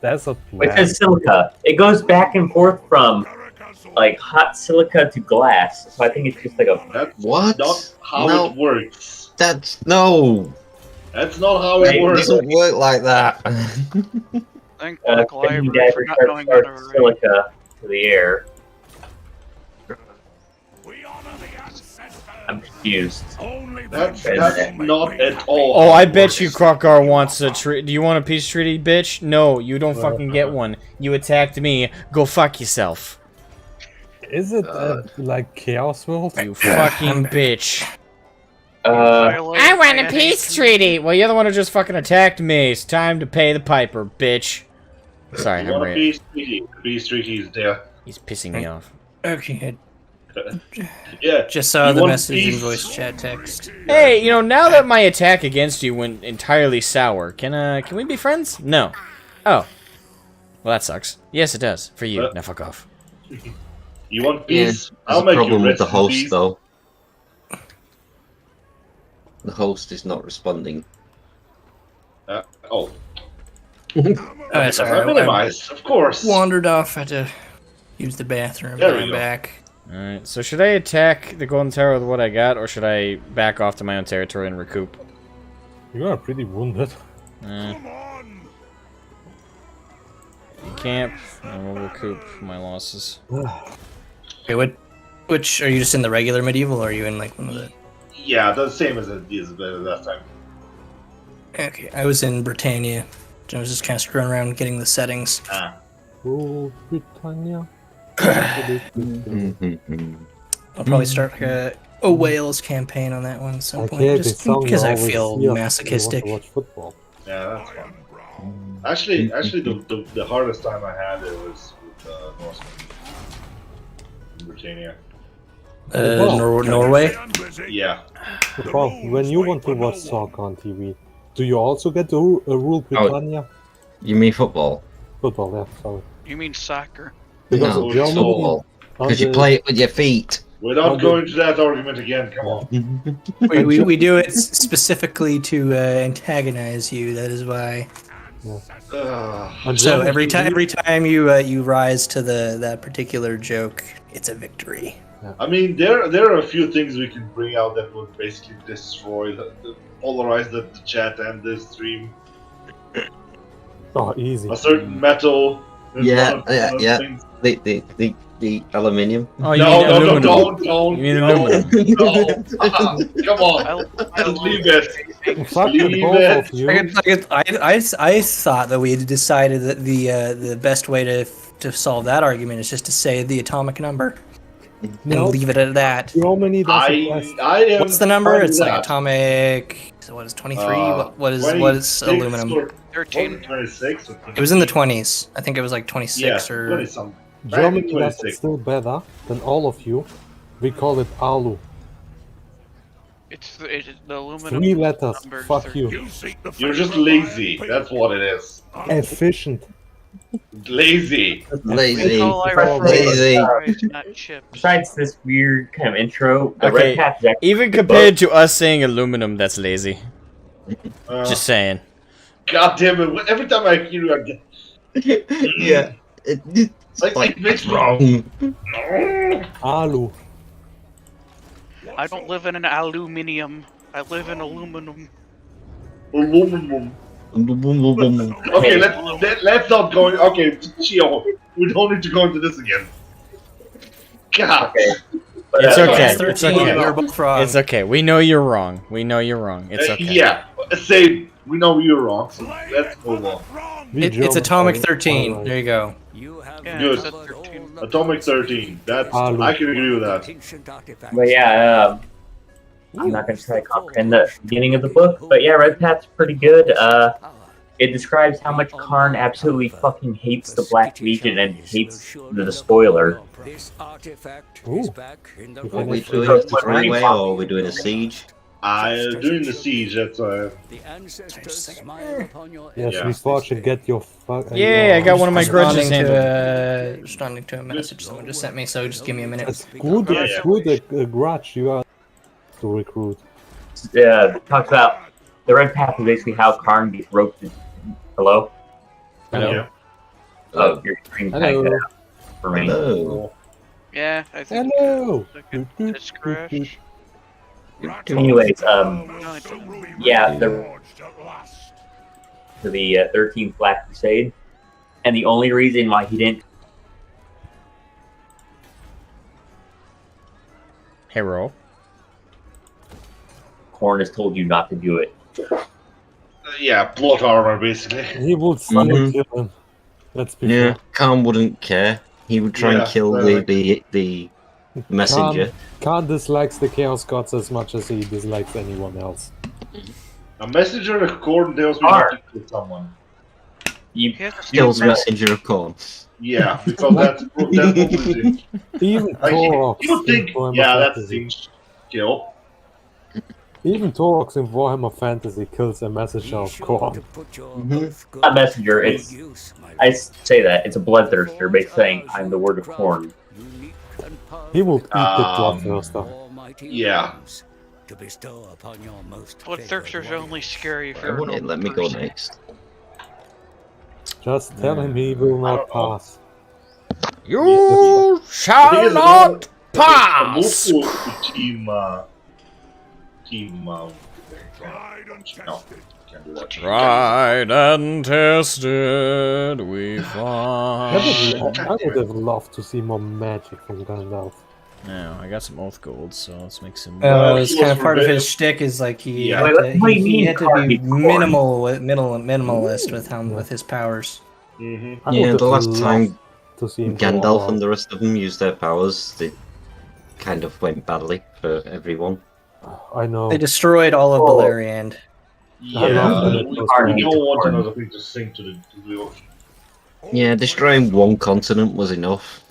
there's a It plan. says silica. It goes back and forth from like hot silica to glass. So I think it's just like a. That's What? not how No. it works. That's no. That's not how Right, it It works. doesn't work like that. Thank Uh, Black thinking Library that for not starts knowing how to write. silica to the air. I'm confused. That's Wait a not minute. at all. Oh, how I it bet works. you Krokar wants a treat. Do you want a peace treaty, bitch? No, you don't fucking get one. You attacked me. Go fuck yourself. Is it like Chaos World? You fucking bitch. I want a peace treaty. Well, you're the one who just fucking attacked me. It's time to pay the piper, bitch. Sorry, You I'm want a right. peace treaty? The peace treaty is there. He's pissing me off. Okay. Yeah. Just saw You the want message in peace? voice chat text. Hey, you know, now that my attack against you went entirely sour, can we be friends? No. Oh. Well, that sucks. Yes, it does. For you. Now fuck off. You want Yeah, peace? there's I'll a make problem you with the rest in host, peace. though. The host is not responding. Oh. Sorry, I minimized, of course. Wandered off. Had to use the bathroom. There we I'm go. back. Alright, so should I attack the Golden Tower with what I got, or should I back off to my own territory and recoup? You are pretty wounded. Camp, and we'll recoup my losses. Okay, which are you just in the regular medieval, or are you in like one of the? Yeah, the same as it is last time. Okay, I was in Britannia. I was just kind of screwing around getting the settings. Oh, Britannia. I'll probably start like a Wales campaign on that one at some point, Okay, just this song because I always feel feels masochistic. you want to watch football. Yeah, that's fun. Actually, the hardest time I had it was with Norseman in Britannia. Norway? Yeah. Well, when you want to watch soccer on TV, do you also get to rule Britannia? You mean football? Football, yeah, sorry. You mean soccer? Because No, of Germany, football. Because you play it with your feet. We're not going to that argument again, come on. we do it specifically to antagonize you. That is why. So every time you rise to that particular joke, it's a victory. I mean, there are a few things we can bring out that would basically destroy, polarize the chat and the stream. Oh, easy. A certain metal. Yeah. The aluminium. Oh, you No, mean no, aluminum. don't. You mean No, aluminum. no. Come on. Just leave it. Fuck Leave both it. of you. I thought that we had decided that the best way to solve that argument is just to say the atomic number and No. leave it at that. Germany doesn't test. I am What's the number? fine It's with like that. atomic. So what is 23? What is 26 aluminum? or 13. 26. It was in the 20s. I think it was like 26 Yeah, or 20 something. Germany does it 26. still better than all of you. We call it alu. It's the aluminum. 3 letters. number Fuck you. You're just lazy. That's what it is. Efficient. Lazy. Lazy. All I Lazy. is not chips. Besides this weird kind of intro, the Okay, Red Path is actually even the compared to us saying aluminum, that's lazy. Just saying. God damn it! Every time I hear you, I get Yeah. It's like it makes me wrong. Alu. I don't live in an aluminium. I live in aluminum. aluminum. Okay, let's not go. Okay, chill. We don't need to go into this again. God. Okay. It's okay. It's 13. It's okay. You're both wrong. It's okay. We know you're wrong. We know you're wrong. It's okay. Yeah, same. We know you're wrong, so let's move on. It's German atomic are 13. alright. There you go. Yeah, Good. it's at 13. Atomic 13. That's Alu. I can agree with that. But yeah, I'm not going to try to comprehend the beginning of the book, but yeah, Red Path's pretty good. It describes how much Karn absolutely fucking hates the Black Legion and hates the Spoiler. Ooh. Are we doing it the right way, or are we doing a siege? Doing the siege. That's Yes, Yeah. we thought should get your fuck. Yeah, I got one of my grudges handled. Responding to a message someone just sent me, so just give me a minute. It's good. Yeah, It's yeah. good. A grudge you are to recruit. Talks about the Red Path is basically how Karn gets roped. Hello? yeah. Oh, your screen Hello. tagged out for me. Hello. Yeah, I think Hello. it's crash. Anyways, No, it's yeah, the 13th Black Crusade, and the only reason why he didn't Hero. Korn has told you not to do it. Yeah, plot armor basically. He will still kill him. Let's be Yeah, fair. Khan wouldn't care. He would try Yeah, and kill the messenger. Khan dislikes the Chaos Gods as much as he dislikes anyone else. A messenger of Gordon tells me Arr. not to kill someone. You He has a Skills skill. messenger of corn. Yeah, because that's what we do. Even Torx You would think, in Warhammer yeah, that Fantasy. seems skill. Even Torx in Warhammer Fantasy kills a messenger of corn. Not messenger. It's I say that it's a bloodthirster, basically saying I'm the word of corn. He will eat the bloodthirster. Yeah. Bloodthirsters are only scary for. Okay, let me go next. Just tell him he will not pass. You The thing shall is, not the pass! local team, no, can't do that. Tried and tested, we find. I would have loved to see more magic from Gandalf. Yeah, I got some oath gold, so let's make some. It's he kind was of part of his forbidden. shtick is like he Yeah. had Wait, to, what do you he mean had to corn be be corn? minimalist with his powers. Mm-hmm. I Yeah, would the have last loved time to see him go Gandalf all and out. the rest of them used their powers, they kind of went badly for everyone. I know. They destroyed all of Oh. Beleriand. I love that it we was don't bad. want another thing to sink to the ocean. Yeah, destroying one continent was enough.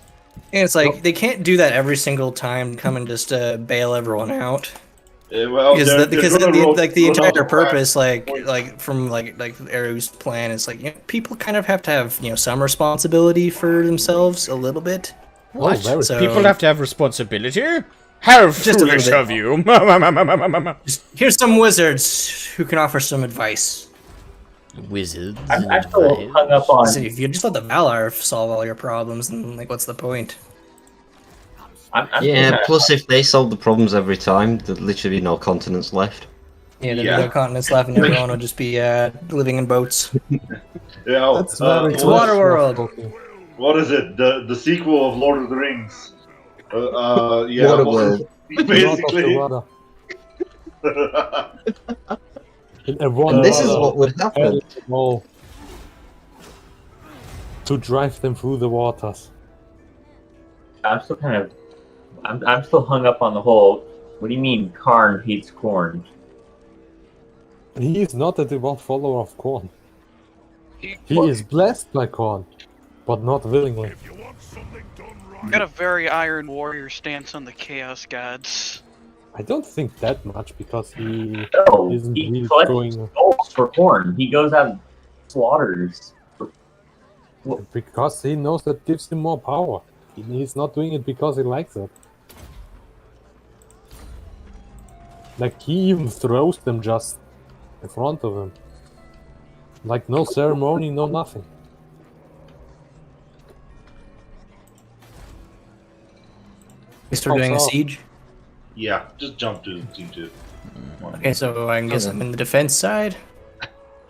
And it's like they can't do that every single time. Come and just bail everyone out. Well, Because they're gonna the run out entire of purpose, time. from Aru's plan is people kind of have to have some responsibility for themselves a little bit. What? very So- People have to have responsibility? How Just a little foolish bit. of you! Here's some wizards who can offer some advice. Wizards. I'm still hung up on. So if you just let the Valar solve all your problems, then what's the point? I'm Yeah, still plus if they solve the problems every time, there'd literally be no continents left. Yeah, there'd Yeah. be no continents left, and everyone would just be living in boats. Yeah, That's very It's Waterworld. talking. what is it? The sequel of Lord of the Rings. Yeah, Waterworld. basically. Water. Everyone And this is water what would happen. carried them all to drive them through the waters. I'm still kind of. I'm still hung up on the whole. What do you mean, Karn hates corn? He is not a devout follower of corn. He He is blessed by corn, but not willingly. If you want something done right, got a very Iron Warrior stance on the Chaos Gods. I don't think that much because he No, isn't he really collects going skulls for corn. He goes out and slaughters. because he knows that gives him more power. He's not doing it because he likes it. Like he even throws them just in front of him. Like no ceremony, no nothing. Guess we're doing a Also- siege. Yeah, just jump to Team 2. Okay, so I guess I'm in the defense side.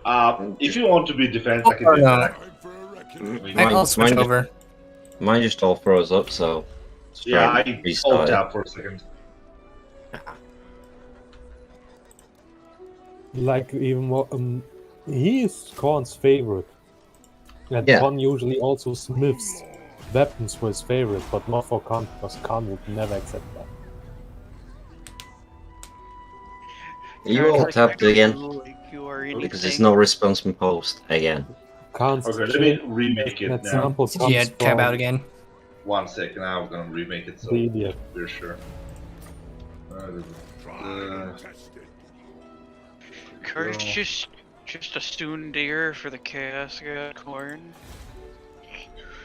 If you want to be defense, I can Or do no. that. I'll switch mine, over. mine just all froze up, so... it's Yeah, trying I to restart alt it. tab for a second. Like even more, he is Korn's favorite, and Yeah. Korn usually also smiths weapons for his favorite, but not for Korn because Korn would never accept that. You all tapped again? Like you are Because there's anything. no response from post again. Korn's Okay, let me remake it now. example Did comes you tab from out again? 1 second, I'm gonna remake it so the idiot. we're sure. Courage just a stone deer for the Chaos God corn.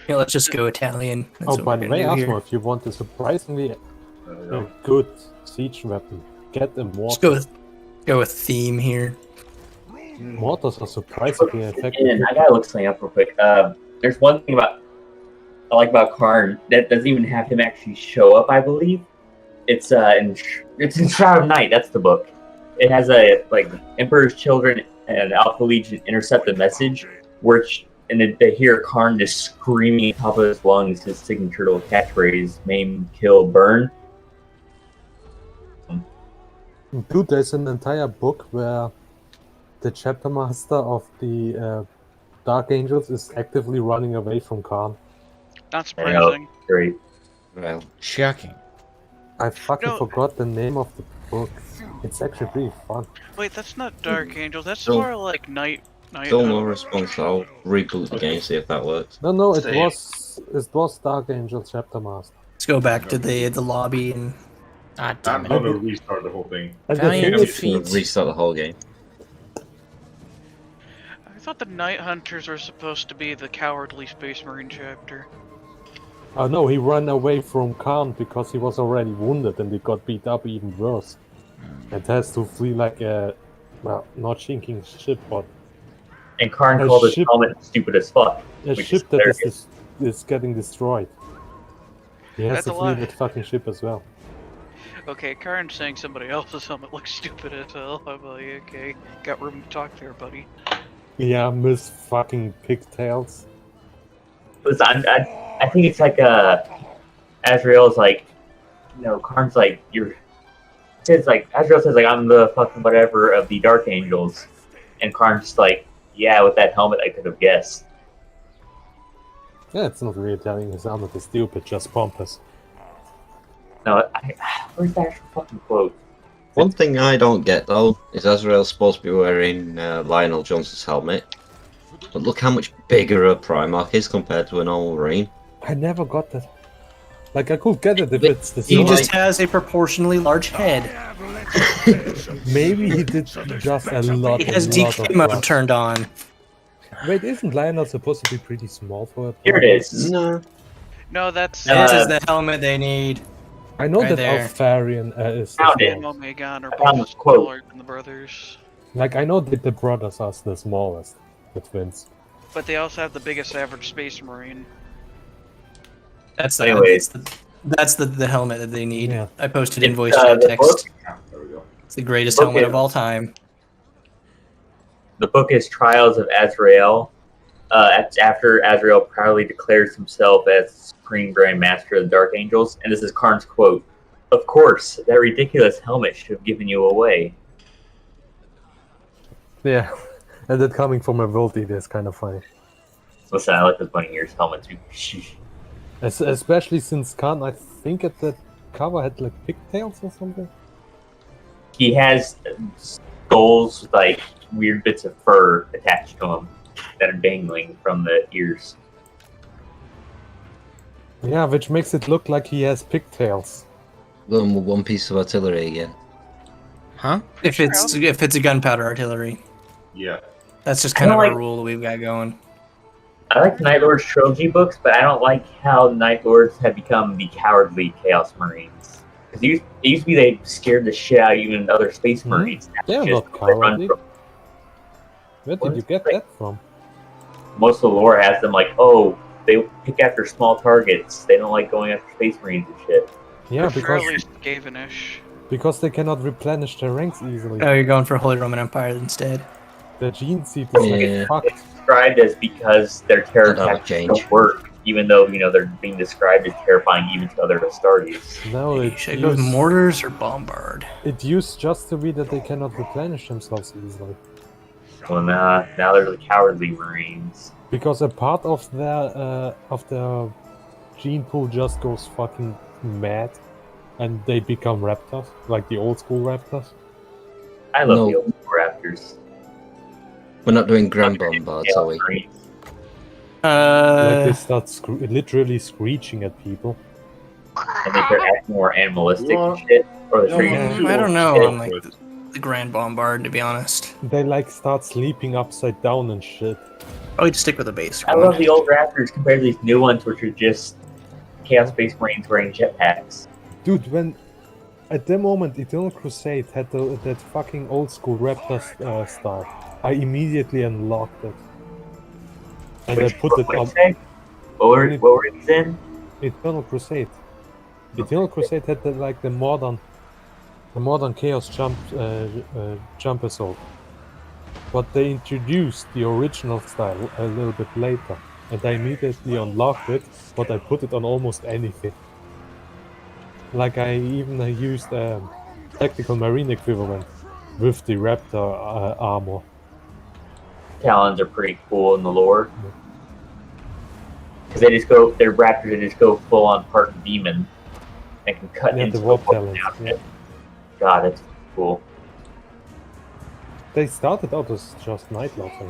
Yeah, let's just go Italian. That's Oh, what by we're the gonna way, do here. Asmo, if you want a surprisingly There we go. good siege weapon, get a Let's mortar. go with theme here. Mortars are surprisingly And effective. I gotta look something up real quick. There's one thing I like about Karn that doesn't even have him actually show up. I believe it's in Shroud of Night. That's the book. It has a Emperor's Children and Alpha Legion intercept the message, and they hear Karn just screaming top of his lungs his signature little catchphrase: "Maim, kill, burn." Dude, there's an entire book where the chapter master of the Dark Angels is actively running away from Karn. Not I know, surprising. great. Well, Shocking. I fucking No. forgot the name of the book. It's actually pretty fun. Wait, that's not Dark Angels. That's So- more like Night Still no response. I'll reboot the game, see if that works. No, it Same. was Dark Angel Chapter Master. Let's go back to the lobby and. Ah, damn I'm it. gonna restart the whole thing. And the Valiant thing is, defeat. Restart the whole game. I thought the Night Hunters were supposed to be the cowardly Space Marine chapter. oh no, he ran away from Khan because he was already wounded and he got beat up even worse. And has to flee like a, well, not sinking ship, but And Karn A called his ship- helmet stupid as fuck. a which ship is that hilarious. is getting destroyed. He has That's to a flee lie. that fucking ship as well. Okay, Karn saying somebody else's helmet looks stupid as hell. I'm like, okay, got room to talk there, buddy. Yeah, Miss fucking pigtails. Listen, I think it's like Azrael's like, Karn's like Azrael says like I'm the fucking whatever of the Dark Angels, and Karn's just like, yeah, with that helmet I could have guessed. Yeah, it's not really telling his helmet is stupid, just pompous. No, where's the actual fucking quote? One thing I don't get though is Azrael's supposed to be wearing Lionel Johnson's helmet, but look how much bigger a Primarch is compared to a normal Marine. I never got that. Like, I could get it if it's the He same. just has a proportionally large head. Maybe he did just a lot. He has a lot DK of mode fluff. turned on. Wait, isn't Lionel supposed to be pretty small for a Here it is. No. No, that's This is the helmet they need. I know Right that there. Alfarian is Found it. small. Asmogan are I found both this quote. smaller than the brothers. Like, I know that the brothers are the smallest, the twins. But they also have the biggest average Space Marine. That's the Anyways. that's the helmet that they need. Yeah. I posted It's, invoice chat the text. There we go. It's the greatest book helmet is- of all time. The book is Trials of Azrael. After Azrael proudly declares himself as Supreme Grand Master of the Dark Angels, and this is Karn's quote: "Of course, that ridiculous helmet should have given you away." Yeah, and that coming from a World Eater is kind of funny. Listen, I like those bunny ears helmets. Especially since Khan, I think at the cover had like pigtails or something. He has skulls with like weird bits of fur attached to him that are dangling from the ears. Yeah, which makes it look like he has pigtails. Going with one piece of artillery again. Huh? If it's a gunpowder artillery, Yeah. that's just kind I of don't a like- rule that we've got going. I like the Night Lords trilogy books, but I don't like how Night Lords have become the cowardly Chaos Marines. Because it used to be they scared the shit out of even other Space Marines. Now They're it's not just they run cowardly. from- Where What did you is get it? that from? Most of the lore has them like, oh, they pick after small targets. They don't like going after Space Marines and shit. Yeah, They're because fairly Skavenish. they cannot replenish their ranks easily. Oh, you're going for Holy Roman Empire instead. The gene seed is Yeah. like fucked. Described as because their terror That'll tactics change. don't work, even though they're being described as terrifying even to other Astartes. No, Should I go with mortars or bombard? it used just to be that they cannot replenish themselves easily. Well, now they're the cowardly Marines. Because a part of their gene pool just goes fucking mad, and they become raptors, like the old school raptors. I love No. the old Raptors. We're not doing Grand Bombards, are we? Marines. Like they start literally screeching at people. And they start acting more animalistic Yeah. and shit. Or they Yeah. start I don't know. Yeah. I'm like the Grand Bombard, to be honest. They like start sleeping upside down and shit. Probably just stick with the base. I love the old Raptors compared to these new ones, which are just Chaos Space Marines wearing jetpacks. Dude, when at the moment Eternal Crusade had that fucking old school Raptor style, I immediately unlocked it. And I put it What on say? What were these in? Eternal Crusade. Eternal Crusade had the modern Chaos jump assault. But they introduced the original style a little bit later, and I immediately unlocked it, but I put it on almost anything. Like I even used tactical marine equivalent with the Raptor armor. Talons are pretty cool in the lore. Because they're Raptors that just go full on part demon. And can cut Yeah, into the warp the talents. Yeah. God, that's cool. They started out as just nightlords, I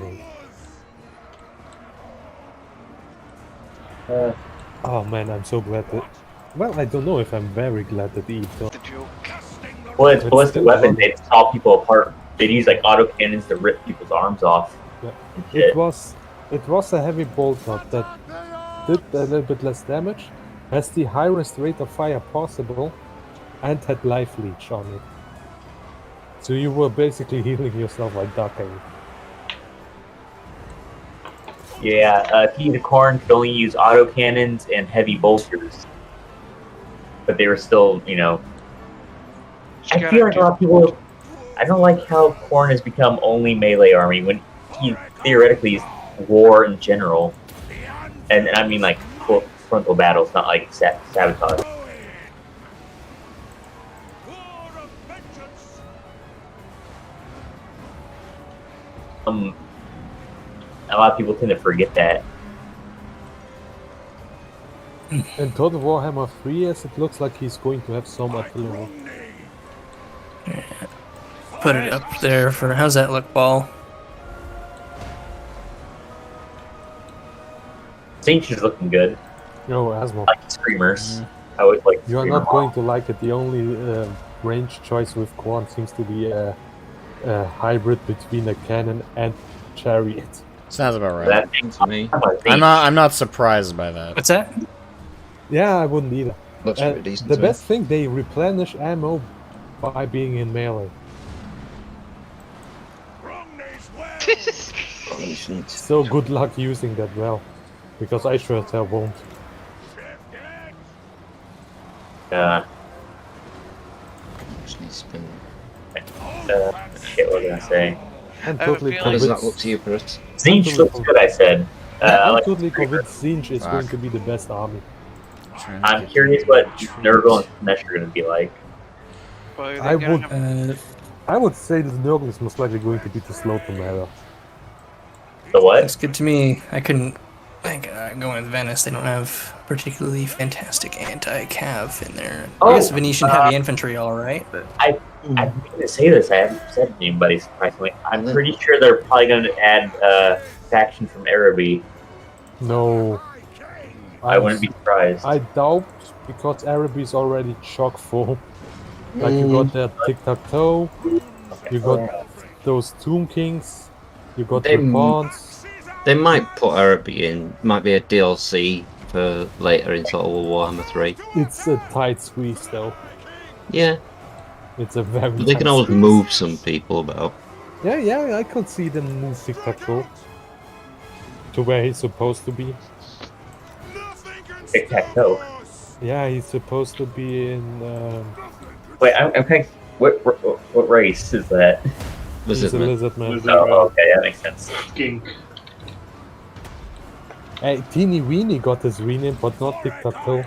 think. Oh man, I'm so glad that. Well, I don't know if I'm very glad that he don't. The joke. Well, it's It's ballistic still weapons. funny. They saw people apart. They'd use like autocannons to rip people's arms off. Yeah. And shit. It was a heavy bolt shot that did a little bit less damage, has the highest rate of fire possible, and had life leech on it. So you were basically healing yourself by ducking. Yeah, King of the Corn could only use autocannons and heavy bolters. But they were still, you know. I feel like a lot of people. I don't like how Corn has become only melee army when he theoretically is war in general. And I mean, like, frontal battles, not like sabotage. A lot of people tend to forget that. In Total Warhammer 3, as it looks like he's going to have some artillery. Put it up there for how's that look, Ball? Siege is looking good. No, Asmo. Like Screamers. I always like You are Screamer not going to like it. The only range choice with Quan seems to be a hybrid between a cannon and chariot. Sounds about right. That thing's To me, I'm not surprised by that. What's that? Yeah, I wouldn't either. looks pretty decent. The to me. best thing, they replenish ammo by being in melee. Decent. So good luck using that well, because I sure as hell won't. Just need to spin. Shit, what was I gonna say? I'm I have a totally feeling- How does convinced. that look to you, Chris? Siege looks good, I said. I I'm like totally Screamer. convinced Zinj is going to be the best army. I'm curious what Nurgle and Smash are gonna be like. Well, they I gotta would- have- I would say that Nurgle is most likely going to be the slow tomato. The what? Looks good to me. I couldn't think going with Venice. They don't have particularly fantastic anti-cav in there. I guess Venetian heavy infantry, all right. But I'm going to say this. I haven't said to anybody surprisingly. I'm pretty sure they're probably going to add faction from Araby. No. I wouldn't be surprised. I doubt, because Araby is already chock full. Like, you got that tic-tac-toe, you got those Tomb Kings, you got They- the Pawns. They might put Araby in. Might be a DLC for later in Total War Warhammer 3. It's a tight squeeze, though. Yeah, It's a very but they tight can always squeeze. move some people about. Yeah, I could see them move tic-tac-toe to where he's supposed to be. Tic-tac-toe. Yeah, he's supposed to be in. Wait, I'm kind of, what race is that? He's a Lizardman. Lizardman. Lizard- Oh, okay, that makes sense. Skink. Hey, Teeny Weeny got his rename, but not tic-tac-toe.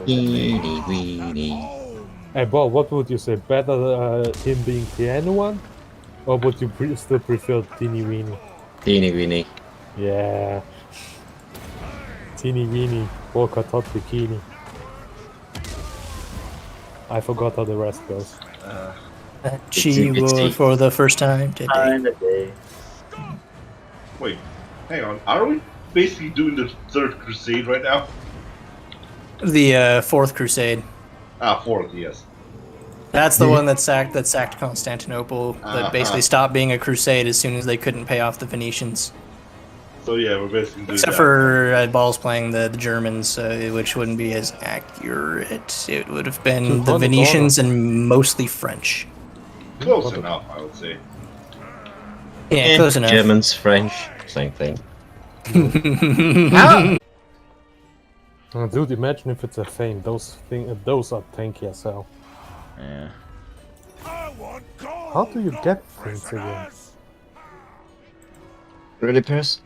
Weenie, weenie. Hey, Bob, what would you say? Better him being Piano One? Or would you still prefer Teeny Weeny? Teeny weenie. Yeah. Teeny Weeny, polka dot bikini. I forgot how the rest goes. she would for the first time today. Kind of day. Wait, hang on. Are we basically doing the third crusade right now? The Fourth Crusade. Fourth, yes. That's the one that sacked Constantinople. That basically Uh-huh. stopped being a crusade as soon as they couldn't pay off the Venetians. So yeah, we're basically doing Except that. for Ball's playing the Germans, which wouldn't be as accurate. It would have been To the run it Venetians and mostly French. Close enough, I would say. Yeah, close enough. Germans, French, same thing. Dude, imagine if it's a Thane. Those are tanky as hell. Yeah. How do you get things again? Really, Pierce?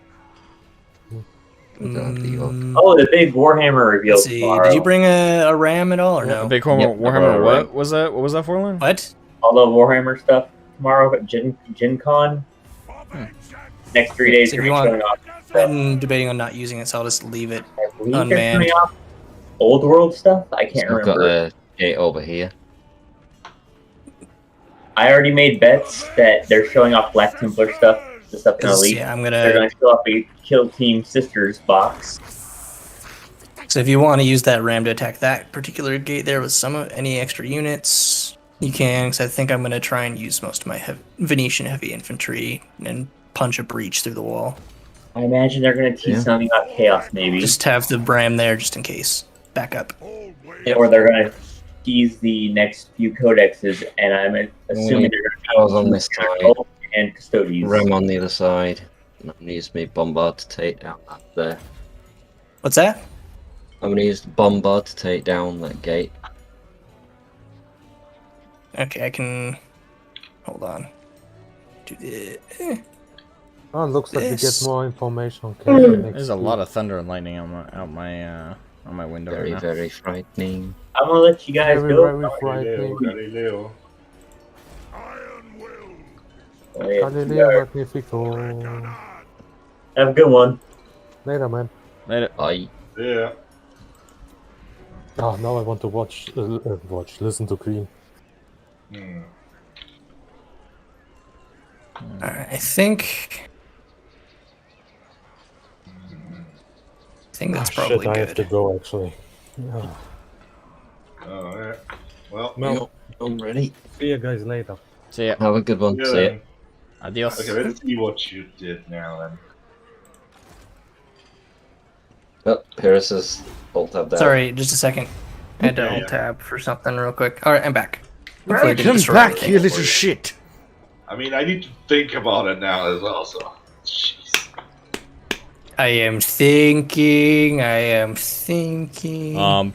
Without the yoke. Oh, the big Warhammer reveal Let's see. tomorrow. Did you bring a RAM at all or no? Big Yep, Warhammer. right. What was that? What was that for, Lynn? What? All the Warhammer stuff tomorrow at Gen Con. Next 3 days, So you're you want- showing off. I'm debating on not using it, so I'll just leave it. I believe they're Unmanned. showing off old world stuff. I can't I've got remember. a gate over here. I already made bets that they're showing off Black Templar stuff, the stuff in Elite. Yeah, I'm They're gonna. going to show off a Kill Team Sisters box. So if you want to use that ram to attack that particular gate there with any extra units, you can. Because I think I'm gonna try and use most of my Venetian heavy infantry and punch a breach through the wall. I imagine they're going to tease something about Chaos, maybe. Just have the ram there just in case. Back up. Or they're going to tease the next few codexes, and I'm assuming they're Powers on going this to side. use and Custodes. Ram on the other side. And I'm gonna use my bombard to take down that there. What's that? I'm gonna use the bombard to take down that gate. Okay, I can. Hold on. Do the. Oh, it looks like we get This. more information on Kevin next There's a week. lot of thunder and lightning on my window Very, right now. very frightening. I'm going to let you guys Very, go. very frightening. Galileo. Iron will. Galileo Magnifico. Have a good one. Later, man. Later. Bye. Yeah. Oh, now I want to listen to Queen. Hmm. Alright, I think that's probably Shit, I have to good. go actually. Yeah. Oh, yeah. Well, Well, I'm ready. see you guys later. See ya. Have a good one. yeah, See ya. then. Adios. Okay, let's see what you did now then. Oh, Pyrrhus's alt tab down. Sorry, just a second. I had to Yeah, alt yeah. tab for something real quick. Alright, I'm back. Hopefully I didn't Welcome destroy back, everything. you little shit. I mean, I need to think about it now as well, so. Jeez. I am thinking. I'm thinking. Oh.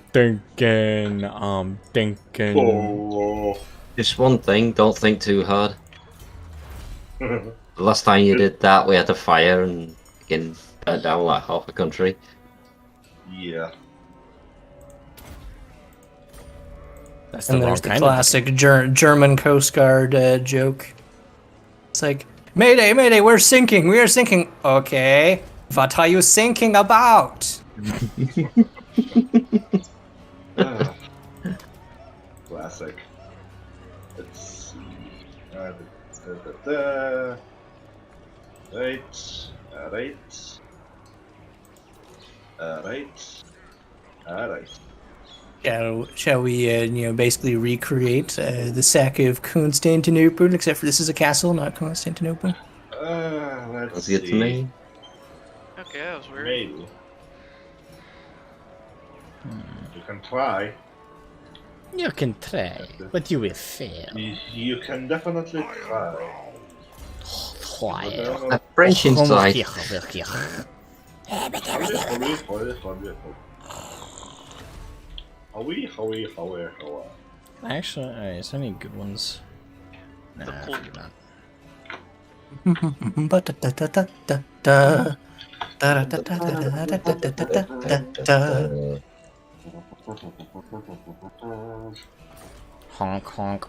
Just one thing, don't think too hard. The last time you did that, we had a fire and again burnt down like half the country. Yeah. That's the And wrong there's the kind classic German Coast Guard joke. It's like, Mayday, Mayday, we're sinking, we are sinking. Okay, what are you sinking about? Ah. Classic. Let's see. Right. Alright. Alright. Alright. Shall we, basically recreate the sack of Constantinople, except for this is a castle, not Constantinople? Let's That's see. good to me. Okay, that was weird. Maybe. You can try. You can try, but you will fail. You can definitely try. Try. A French inside. Actually, is there any good ones? Nah, The pool. probably not. Honk honk.